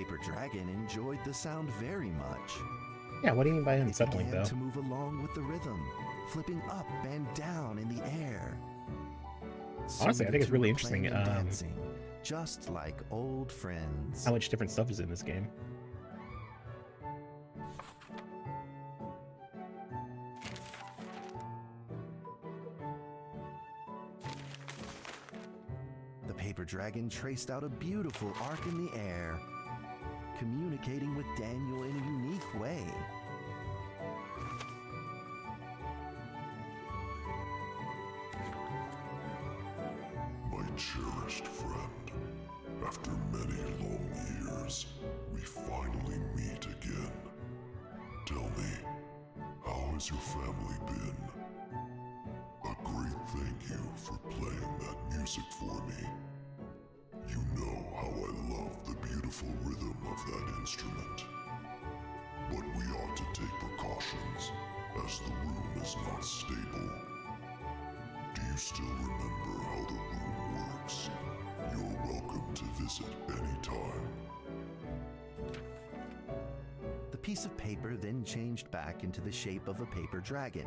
paper dragon enjoyed the sound very much. Yeah, what do you mean by unsettling, It began though? to move along with the rhythm, flipping up and down in the air. Honestly, I think it's really interesting. Dancing, just like old friends. How much different stuff is in this game? The paper dragon traced out a beautiful arc in the air, communicating with Daniel in a unique way. My cherished friend, after many long years, we finally meet again. Tell me, how has your family been? A great thank you for playing that music for me. You know how I love the beautiful rhythm of that instrument. But we ought to take precautions, as the room is not stable. Do you still remember how the room works? You're welcome to visit anytime. The piece of paper then changed back into the shape of a paper dragon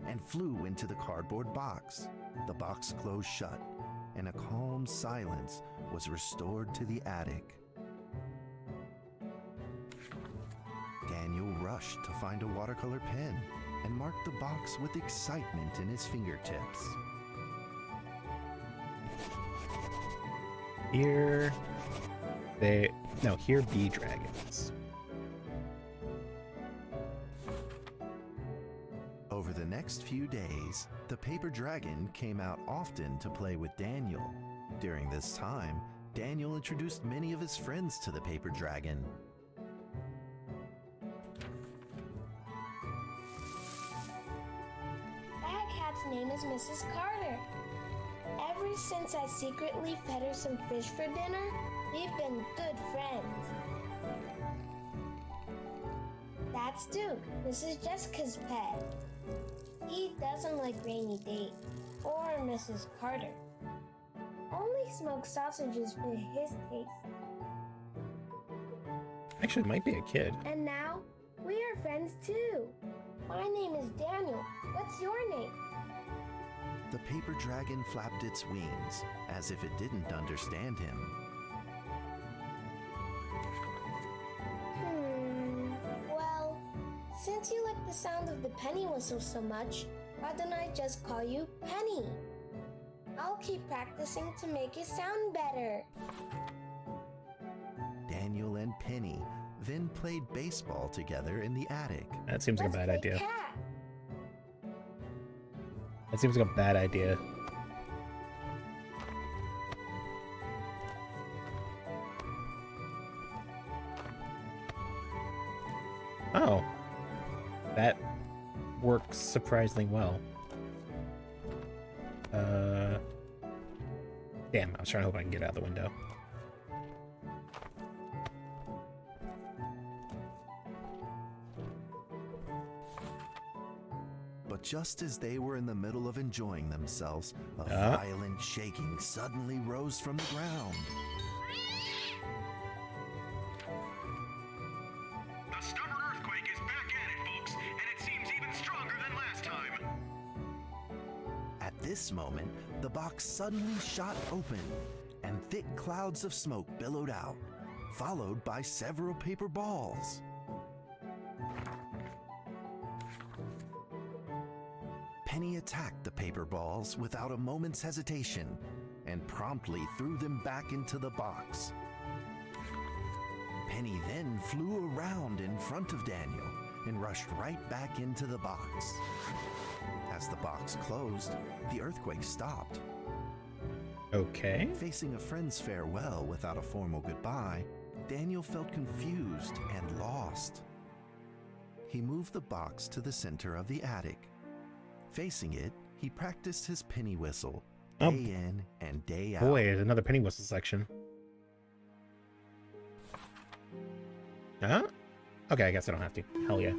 and flew into the cardboard box. The box closed shut, and a calm silence was restored to the attic. Daniel rushed to find a watercolor pen and marked the box with excitement in his fingertips. Here be dragons. Over the next few days, the paper dragon came out often to play with Daniel. During this time, Daniel introduced many of his friends to the paper dragon. That cat's name is Mrs. Carter. Ever since I secretly fed her some fish for dinner, we've been good friends. That's Duke, Mrs. Jessica's pet. He doesn't like Rainy Day or Mrs. Carter. Only smoked sausages for his taste. Actually, it might be a kid. And now, we are friends too. My name is Daniel. What's your name? The paper dragon flapped its wings, as if it didn't understand him. Well, since you like the sound of the penny whistle so much, why don't I just call you Penny? I'll keep practicing to make it sound better. Daniel and Penny then played baseball together in the attic. That seems like a bad idea. Cat. That seems like a bad idea. Oh. That works surprisingly well. Damn, I was trying to hope I can get out the window. But just as they were in the middle of enjoying themselves, a violent shaking suddenly rose from the ground. The stubborn earthquake is back at it, folks, and it seems even stronger than last time. At this moment, the box suddenly shot open, and thick clouds of smoke billowed out, followed by several paper balls. Penny attacked the paper balls without a moment's hesitation and promptly threw them back into the box. Penny then flew around in front of Daniel and rushed right back into the box. As the box closed, the earthquake stopped. Okay. Facing a friend's farewell without a formal goodbye, Daniel felt confused and lost. He moved the box to the center of the attic. Facing it, he practiced his penny whistle, day in and day out. Boy, there's another penny whistle section. Huh? Okay, I guess I don't have to. Hell yeah.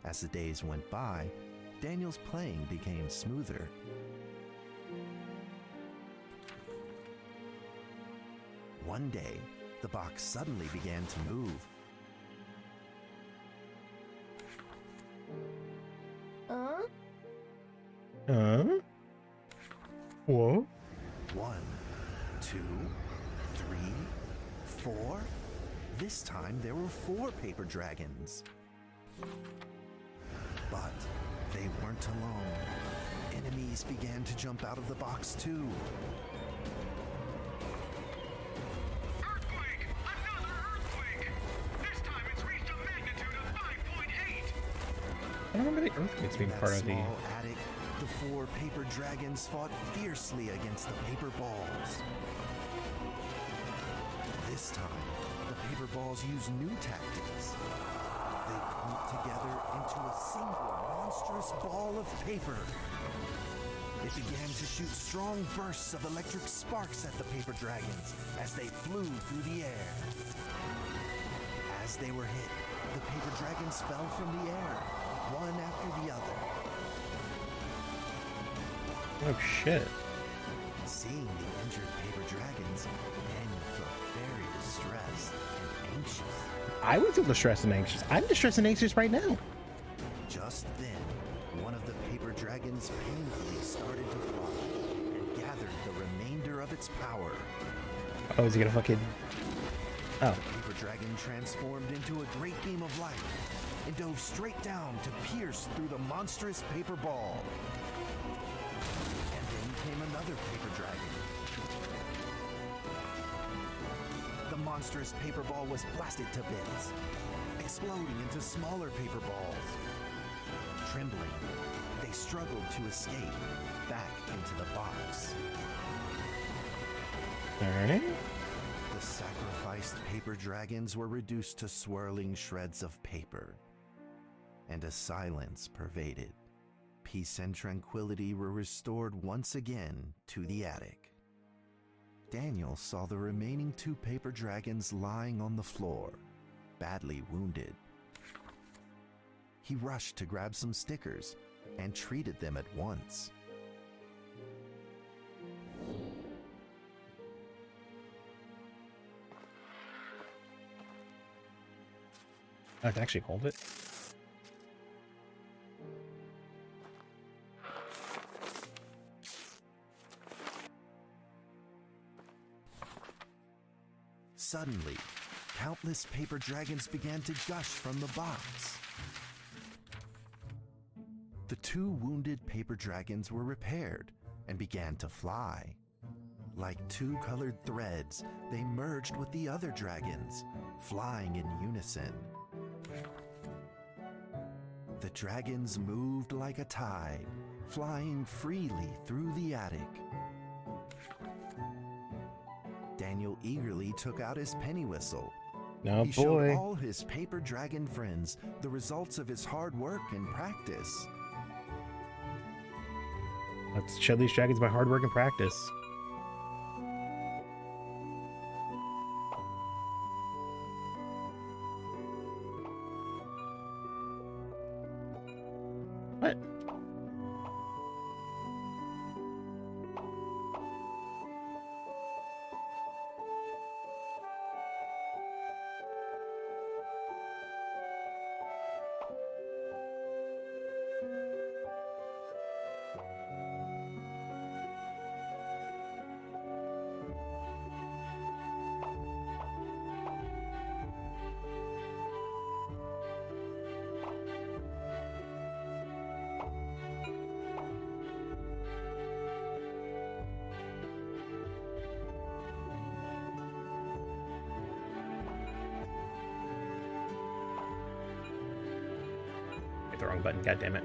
As the days went by, Daniel's playing became smoother. One day, the box suddenly began to move. Whoa. 1, 2, 3, 4. This time there were 4 paper dragons. But they weren't alone. Enemies began to jump out of the box too. Earthquake! Another earthquake! This time it's reached a magnitude of 5.8! I don't remember the earthquakes being part of the... small attic, the 4 paper dragons fought fiercely against the paper balls. This time, the paper balls used new tactics. They clumped together into a single monstrous ball of paper. It began to shoot strong bursts of electric sparks at the paper dragons as they flew through the air. As they were hit, the paper dragons fell from the air, one after the other. Oh shit. Seeing the injured paper dragons, Daniel felt very distressed and anxious. I would feel distressed and anxious. I'm distressed and anxious right now. Just then, one of the paper dragons painfully started to fly and gathered the remainder of its power. Oh, is he gonna fucking... Oh. The paper dragon transformed into a great beam of light and dove straight down to pierce through the monstrous paper ball. And then came another paper dragon. The monstrous paper ball was blasted to bits, exploding into smaller paper balls. Trembling, they struggled to escape back into the box. Alright. The sacrificed paper dragons were reduced to swirling shreds of paper, and a silence pervaded. Peace and tranquility were restored once again to the attic. Daniel saw the remaining 2 paper dragons lying on the floor, badly wounded. He rushed to grab some stickers and treated them at once. I have to actually hold it. Suddenly, countless paper dragons began to gush from the box. The 2 wounded paper dragons were repaired and began to fly. Like 2 colored threads, they merged with the other dragons, flying in unison. The dragons moved like a tide, flying freely through the attic. Daniel eagerly took out his penny whistle. Oh, he boy. showed all his paper dragon friends the results of his hard work and practice. Let's show these dragons my hard work and practice. What? Hit the wrong button, god damn it.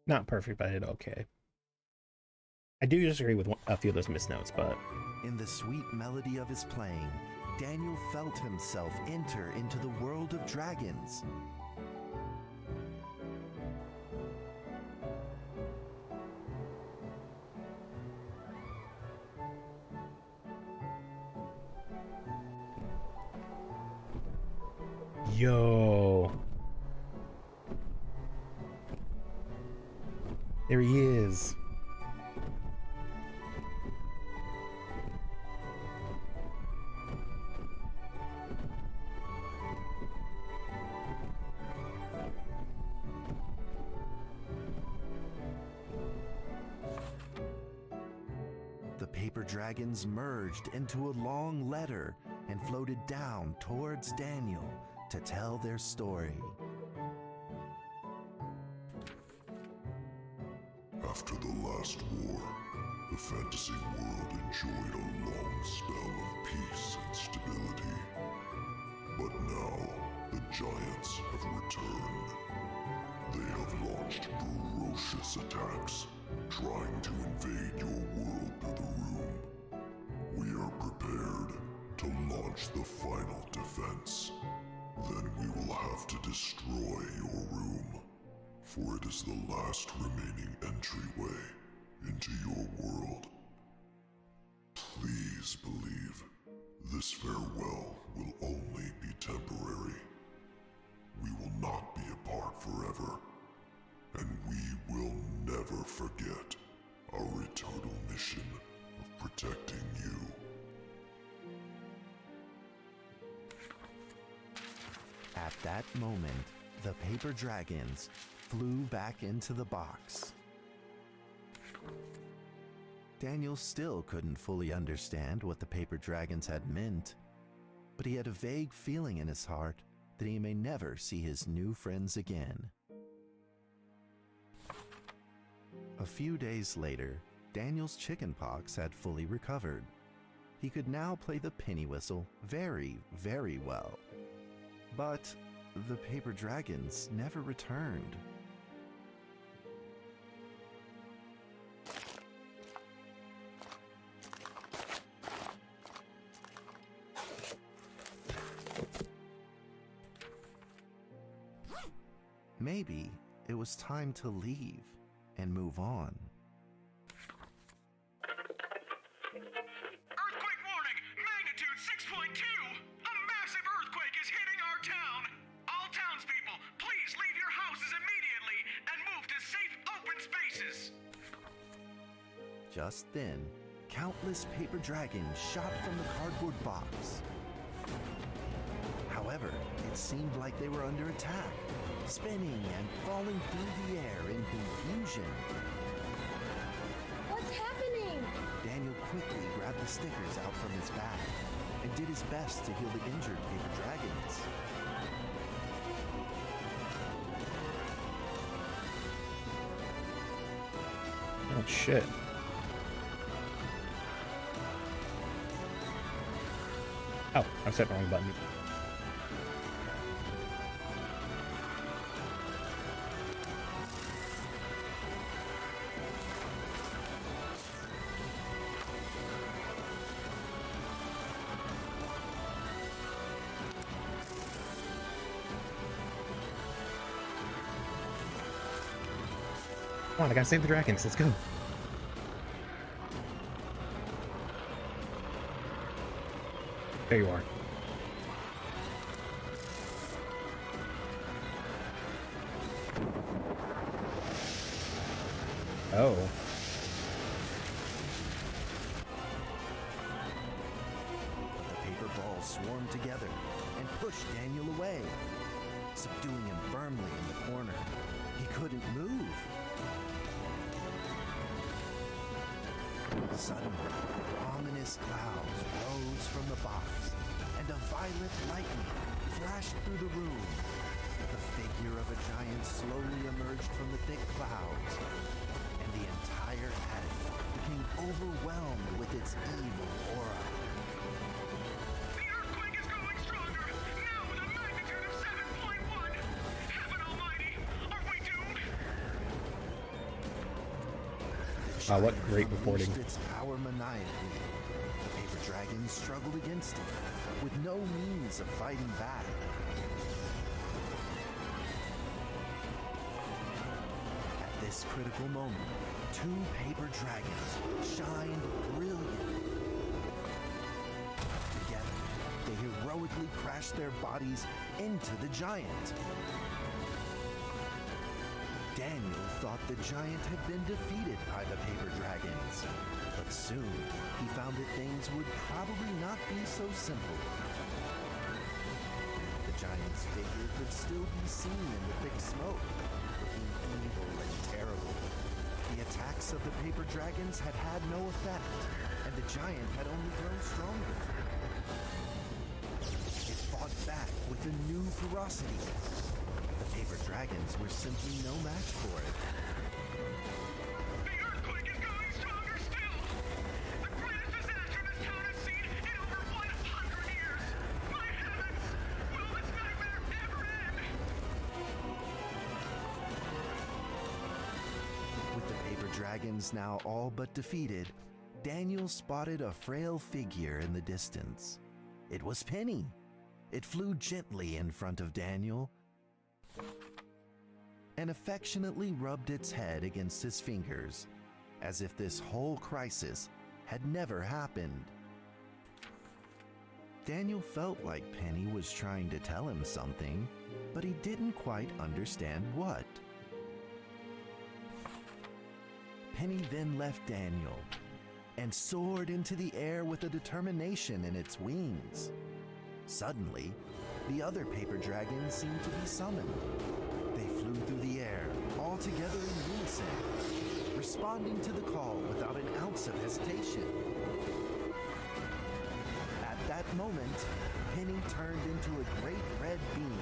Not perfect, but I did okay. I do disagree with a few of those misnotes, but in the sweet melody of his playing, Daniel felt himself enter into the world of dragons. Yo. There he is. The paper dragons merged into a long letter and floated down towards Daniel to tell their story. After the last war, the fantasy world enjoyed a long spell of peace and stability. But now, the giants have returned. They have launched ferocious attacks, trying to invade your world through the room. We are prepared to launch the final defense. Then we will have to destroy your room, for it is the last remaining entryway into your world. Please believe, this farewell will only be temporary. We will not be apart forever, and we will never forget our eternal mission of protecting you. At that moment, the paper dragons flew back into the box. Daniel still couldn't fully understand what the paper dragons had meant, but he had a vague feeling in his heart that he may never see his new friends again. A few days later, Daniel's chickenpox had fully recovered. He could now play the penny whistle very, very well. But the paper dragons never returned. Maybe it was time to leave and move on. Earthquake warning! Magnitude 6.2! A massive earthquake is hitting our town! All townspeople, please leave your houses immediately and move to safe open spaces! Just then, countless paper dragons shot from the cardboard box. However, it seemed like they were under attack, spinning and falling through the air in confusion. What's happening? Daniel quickly grabbed the stickers out from his bag and did his best to heal the injured paper dragons. Oh shit. Oh, I set the wrong button. Come on, I gotta save the dragons. Let's go. There you are. Oh. The paper balls swarmed together and pushed Daniel away, subduing him firmly in the corner. He couldn't move. Suddenly, ominous clouds rose from the box, and a violet lightning flashed through the room. The figure of a giant slowly emerged from the thick clouds, and the entire attic became overwhelmed with its evil aura. The earthquake is growing stronger, now with a magnitude of 7.1! Heaven almighty, are we doomed? The Wow, what great reporting. Its power maniacally. The paper dragon struggled against it, with no means of fighting back. At this critical moment, two paper dragons shined brilliantly. Together, they heroically crashed their bodies into the giant. Daniel thought the giant had been defeated by the paper dragons, but soon he found that things would probably not be so simple. The giant's figure could still be seen in the thick smoke, looking evil and terrible. The attacks of the paper dragons had had no effect, and the giant had only grown stronger. It fought back with a new ferocity. The paper dragons were simply no match for it. The earthquake is going stronger still! The greatest disaster this town has seen in over 100 years! My heavens! Will this nightmare ever end? With the paper dragons now all but defeated, Daniel spotted a frail figure in the distance. It was Penny. It flew gently in front of Daniel and affectionately rubbed its head against his fingers, as if this whole crisis had never happened. Daniel felt like Penny was trying to tell him something, but he didn't quite understand what. Penny then left Daniel and soared into the air with a determination in its wings. Suddenly, the other paper dragons seemed to be summoned. They flew through the air, all together in unison, responding to the call without an ounce of hesitation. At that moment, Penny turned into a great red beam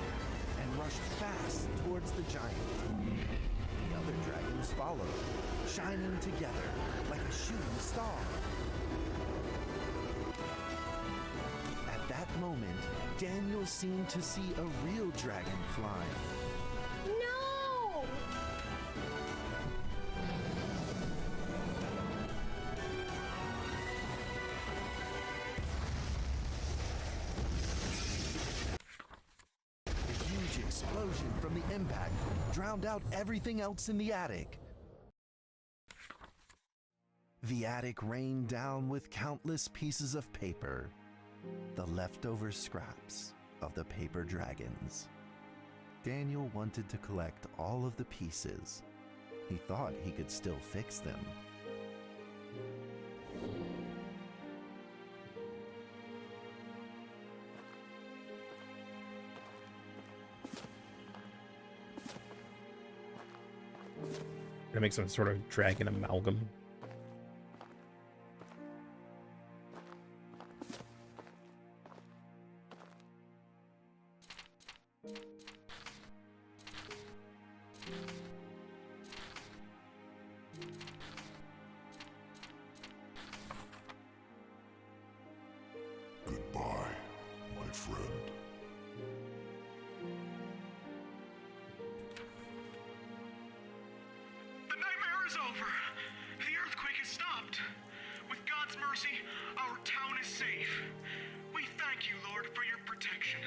and rushed fast towards the giant. The other dragons followed, shining together like a shooting star. At that moment, Daniel seemed to see a real dragon flying. No! A huge explosion from the impact drowned out everything else in the attic. The attic rained down with countless pieces of paper, the leftover scraps of the paper dragons. Daniel wanted to collect all of the pieces. He thought he could still fix them. Gonna make some sort of dragon amalgam. Goodbye, my friend. The nightmare is over. The earthquake has stopped. With God's mercy, our town is safe. We thank you, Lord, for your protection.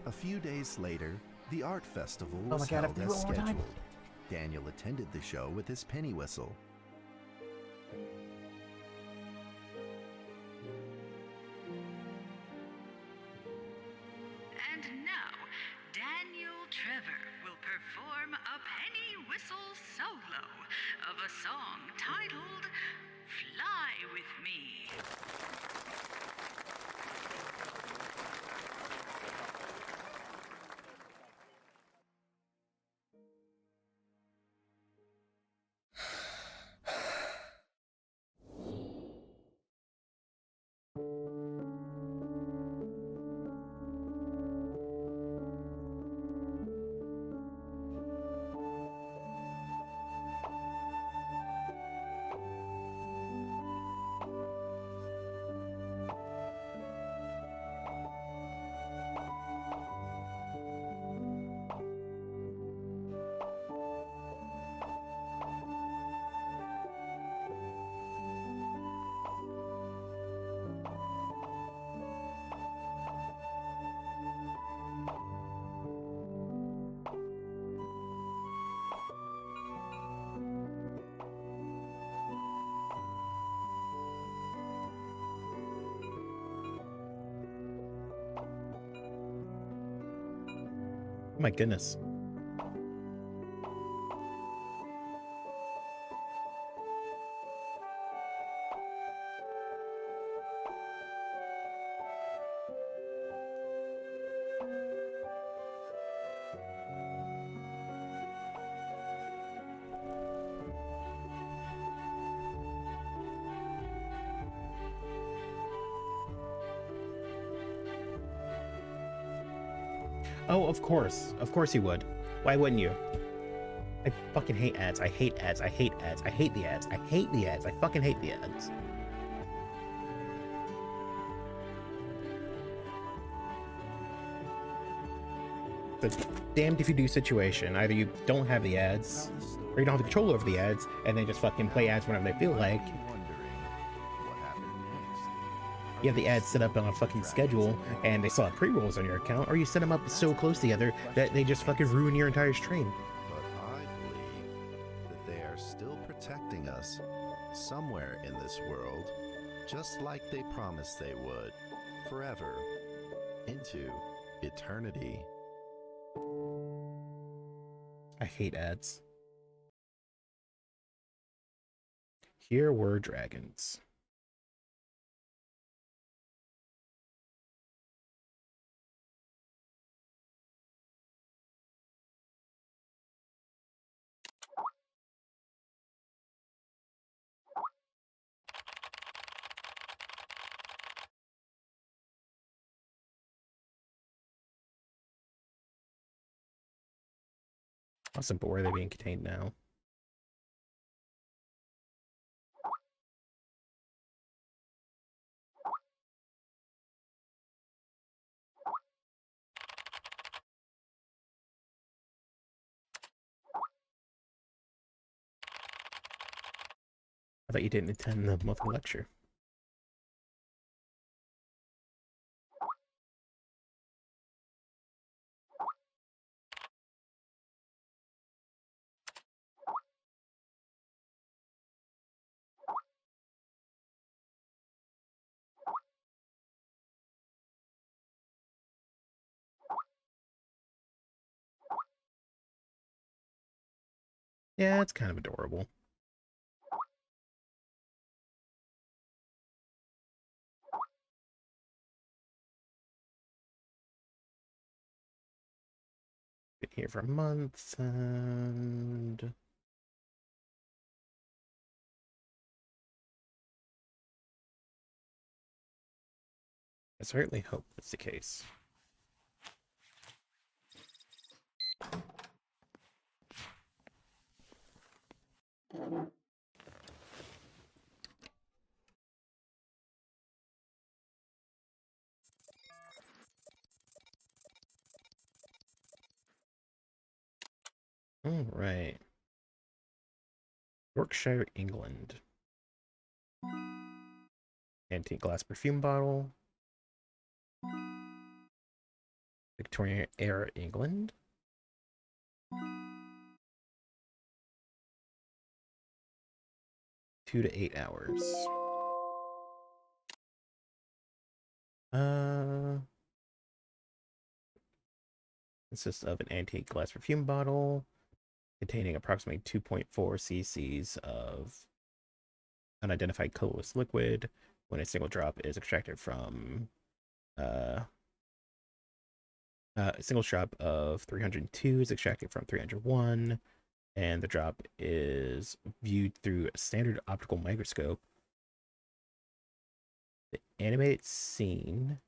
A few days later, the art festival Oh was my God, I have held to do as it one more time. scheduled. Daniel attended the show with his penny whistle. And now, Daniel Trevor will perform a penny whistle solo of a song titled Fly With Me. my goodness. Oh, of course. Of course you would. Why wouldn't you? I fucking hate ads. I hate ads. I hate ads. I hate the ads. I hate the ads. I fucking hate the ads. The damned if you do situation. Either you don't have the ads, or you don't have the control over the ads, and they just fucking play ads whenever they feel like. You have the ads set up on a fucking schedule, and they still have pre-rolls on your account, or you set them up so close together that they just fucking ruin your entire stream. But I believe that they are still protecting us somewhere in this world, just like they promised they would, forever, into eternity. I hate ads. Here were dragons. Awesome, but where are they being contained now? I thought you didn't attend the monthly lecture. Yeah, it's kind of adorable. Been here for months, and I certainly hope that's the case. All right. Yorkshire, England. Antique glass perfume bottle. Victorian era England. Two to 8 hours. Consists of an antique glass perfume bottle containing approximately 2.4 cc's of unidentified colorless liquid. When a single drop is extracted from a single drop of 302 is extracted from 301, and the drop is viewed through a standard optical microscope. The animated scene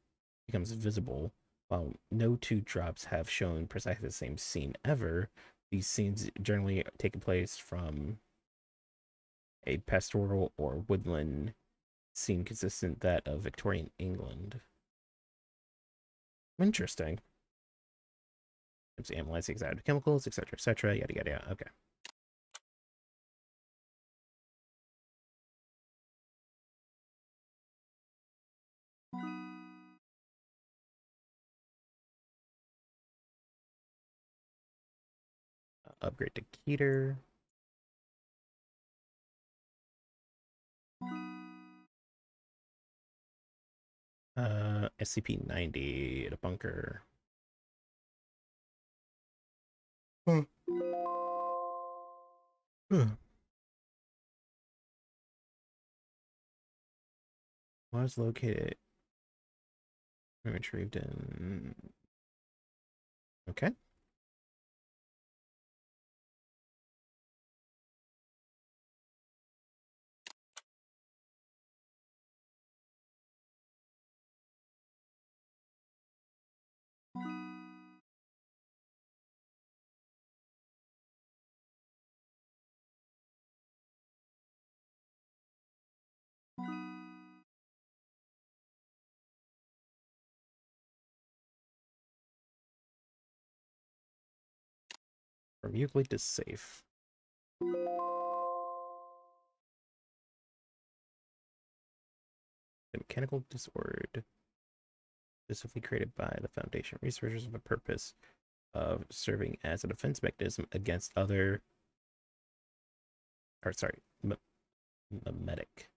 becomes visible. While no two drops have shown precisely the same scene ever, these scenes generally take place from a pastoral or woodland scene consistent that of Victorian England. Interesting. It's analyzing exotic chemicals, etc., yada yada yada. Okay. Upgrade to Keter. SCP-90 at a bunker. Was located and retrieved in. Okay. From Euclid to safe. The mechanical disorder specifically created by the Foundation researchers for the purpose of serving as a defense mechanism against other, mimetic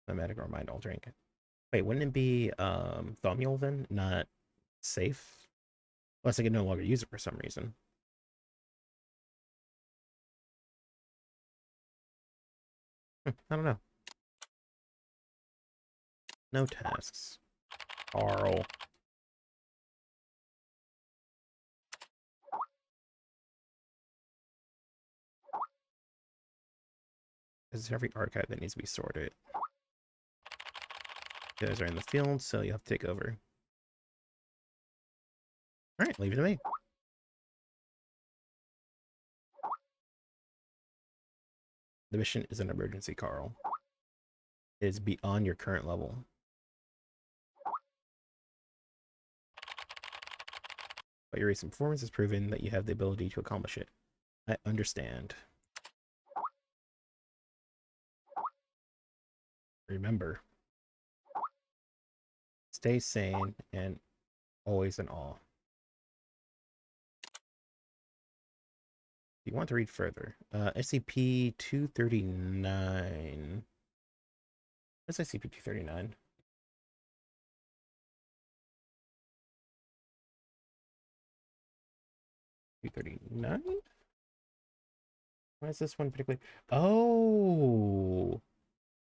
or mind altering. Wait, wouldn't it be Thaumiel then, not safe? Unless I can no longer use it for some reason. I don't know. No tasks. Carl. This is every archive that needs to be sorted. You guys are in the field, so you have to take over. Alright, leave it to me. The mission is an emergency, Carl. It is beyond your current level. But your recent performance has proven that you have the ability to accomplish it. I understand. Remember, stay sane and always in awe. If you want to read further, SCP-239. What's SCP-239? $239? Why is this one particularly? Oh,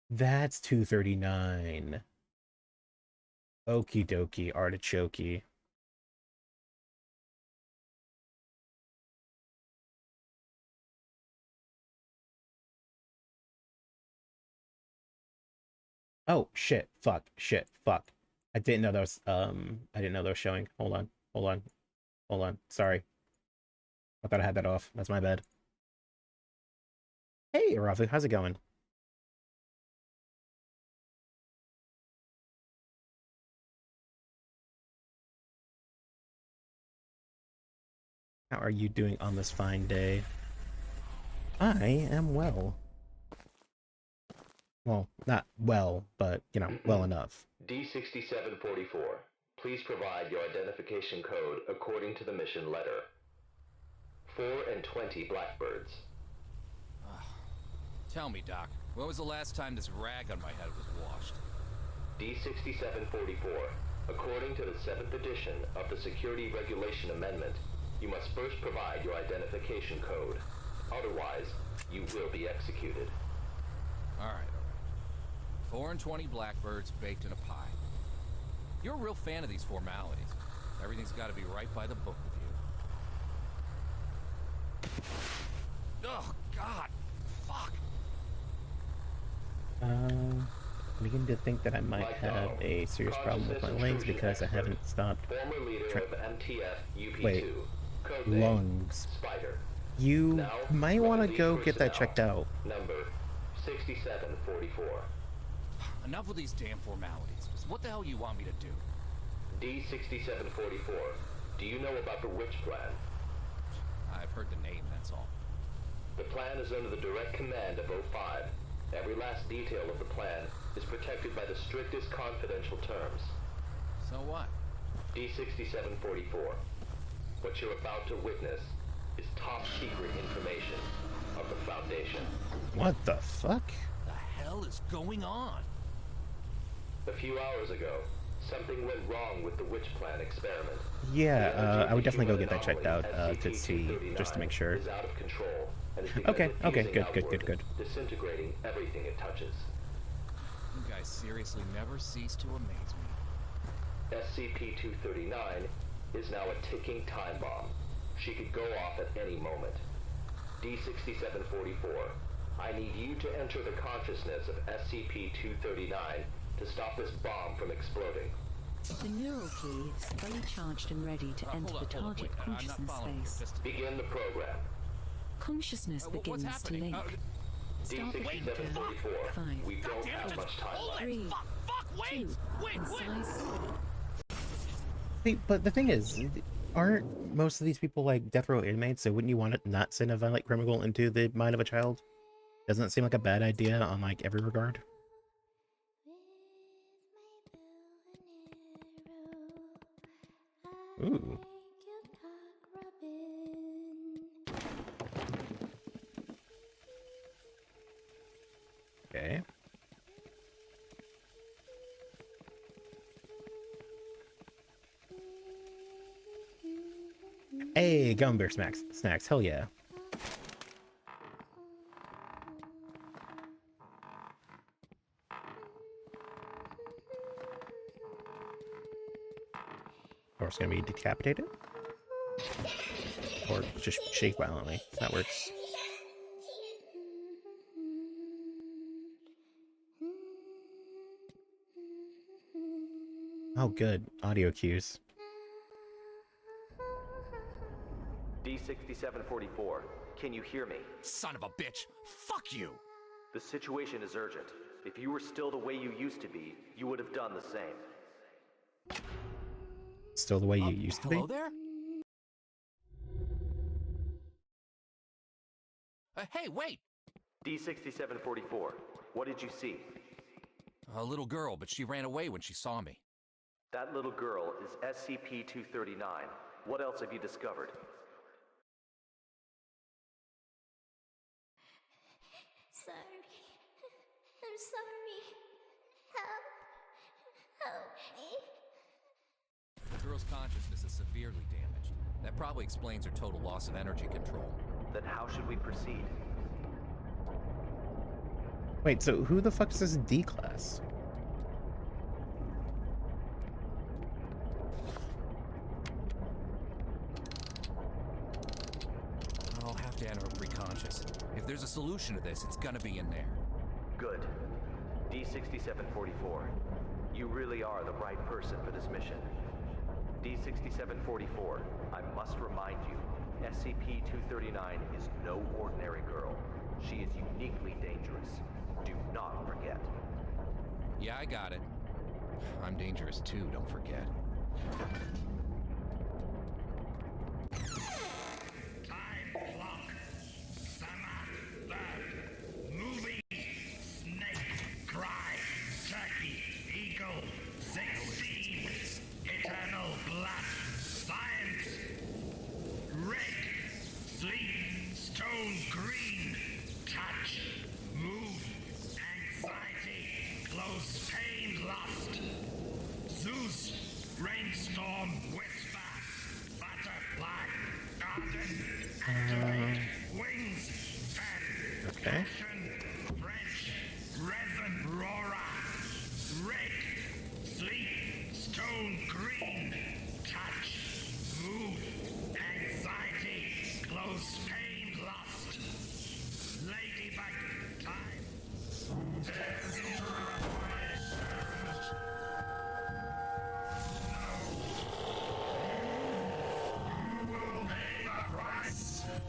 that's 239. Okie dokie, artichoke. Oh, shit, fuck, I didn't know that was, I didn't know that was showing. Hold on. Sorry. I thought I had that off. That's my bad. Hey, Rafu, how's it going? How are you doing on this fine day? I am well. Well, not well, but, you know, well enough. D6744, please provide your identification code according to the mission letter. 4 and 20 blackbirds. Tell me, Doc, when was the last time this rag on my head was washed? D6744, according to the 7th edition of the Security Regulation Amendment, you must first provide your identification code. Otherwise, you will be executed. All right. 4 and 20 blackbirds baked in a pie. You're a real fan of these formalities. Everything's got to be right by the book with you. Oh, God. Fuck. I'm beginning to think that I might have a serious problem with my legs because I haven't stopped. Former leader of MTF UP2. Wait, Codename lungs. Spider. You Now, might want to go get that personnel. checked out. Number 6744. Enough with these damn formalities. Just what the hell you want me to do? D6744. Do you know about the Witch Plan? I've heard the name, that's all. The plan is under the direct command of 05. Every last detail of the plan is protected by the strictest confidential terms. So what? D6744. What you're about to witness is top secret information of the Foundation. What the fuck? The hell is going on? A few hours ago, Something went wrong with the witch plan experiment. Yeah, I would definitely go get that checked out to see, just to make sure. Is out of control, and is Okay, okay, fusing good, outward, good. disintegrating everything it touches. You guys seriously never cease to amaze me. SCP-239 is now a ticking time bomb. She could go off at any moment. D-6744, I need you to enter the consciousness of SCP-239 to stop this bomb from exploding. The neural key is fully charged and ready to enter the target consciousness space. Begin the program. Consciousness begins to link. Start the countdown. 5, We don't have much time left. 3, 2, concise. Hey, but the thing is, aren't most of these people like death row inmates? So wouldn't you want to not send a violent criminal into the mind of a child? Doesn't it seem like a bad idea on like every regard? Ooh. Okay. Hey, gum bear snacks, hell yeah. Or it's gonna be decapitated? Or just shake violently. That works. Oh good, audio cues. D-6744, can you hear me? Son of a bitch! Fuck you! The situation is urgent. If you were still the way you used to be, you would have done the same. Still the way you used to be? Hello there? Hey, wait! D-6744, what did you see? A little girl, but she ran away when she saw me. That little girl is SCP-239. What else have you discovered? Sorry. I'm sorry. Help me. The girl's consciousness is severely damaged. That probably explains her total loss of energy control. Then how should we proceed? Wait, so who the fuck is this D class? I'll have to enter her preconscious. If there's a solution to this, it's gonna be in there. Good. D-6744, you really are the right person for this mission. D-6744, I must remind you, SCP-239 is no ordinary girl. She is uniquely dangerous. Do not forget. Yeah, I got it. I'm dangerous too, don't forget. Time clock. Summer bird. Movie. Snake. Cry. Turkey. Eagle. 16. Eternal blood. Science. Red. Sleep. Stone green. Touch. Move. Anxiety. Close pain. Lust. Zeus. Rainstorm. Whisper. Butterfly. Garden. Activate. Wings. Fan. Okay. Passion. French. Resin. Rora. Red. Sleep. Stone green. Touch. Move. Anxiety. Close pain. Lust. Ladybug. Time.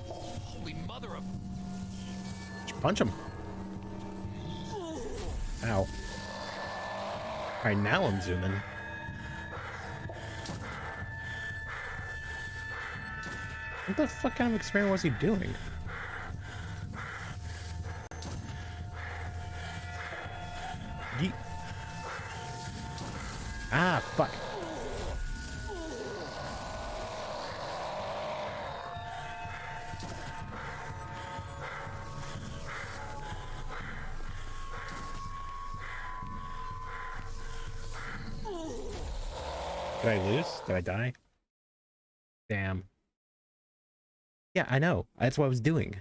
Holy mother of... Just punch him. Ow. Alright, now I'm zooming. What the fuck kind of experiment was he doing? Yeet. Ah, fuck. Did I lose? Did I die? Damn. Yeah, I know. That's what I was doing.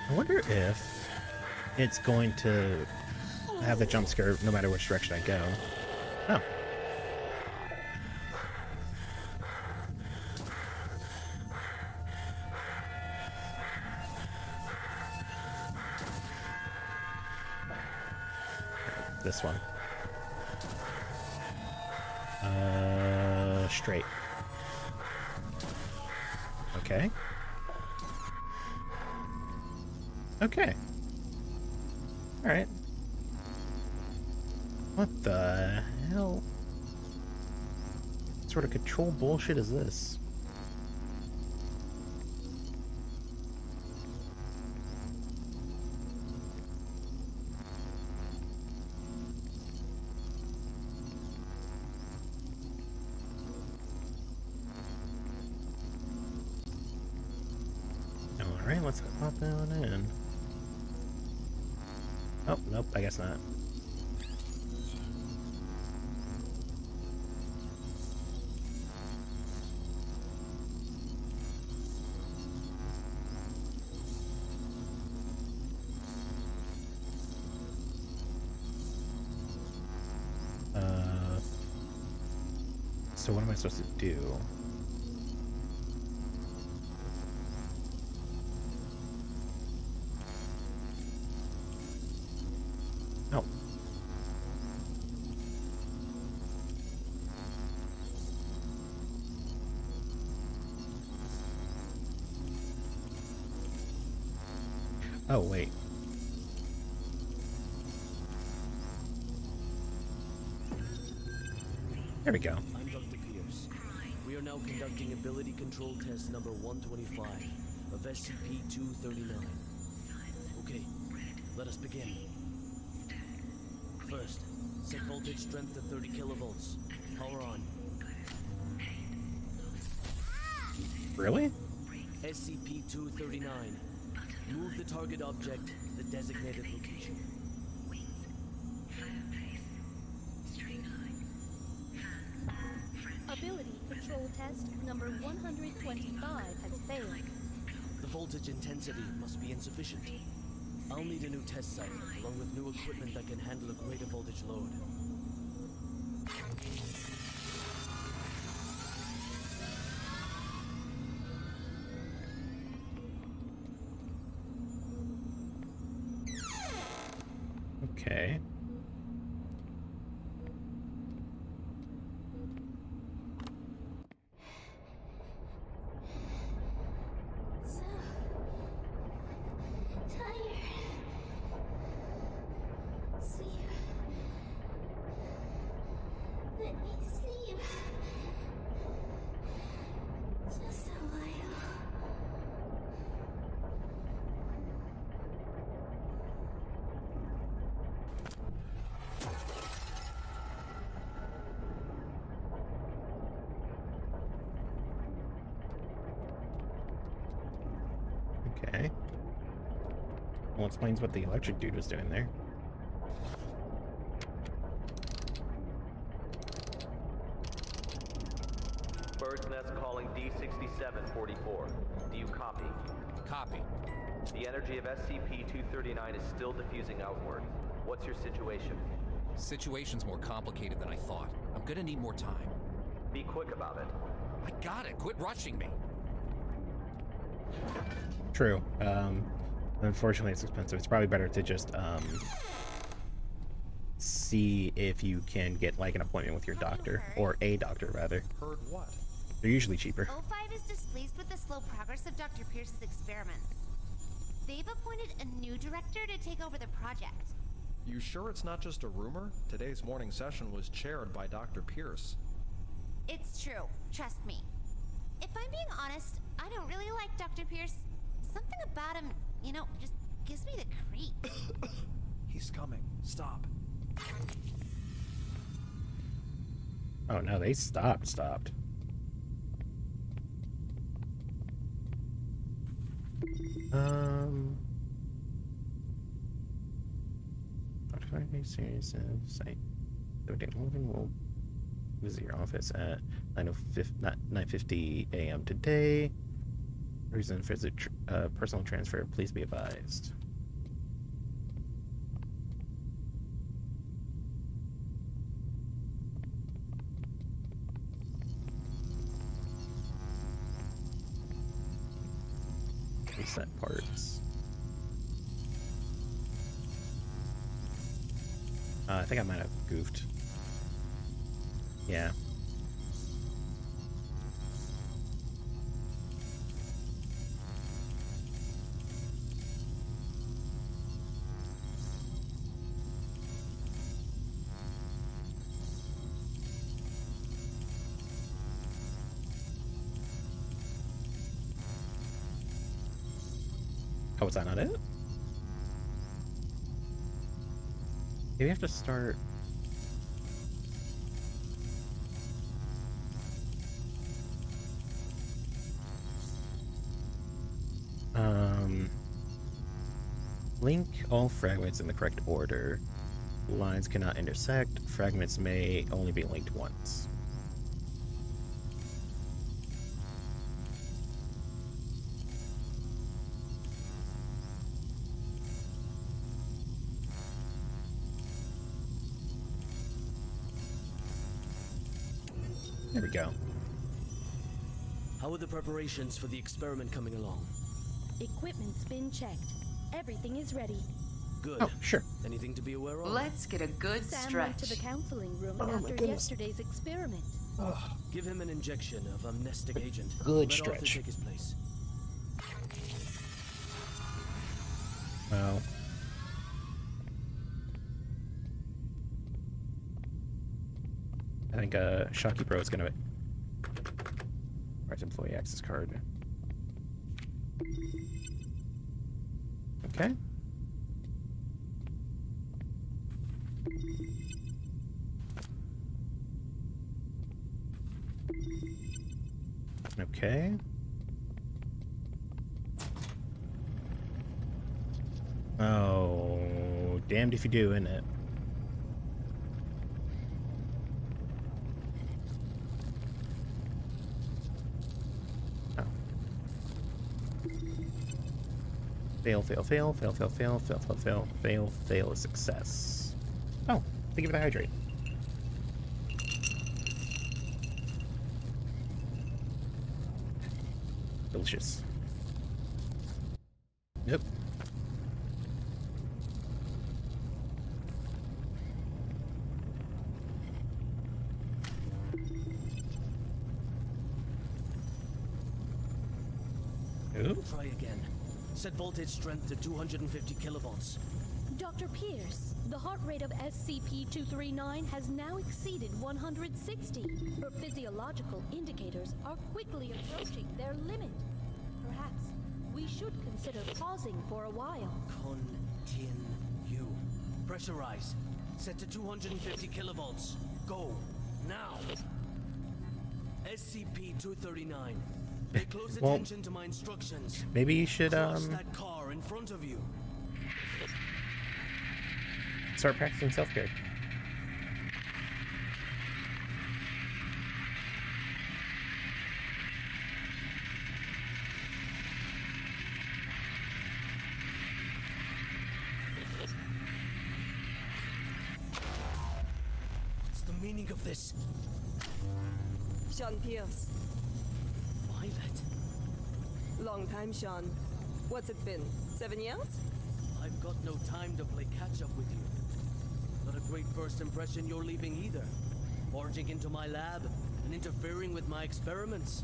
I wonder if it's going to have the jump scare no matter which direction I go. Oh. This one. Straight. Okay. Okay. Alright. What the hell? What sort of control bullshit is this? Alright, let's pop down in. Oh, nope, I guess not. So what am I supposed to do? Oh. Oh, wait. There we go. I'm Dr. Pierce. We are now conducting ability control test number 125 of SCP-239. Okay, let us begin. First, set voltage strength to 30 kilovolts. Power on. Really? SCP-239. Move the target object to the designated location. Ability control test number 125 has failed. The voltage intensity must be insufficient. I'll need a new test site, along with new equipment that can handle a greater voltage load. Okay. So tired. Sleep. Let me sleep. Just a while. Okay. Well, explains what the electric dude was doing there. Bird's Nest calling D6744. Do you copy? Copy. The energy of SCP-239 is still diffusing outward. What's your situation? Situation's more complicated than I thought. I'm gonna need more time. Be quick about it. I got it. Quit rushing me. True. Unfortunately, it's expensive. It's probably better to just see if you can get like an appointment with your doctor, or a doctor rather. Heard what? They're usually cheaper. O5 is displeased with the slow progress of Dr. Pierce's experiments. They've appointed a new director to take over the project. You sure it's not just a rumor? Today's morning session was chaired by Dr. Pierce. It's true. Trust me. If I'm being honest, I don't really like Dr. Pierce. Something about him, you know, just gives me the creeps. He's coming. Stop. Oh no, they stopped. Notify serious site. We'll visit your office at 9:50 a.m. today. Reason for the personal transfer, please be advised. Reset parts. I think I might have goofed. Yeah. Oh, was that not it? Maybe we have to start... Link all fragments in the correct order. Lines cannot intersect. Fragments may only be linked once. There we go. How are the preparations for the experiment coming along? Equipment's been checked. Everything is ready. Good. Oh, sure. Anything to be aware of? Let's get a good Sam stretch. went to the counseling room Oh, my after goodness. yesterday's experiment. Give him an injection of amnestic agent. Good Let Arthur stretch. take his place. Well... I think Shocky Bro is gonna... Right, employee access card. Okay. Okay. Oh, damned if you do, isn't it? Oh. Fail, fail, fail, fail, fail, fail, fail, fail, fail, fail, fail is success. Oh, thank you for the hydrate. Delicious. Yep. Oop. Try again. Set voltage strength to 250 kilovolts. Dr. Pierce, the heart rate of SCP-239 has now exceeded 160. Her physiological indicators are quickly approaching their limit. Perhaps we should consider pausing for a while. Continue. Pressurize. Set to 250 kilovolts. Go. Now. SCP-239. Pay close Well, attention to my instructions. maybe you should Cross that car in front of you. start practicing self-care. What's the meaning of this? Sean Pierce. Violet. Long time, Sean. What's it been? 7 years? I've got no time to play catch-up with you. Not a great first impression you're leaving either. Barging into my lab and interfering with my experiments.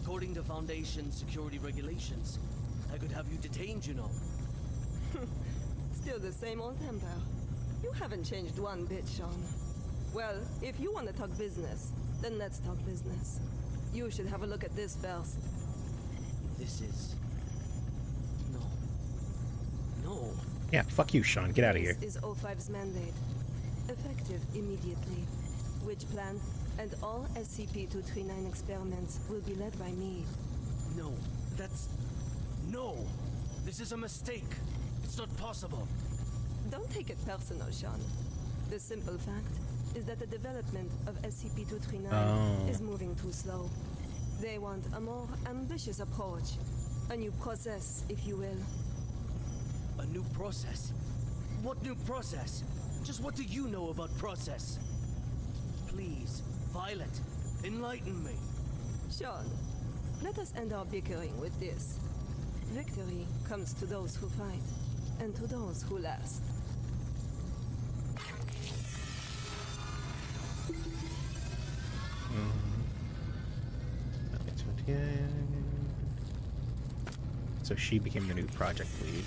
According to Foundation security regulations, I could have you detained, you know. Still the same old temper. You haven't changed one bit, Sean. Well, if you want to talk business, then let's talk business. You should have a look at this first. This is... No. Yeah, fuck you, Sean. Get out of here. This is O5's mandate. Effective immediately. Which plant? And all SCP-239 experiments will be led by me. No, that's... No! This is a mistake. It's not possible. Don't take it personal, Sean. The simple fact is that the development of SCP-239 is moving too slow. They want a more ambitious approach. A new process, if you will. A new process? What new process? Just what do you know about process? Please, Violet, enlighten me. Sean, let us end our bickering with this. Victory comes to those who fight, and to those who last. So she became the new project lead.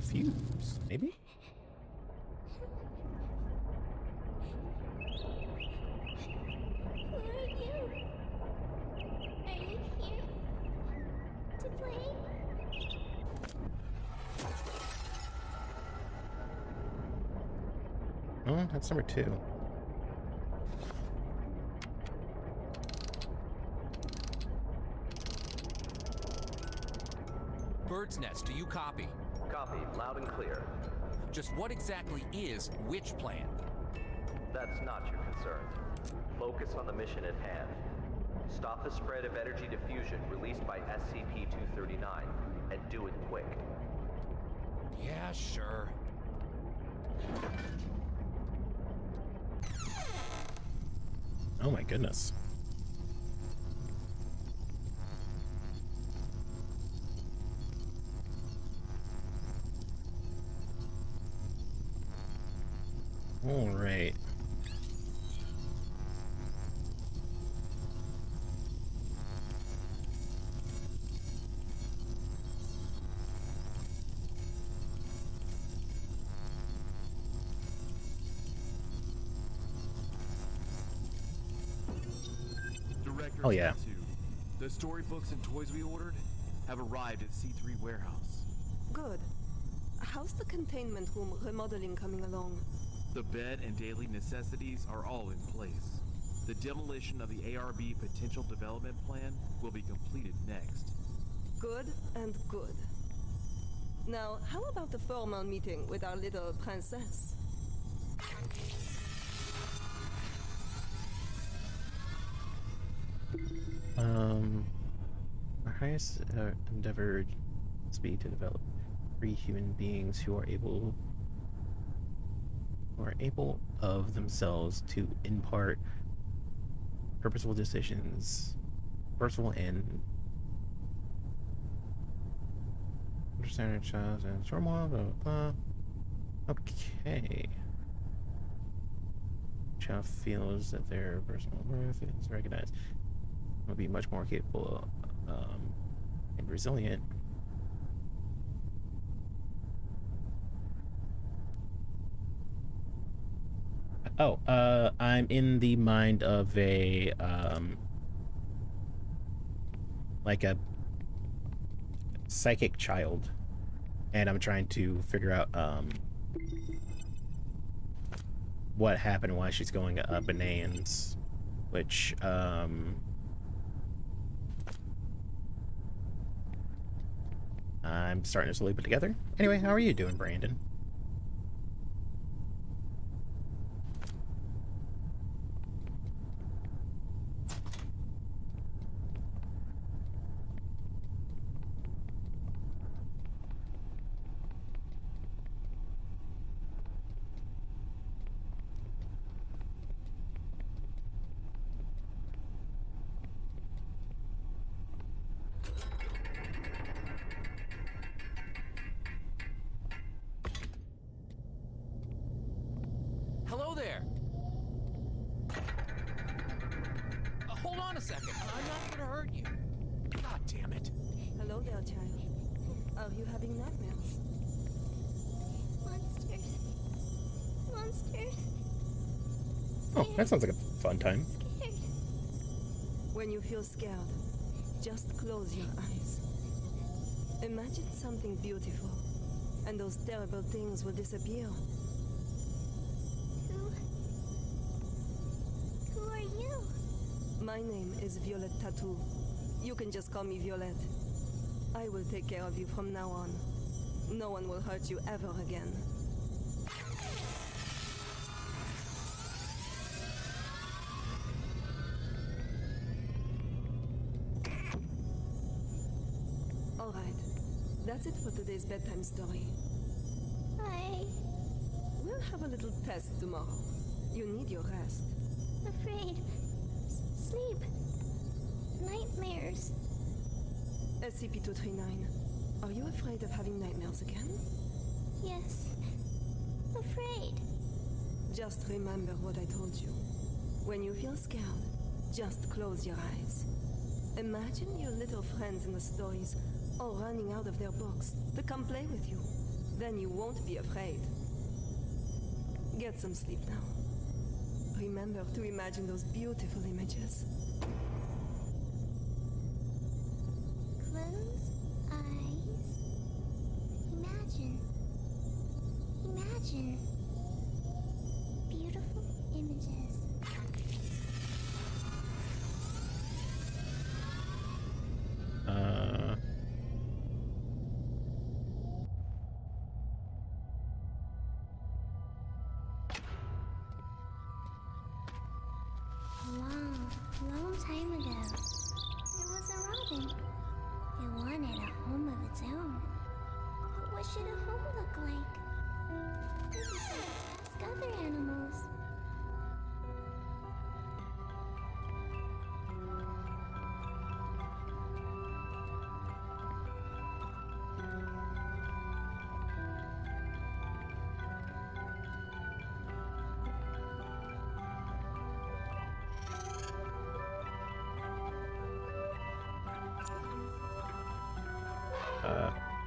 Fuse, maybe? Who are you? Are you here to play? Oh, that's number 2. Bird's Nest, do you copy? Copy, loud and clear. Just what exactly is which plan? That's not your concern. Focus on the mission at hand. Stop the spread of energy diffusion released by SCP-239, and do it quick. Yeah, sure. Oh my goodness. All right. Director Oh yeah. 2. The storybooks and toys we ordered have arrived at C3 warehouse. Good. How's the containment room remodeling coming along? The bed and daily necessities are all in place. The demolition of the ARB potential development plan will be completed next. Good and good. Now, how about the formal meeting with our little princess? Our highest endeavor must be to develop 3 human beings who are able of themselves to impart purposeful decisions, purposeful and understanding child and turmoil, blah, blah, blah. Okay. Child feels that their personal worth is recognized. Will be much more capable and resilient. Oh, I'm in the mind of a like a psychic child, and I'm trying to figure out what happened, why she's going bananas, which I'm starting to slowly put together. Anyway, how are you doing, Brandon? Hello there. Hold on a second. I'm not gonna hurt you. God damn it. Hello there, child. Are you having nightmares? Monsters. Monsters. Oh, that sounds like a fun time. Scared. When you feel scared, just close your eyes. Imagine something beautiful, and those terrible things will disappear. Who are you? My name is Violet Tattoo. You can just call me Violet. I will take care of you from now on. No one will hurt you ever again. All right. That's it for today's bedtime story. We'll have a little test tomorrow. You need your rest. Afraid. Sleep. Nightmares. SCP-239, are you afraid of having nightmares again? Yes. Afraid. Just remember what I told you. When you feel scared, just close your eyes. Imagine your little friends in the stories all running out of their books to come play with you. Then you won't be afraid. Get some sleep now. Remember to imagine those beautiful images. Close eyes. Imagine. Imagine. Beautiful images. Long time ago, there was a robin. It wanted a home of its own. But what should a home look like? Maybe ask other animals.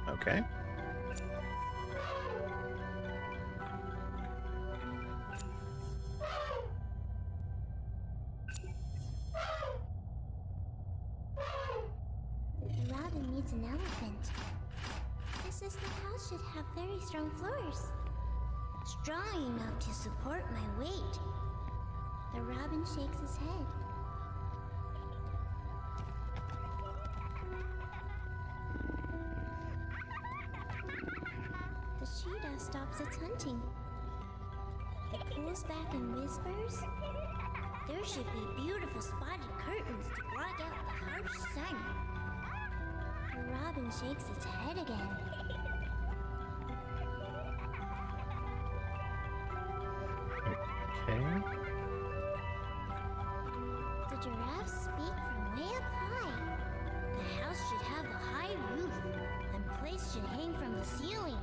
Okay. The robin needs an elephant. This is the house should have very strong floors. Strong enough to support my weight. The robin shakes his head. The cheetah stops its hunting. It pulls back and whispers, "There should be beautiful spotted curtains to block out the harsh sun." The robin shakes its head again. Okay. The giraffes speak from way up high. The house should have a high roof, and plates should hang from the ceiling.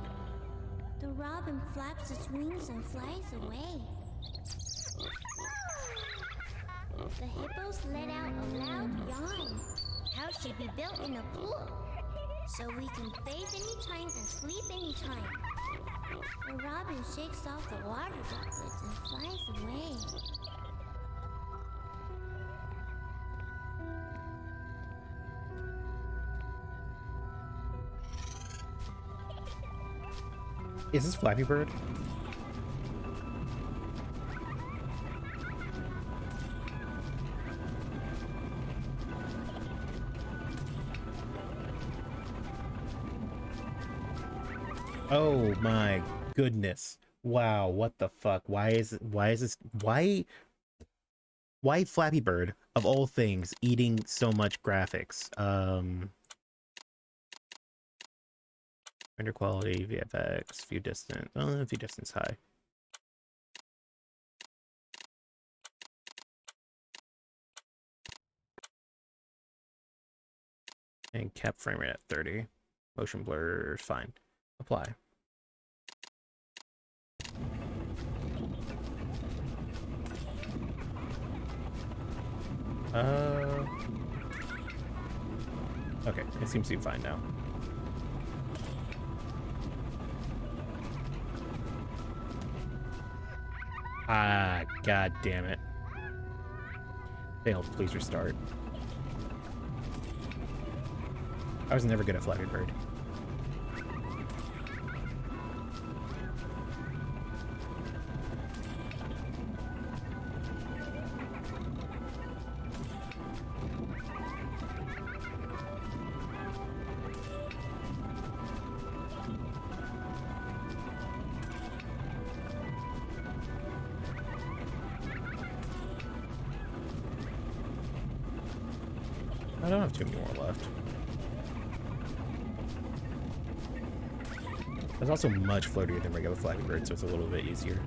The robin flaps its wings and flies away. The hippos let out a loud yawn. House should be built in a pool, so we can bathe anytime and sleep anytime. The robin shakes off the water droplets and flies away. Is this Flappy Bird? Oh my goodness. Wow, what the fuck? Why Flappy Bird, of all things, eating so much graphics? Render quality, VFX, view distance, view distance high. And cap frame rate at 30. Motion blur, fine. Apply. Okay, it seems to be fine now. Ah, god damn it. Failed, please restart. I was never good at Flappy Bird. I don't have too many more left. It's also much floatier than regular Flappy Bird, so it's a little bit easier.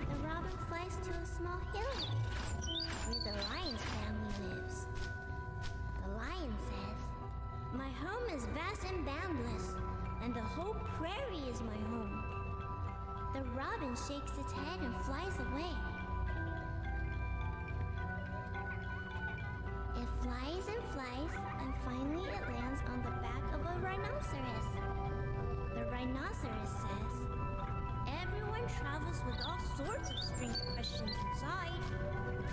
The robin flies to a small hill where the lion's family lives. The lion says, "My home is vast and boundless, and the whole prairie is my home." The robin shakes its head and flies away. It flies and flies, and finally it lands on the back of a rhinoceros. The rhinoceros says, "Everyone travels with all sorts of strange questions inside,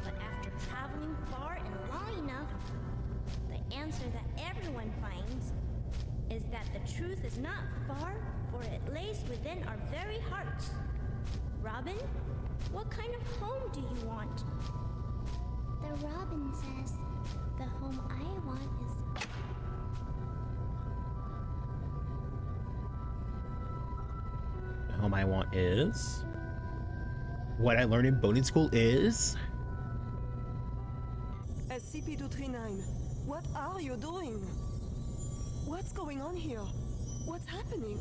but after traveling far and long enough, the answer that everyone finds is that the truth is not far, for it lays within our very hearts." Robin, what kind of home do you want? The robin says, "The home I want is..." The home I want is? What I learned in boating school is? SCP-239, what are you doing? What's going on here? What's happening?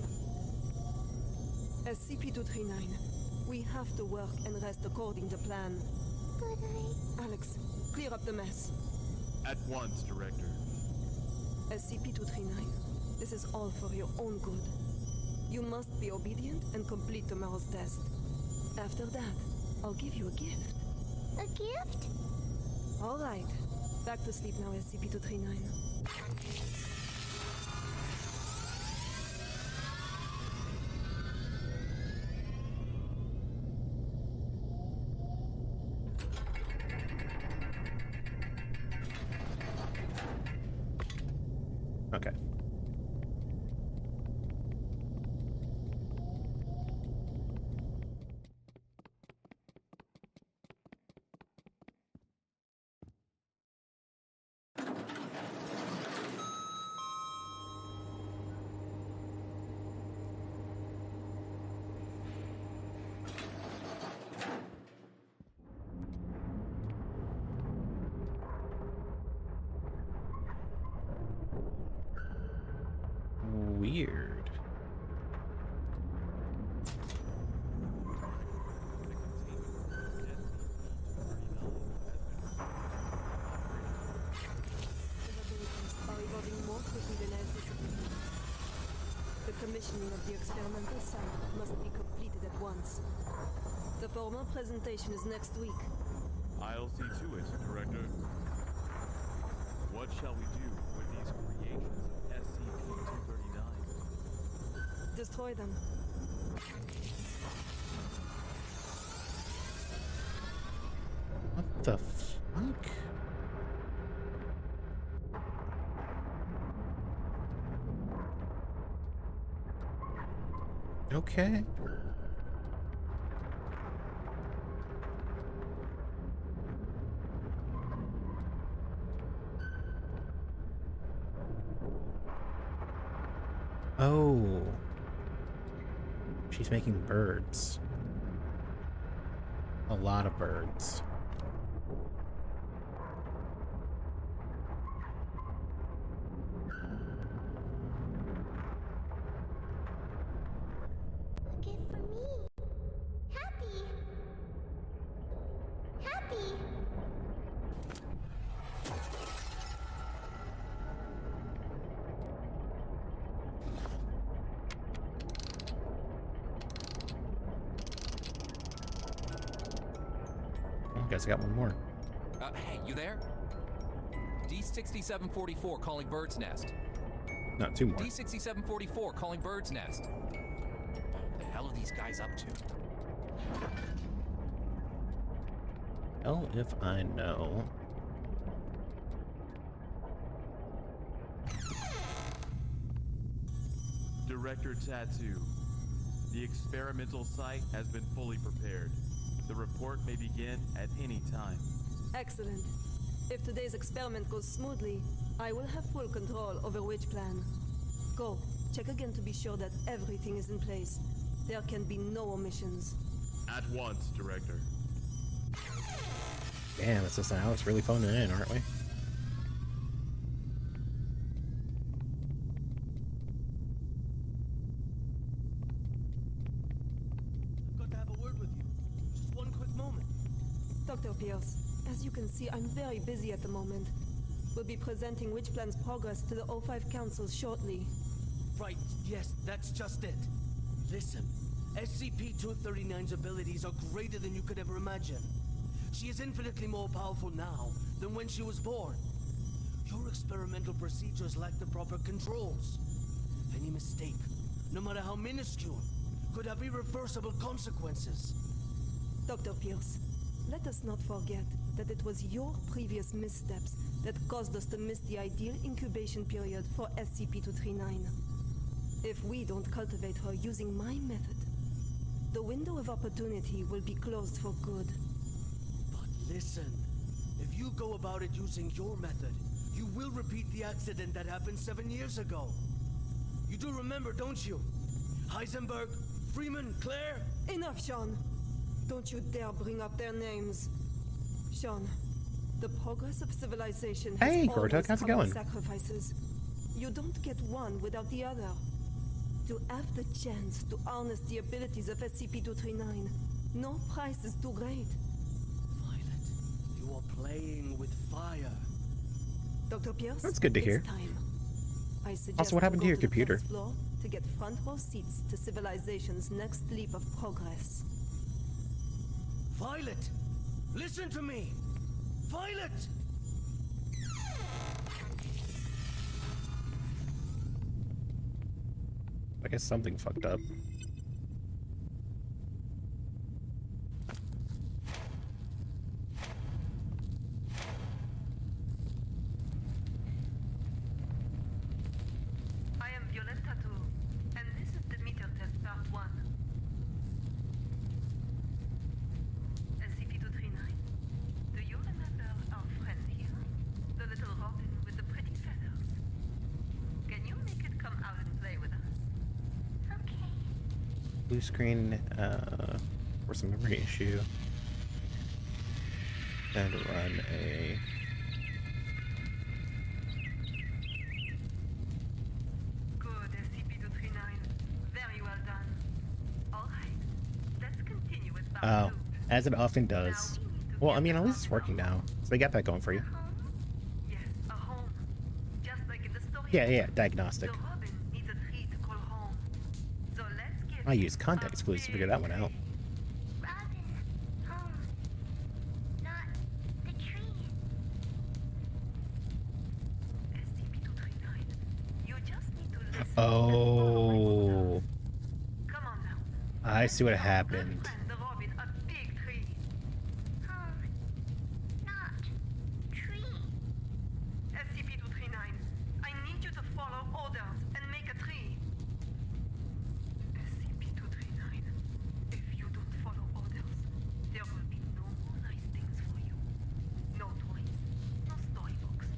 SCP-239, we have to work and rest according to plan. But Alex, clear up the mess. At once, Director. SCP-239, this is all for your own good. You must be obedient and complete tomorrow's test. After that, I'll give you a gift. A gift? All right. Back to sleep now, SCP-239. Okay. Weird. Are evolving more quickly than anticipated. The commissioning of the experimental site must be completed at once. The formal presentation is next week. I'll see to it, Director. What shall we do with these creations of SCP-239? Destroy them. What the fuck? Okay. Oh. She's making birds. A lot of birds. A gift for me. Happy. Happy. I guess I got one more. Hey, you there? D6744 calling Bird's Nest. No, two more. D6744 calling Bird's Nest. What the hell are these guys up to? Hell if I know. Director Tattoo. The experimental site has been fully prepared. The report may begin at any time. Excellent. If today's experiment goes smoothly, I will have full control over which plan. Go, check again to be sure that everything is in place. There can be no omissions. At once, Director. Damn, it's just Alex really phoning it in, aren't we? I've got to have a word with you. Just one quick moment. Dr. Pierce, as you can see, I'm very busy at the moment. We'll be presenting Witch Plan's progress to the O5 Council shortly. Right, yes, that's just it. Listen, SCP-239's abilities are greater than you could ever imagine. She is infinitely more powerful now than when she was born. Your experimental procedures lack the proper controls. Any mistake, no matter how minuscule, could have irreversible consequences. Dr. Pierce, let us not forget that it was your previous missteps that caused us to miss the ideal incubation period for SCP-239. If we don't cultivate her using my method, the window of opportunity will be closed for good. But listen, if you go about it using your method, you will repeat the accident that happened 7 years ago. You do remember, don't you? Heisenberg, Freeman, Claire? Enough, Sean. Don't you dare bring up their names. Sean, the progress of civilization has Hey, always Gortuk, how's it come with going? sacrifices. You don't get one without the other. To have the chance to harness the abilities of SCP-239, no price is too great. Violet, you are playing with fire. Dr. Pierce, That's good to hear. it's time. I suggest Also, what happened to you your go the computer? first floor to get front row seats to civilization's next leap of progress. Violet, listen to me. Violet! I guess something fucked up. I am Violetta Tattoo, and this is the meter test part 1. SCP-239, do you remember our friend here? The little robin with the pretty feathers? Can you make it come out and play with us? Blue screen, or some memory issue. And run a... Good, SCP-239. Very well done. Alright, let's continue with part 2. As it often does. Well, I mean, at least it's working now. So we got that going for you. Yes, a home. Just like in the story. Yeah, diagnostic. The robin needs a tree to call home. So let's get I use context clues to figure that one out. Oh, I see what happened. the robin a big tree. Not tree. SCP-239, I need you to follow orders and make a tree. SCP-239, if you don't follow orders, there will be no more nice things for you. No toys, no storybooks,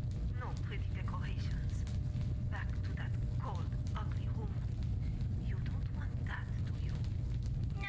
no pretty decorations. Back to that cold, ugly room. You don't want that, do you? No.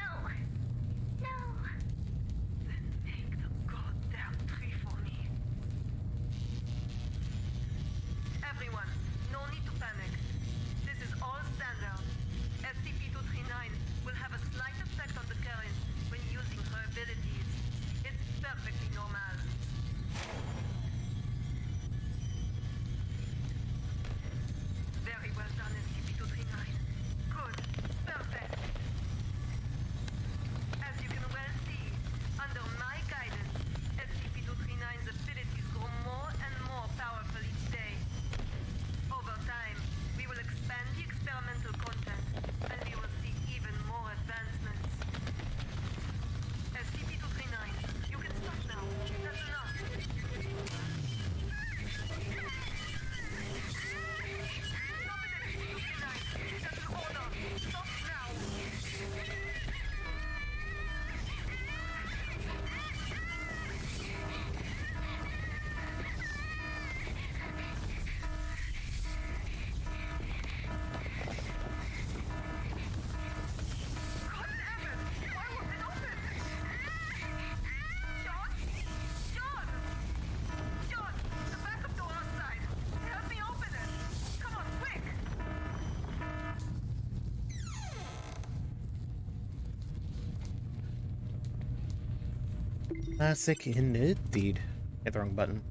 Classic indeed. Hit the wrong button.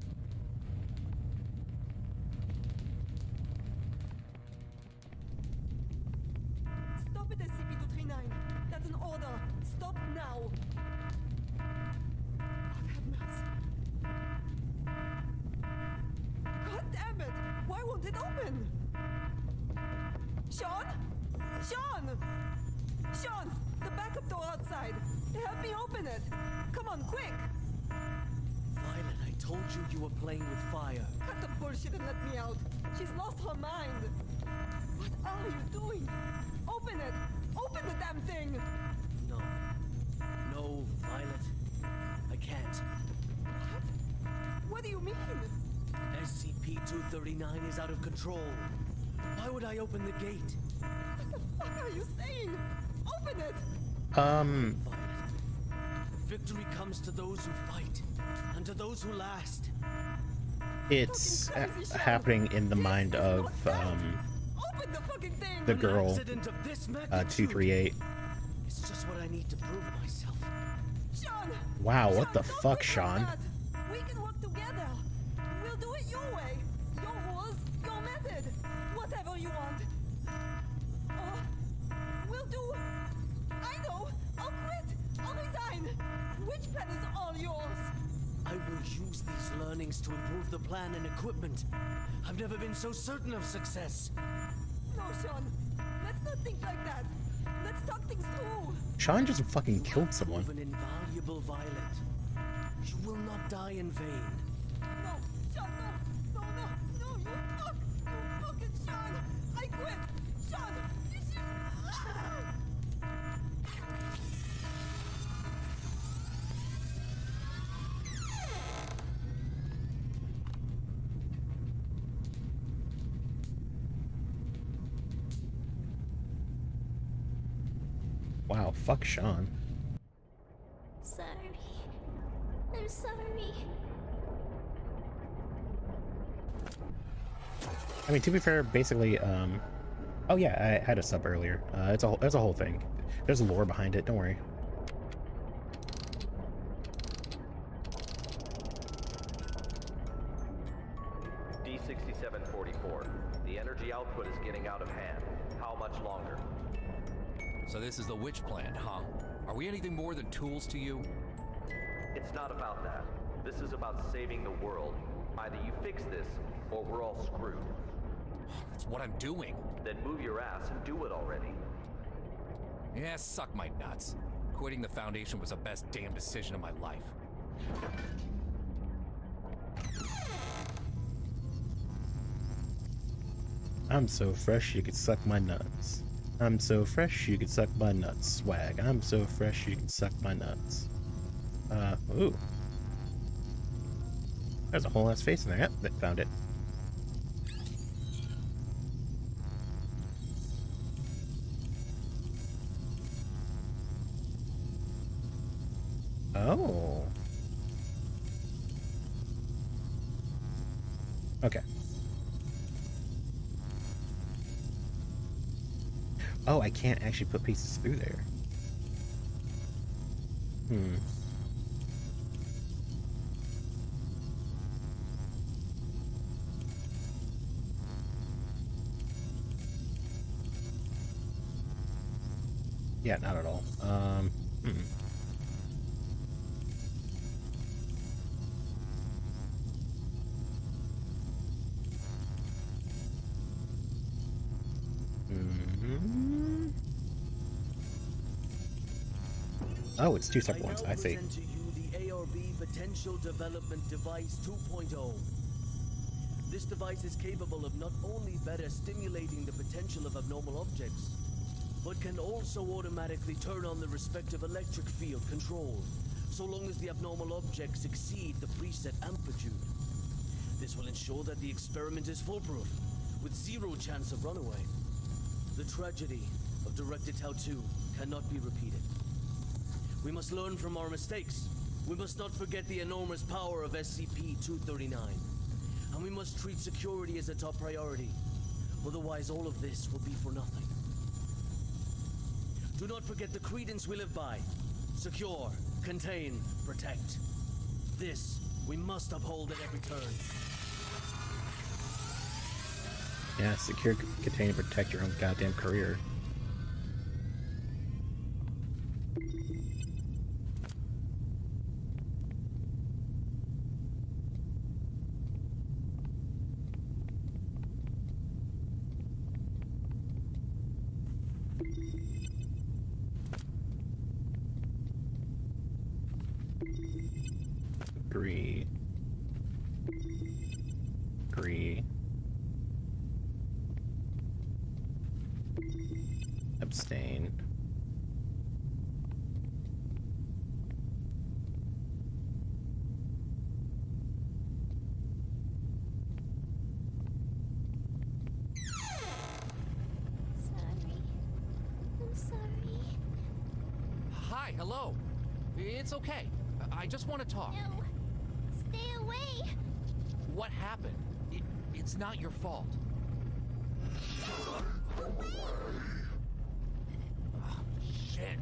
Stop it, SCP-239. That's an order. Stop now. God have mercy. God damn it! Why won't it open? Sean? Sean! Sean! The backup door outside. Help me open it. Come on, quick! Violet, I told you you were playing with fire. Cut the bullshit and let me out. She's lost her mind. What are you doing? Open it! Open the damn thing! No. No, Violet. I can't. What? What do you mean? SCP-239 is out of control. Why would I open the gate? What the fuck are you saying? Open it! Violet. Victory comes to those who fight, and to those who last. It's happening in the mind of the girl 238. It's just what I need to prove myself. Sean! Wow, what the fuck, Sean? We can work together. We'll do it your way. Your rules, your method. Whatever you want. We'll do... I know. I'll quit. I'll resign. Which plan is all yours? I will use these learnings to improve the plan and equipment. I've never been so certain of success. No, Sean. Let's not think like that. Let's talk things through. Sean just fucking killed someone. An invaluable Violet. You will not die in vain. No, Sean, no. No, no, no. You fuck. You fucking Sean. I quit. Sean. You should... Wow, fuck Sean. Sorry. I'm sorry. I mean, to be fair, basically, oh yeah, I had a sub earlier. It's a whole thing. There's lore behind it. Don't worry. D6744. The energy output is getting out of hand. How much longer? So this is the witch plan, huh? Are we anything more than tools to you? It's not about that. This is about saving the world. Either you fix this, or we're all screwed. That's what I'm doing. Then move your ass and do it already. Yeah, suck my nuts. Quitting the Foundation was the best damn decision of my life. I'm so fresh you could suck my nuts. I'm so fresh you could suck my nuts. Swag. I'm so fresh you can suck my nuts. Ooh. There's a whole ass face in there. Yep, that found it. Oh. Okay. Oh, I can't actually put pieces through there. Hmm. Yeah, not at all. Oh, it's two separate ones. I see. present to you the ARB Potential Development Device 2.0. This device is capable of not only better stimulating the potential of abnormal objects, but can also automatically turn on the respective electric field control, so long as the abnormal objects exceed the preset amplitude. This will ensure that the experiment is foolproof, with zero chance of runaway. The tragedy of Directed Tau 2 cannot be repeated. We must learn from our mistakes. We must not forget the enormous power of SCP-239. And we must treat security as a top priority. Otherwise, all of this will be for nothing. Do not forget the credence we live by. Secure, contain, protect. This we must uphold at every turn. Yeah, secure, contain, and protect your own goddamn career. Agree. Agree. Abstain. I'm sorry. Hi, hello. It's okay. I just want to talk. No. Stay away. What happened? It's not your fault. Oh, shit.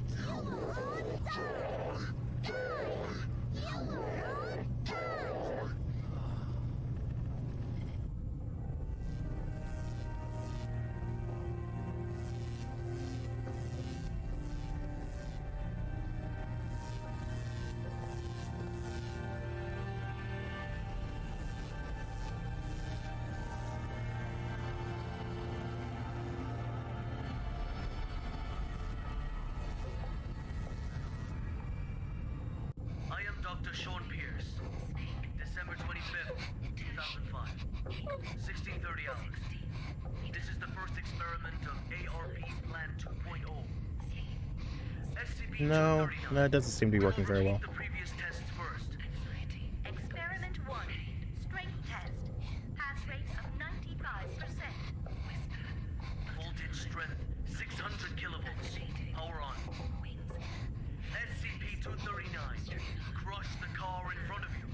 I am Dr. Sean Pierce. December 25th, 2005. 16:30 hours. This is the first experiment of ARP Plan 2.0. SCP No, it doesn't seem to be working very well. the previous tests first. Experiment 1. Strength test. Pass rate of 95%. Voltage strength 600 kilovolts. Power on. SCP-239. Crush the car in front of you.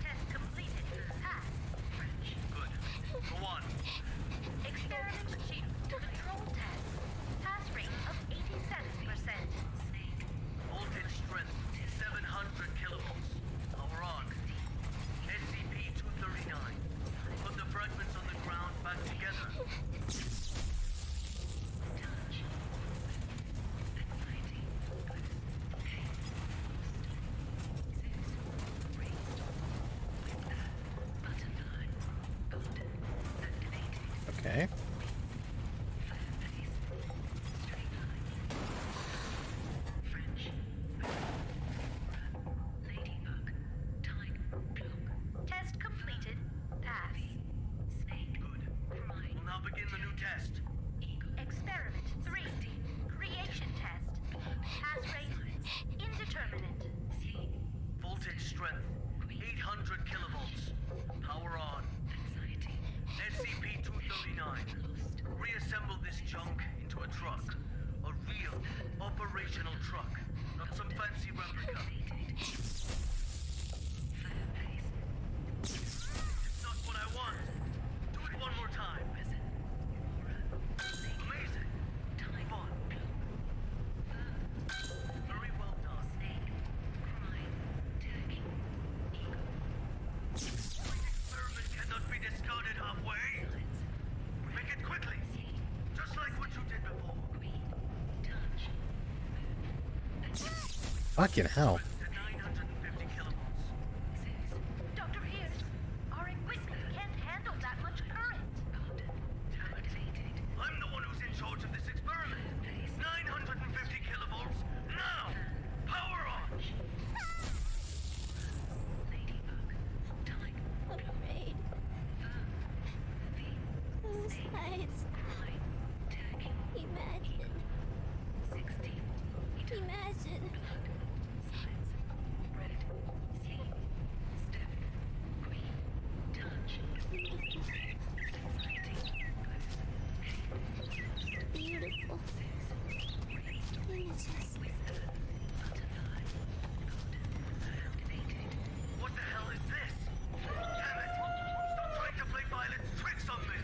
Test completed. Pass. Good. Go on. Experiment 2. Control test. Pass rate of 87%. Voltage strength 700 kilovolts. Power on. SCP-239. Put the fragments on the ground back together. Okay. Test completed. Pass. Good. We'll now begin the new test. Experiment 3. Creation test. Pass rate indeterminate. Voltage strength 800 kilovolts. Power on. SCP-239. Reassemble this junk into a truck. A real, operational truck. Not some fancy replica. It's not what I want. Do it one more time. Amazing. Fun. Very well done. Experiment cannot be discarded halfway. Make it quickly. Just like what you did before. Fucking hell. 950 kilovolts. Dr. Pierce, our equipment can't handle that much current. I'm the one who's in charge of this experiment. 950 kilovolts. Now! Power on! I'm afraid. Close eyes. Imagine Imagine. Beautiful. Images. What the hell is this? Damn it! Stop trying to play violent tricks on me!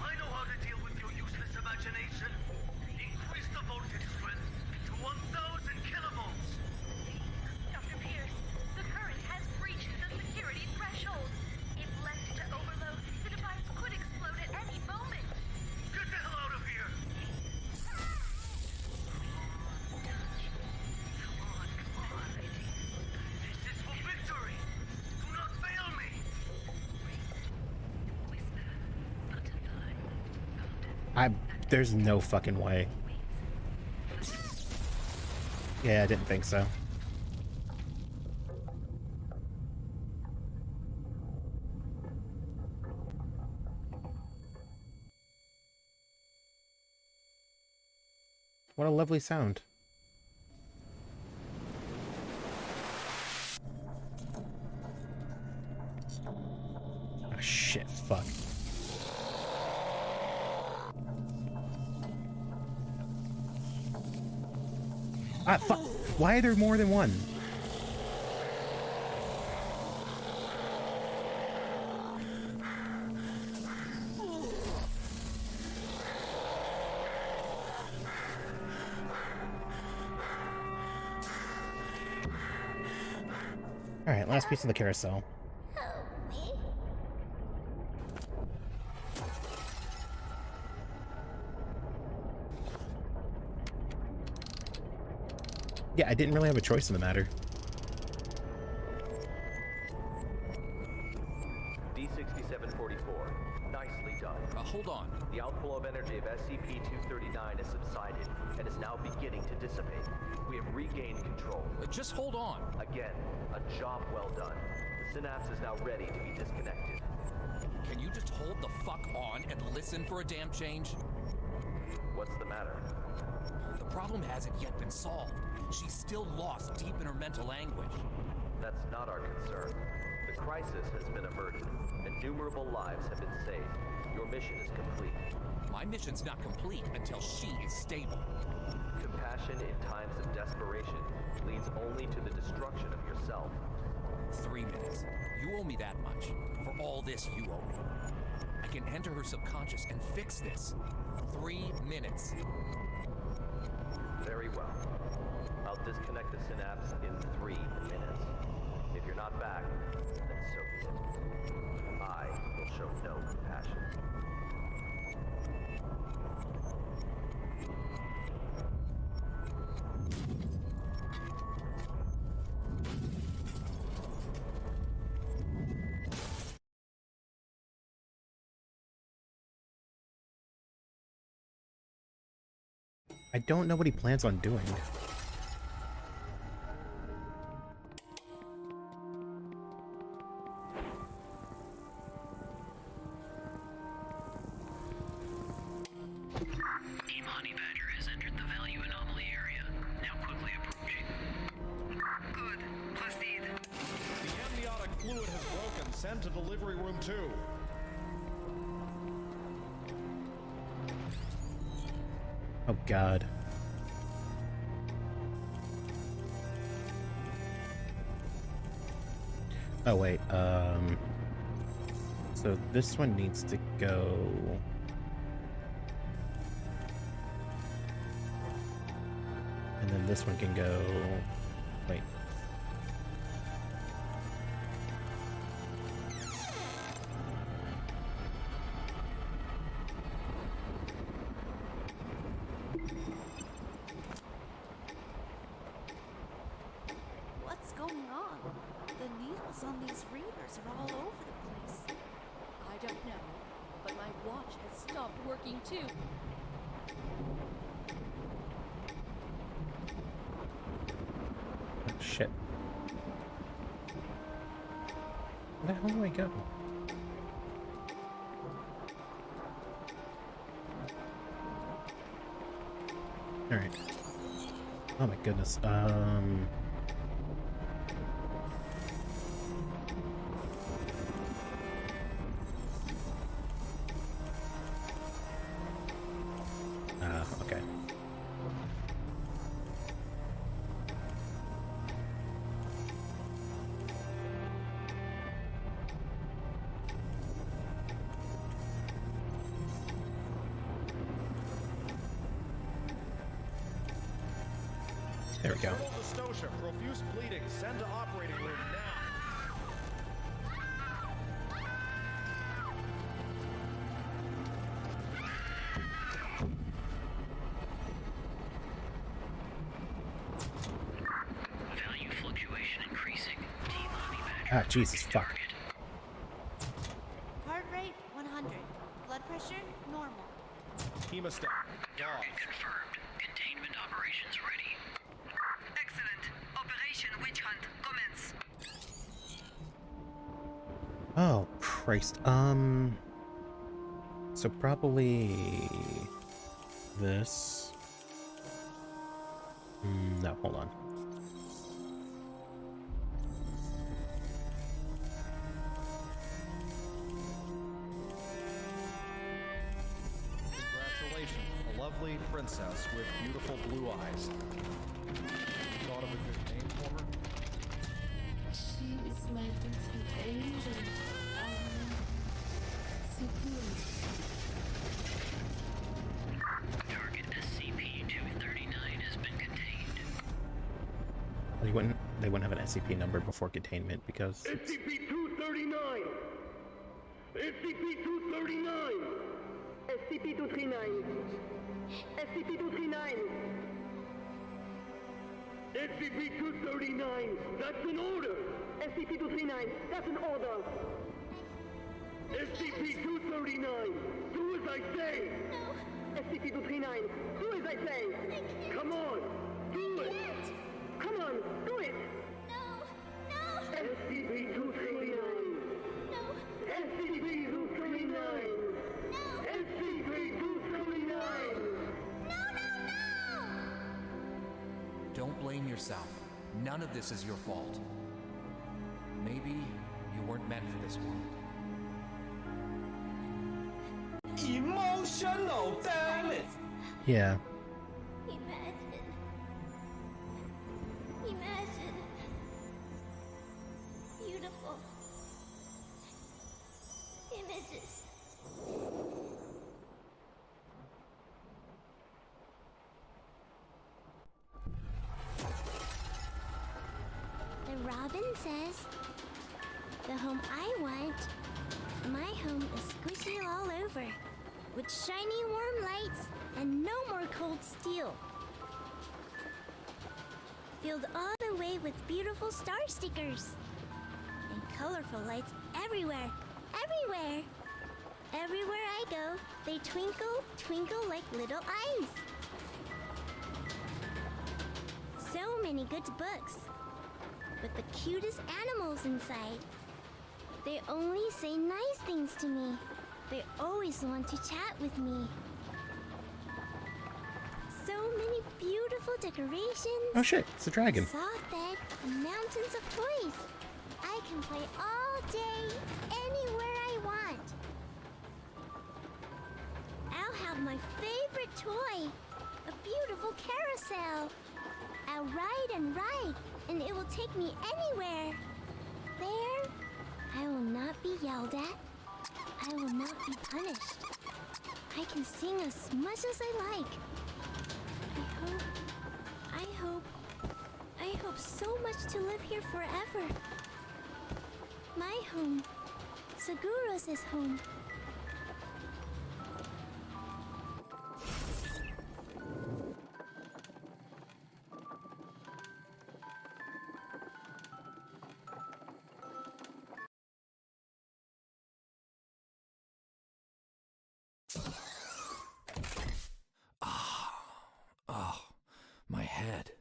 I know how to deal with your useless imagination. Increase the voltage strength to 1,000 kilovolts! Dr. Pierce, the current has breached the security threshold. If left to overload, the device could explode at any moment. Get the hell out of here! This is for victory! Do not fail me! There's no fucking way. Yeah, I didn't think so. What a lovely sound. Oh shit, fuck. Ah, fuck. Why are there more than one? Alright, last piece of the carousel. Yeah, I didn't really have a choice in the matter. D6744. Nicely done. Hold on. The outflow of energy of SCP-239 has subsided and is now beginning to dissipate. We have regained control. Just hold on. Again, a job well done. The synapse is now ready to be disconnected. Can you just hold the fuck on and listen for a damn change? What's the matter? The problem hasn't yet been solved. She's still lost deep in her mental anguish. That's not our concern. The crisis has been averted. Innumerable lives have been saved. Your mission is complete. My mission's not complete until she is stable. Compassion in times of desperation leads only to the destruction of yourself. 3 minutes. You owe me that much. For all this you owe me. I can enter her subconscious and fix this. 3 minutes. Very well. I'll disconnect the synapse in 3 minutes. If you're not back, then so be it. I will show no compassion. I don't know what he plans on doing. Honey Badger has entered the value anomaly area. Now quickly approaching. Good. Proceed. The amniotic fluid has broken. Send to delivery room 2. Oh god. Oh wait, so this one needs to go... And then this one can go... Wait. What's going on? The needles on these readers are all over the place. I don't know, but my watch has stopped working too. Oh, shit. Where the hell do I go? Alright. Oh my goodness. Okay. There we go. Colonel Dystocia, profuse bleeding. Send to operating room now. Value fluctuation increasing. T-lobby battery. Ah, Jesus, fuck. Heart rate 100. Blood pressure normal. Hemostat. Target confirmed. Containment operations ready. Excellent. Operation Witch Hunt commence. Oh, Christ. So probably this. No, hold on. Congratulations, a lovely princess with beautiful blue eyes. Thought of a good name for her? She is my little angel. Target SCP-239 has been contained. Well, they wouldn't have an SCP number before containment because it's... SCP-239! SCP-239! SCP-239! SCP-239! SCP-239! That's an order! SCP-239! That's an order! SCP-239! Do as I say! No! SCP-239! Do as I say! I can't! Come on! Do it! Come on! Do it! No! No! SCP-239! No! SCP-239! No! SCP-239! No! No! Don't blame yourself. None of this is your fault. Maybe you weren't meant for this world. Emotional damage! Yeah. Imagine. Imagine. Beautiful. Images. The robin says, the home I want, my home is squishy all over, with shiny warm lights and no more cold steel. Filled all the way with beautiful star stickers and colorful lights everywhere, everywhere. Everywhere I go, they twinkle, twinkle like little eyes. So many good books, with the cutest animals inside. They only say nice things to me. They always want to chat with me. So many beautiful decorations. Oh shit, it's a dragon. Soft bed and mountains of toys. I can play all day, anywhere I want. I'll have my favorite toy, a beautiful carousel. I'll ride and ride, and it will take me anywhere. There, I will not be yelled at. I will not be punished. I can sing as much as I like. I hope so much to live here forever. My home, Seguros' home. Oh, my head.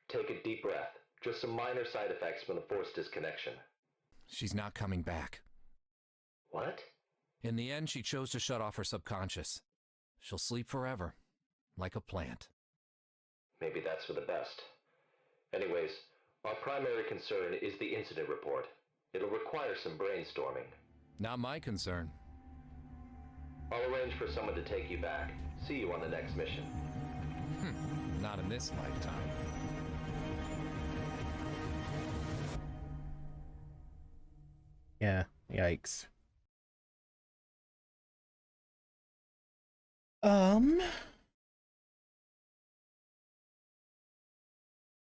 Take a deep breath. Just some minor side effects from the force disconnection. She's not coming back. What? In the end, she chose to shut off her subconscious. She'll sleep forever, like a plant. Maybe that's for the best. Anyways, our primary concern is the incident report. It'll require some brainstorming. Not my concern. I'll arrange for someone to take you back. See you on the next mission. Not in this lifetime. Yeah, yikes.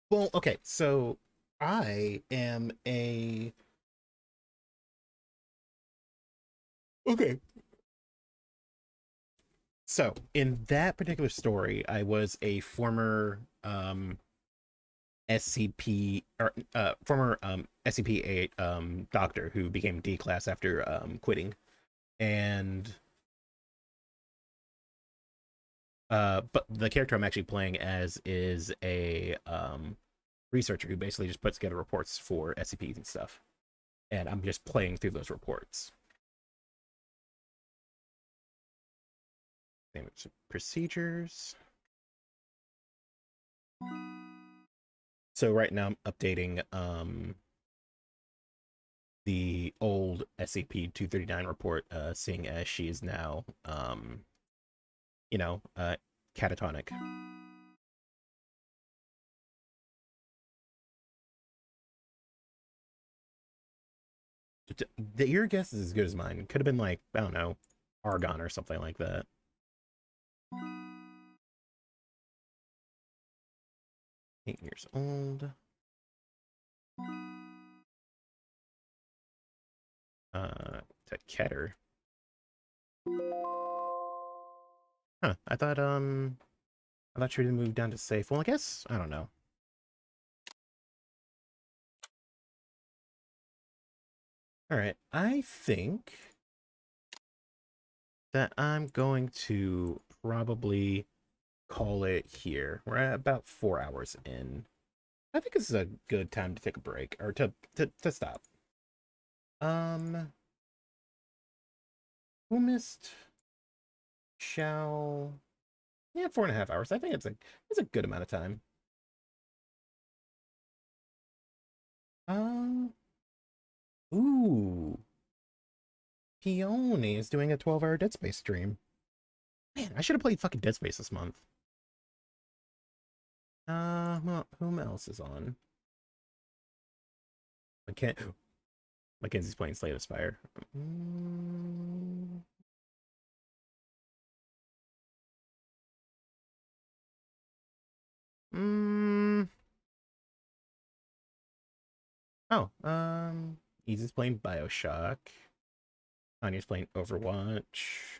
Well, okay, so I am a... Okay. So, in that particular story, I was a former SCP or former SCP-8 doctor who became D class after quitting. And but the character I'm actually playing as is a researcher who basically just puts together reports for SCPs and stuff. And I'm just playing through those reports. Procedures. So right now I'm updating the old SCP-239 report, seeing as she is now catatonic. Your guess is as good as mine. It could have been like, I don't know, argon or something like that. 8 years old. To Keter. Huh, I thought she would move down to safe. Well, I guess, I don't know. Alright, I think that I'm going to probably call it here. We're at about 4 hours in. I think this is a good time to take a break, or to stop. Who missed? Shall... Yeah, 4.5 hours. I think it's a good amount of time. Ooh. Peony is doing a 12-hour Dead Space stream. Man, I should have played fucking Dead Space this month. Whom else is on? Mackenzie's playing Slay the Spire. Oh, Easy's playing BioShock. Anya's playing Overwatch.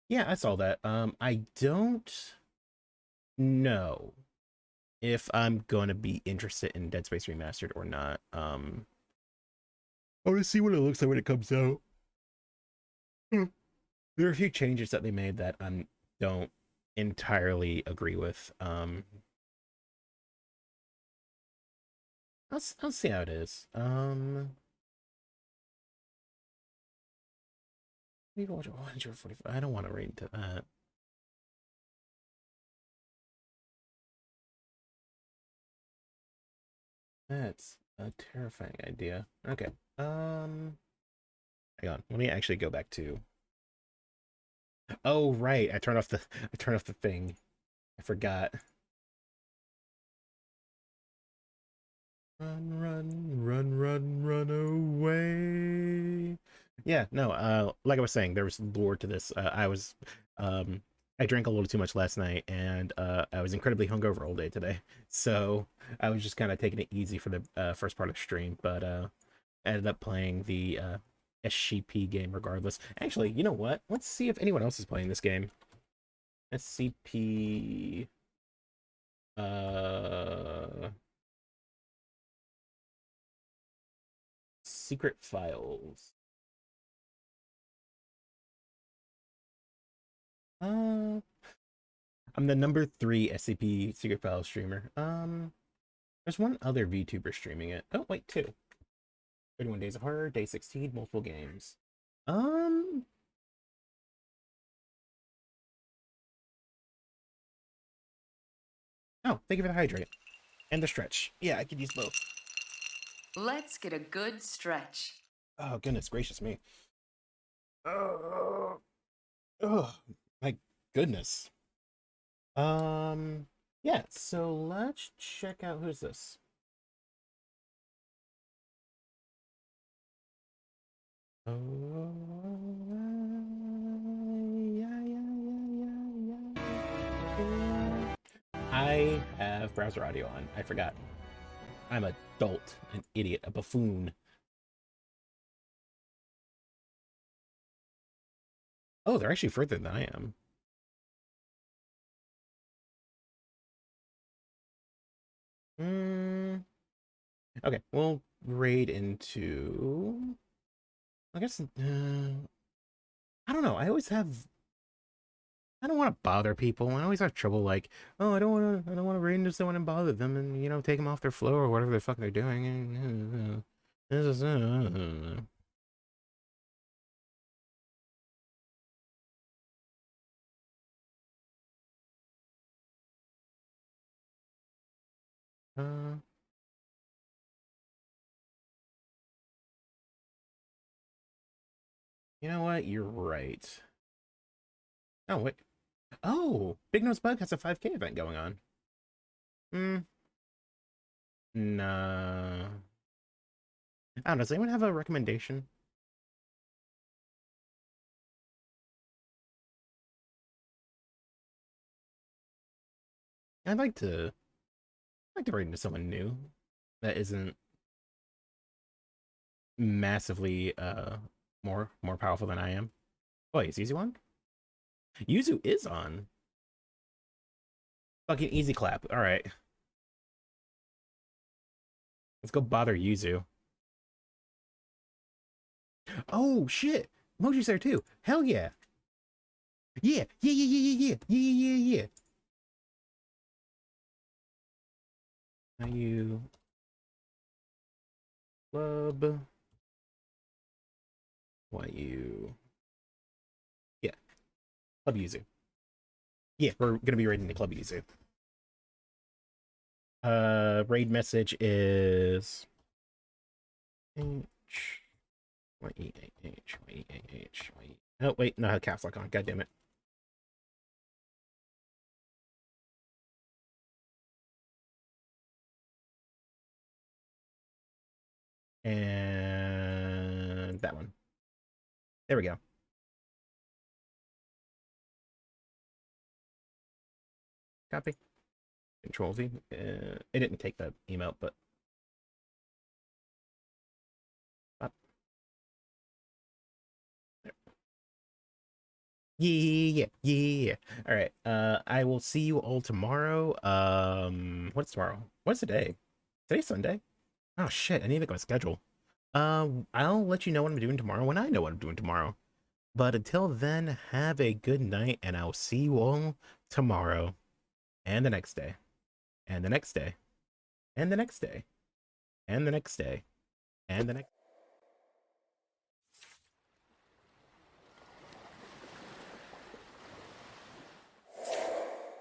Yeah, I saw that. I don't know if I'm going to be interested in Dead Space Remastered or not. I want to see what it looks like when it comes out. There are a few changes that they made that I don't entirely agree with. I'll see how it is. Maybe watch 145. I don't want to read into that. That's a terrifying idea. Okay. Hang on. Let me actually go back to... Oh, right. I turned off the thing. I forgot. Run away. Yeah, no, like I was saying, there was lore to this. I drank a little too much last night, and I was incredibly hungover all day today. So I was just kind of taking it easy for the first part of the stream, but I ended up playing the SCP game regardless. Actually, you know what? Let's see if anyone else is playing this game. SCP... Secret Files. I'm the number 3 SCP Secret Files streamer. There's one other VTuber streaming it. Oh, wait, 2. 31 Days of Horror, Day 16, multiple games. Oh, thank you for the hydrate. And the stretch. Yeah, I could use both. Let's get a good stretch. Oh, goodness gracious me. Oh, my goodness. Yeah, so let's check out who's this. Oh, yeah. I have browser audio on. I forgot. I'm an adult, an idiot, a buffoon. Oh, they're actually further than I am. Okay, we'll raid into... I guess... I don't know. I don't want to bother people. I always have trouble like, oh, I don't want to raid into someone and bother them and, you know, take them off their floor or whatever the fuck they're doing. You know what? You're right. Oh, wait. Oh, Big Nose Bug has a 5K event going on. Nah. I don't know. Does anyone have a recommendation? I'd like to raid into someone new that isn't massively more powerful than I am. Oh, is Yuzu on? Yuzu is on. Fucking easy clap. All right. Let's go bother Yuzu. Oh shit. Moji's there too. Hell yeah. Yeah. Now you club. Why you? Yeah. Club Yuzu. Yeah, we're gonna be raiding the Club Yuzu. Raid message is H. Oh wait, no, I had caps lock on. God damn it. And that one. There we go. Copy. Control V. It didn't take the email, but up. Yeah. All right. I will see you all tomorrow. What's tomorrow? What's the day? Today's Sunday. Oh shit! I need to make my schedule. I'll let you know what I'm doing tomorrow when I know what I'm doing tomorrow. But until then, have a good night, and I'll see you all tomorrow, and the next day, and the next day, and the next day, and the next day, and the next.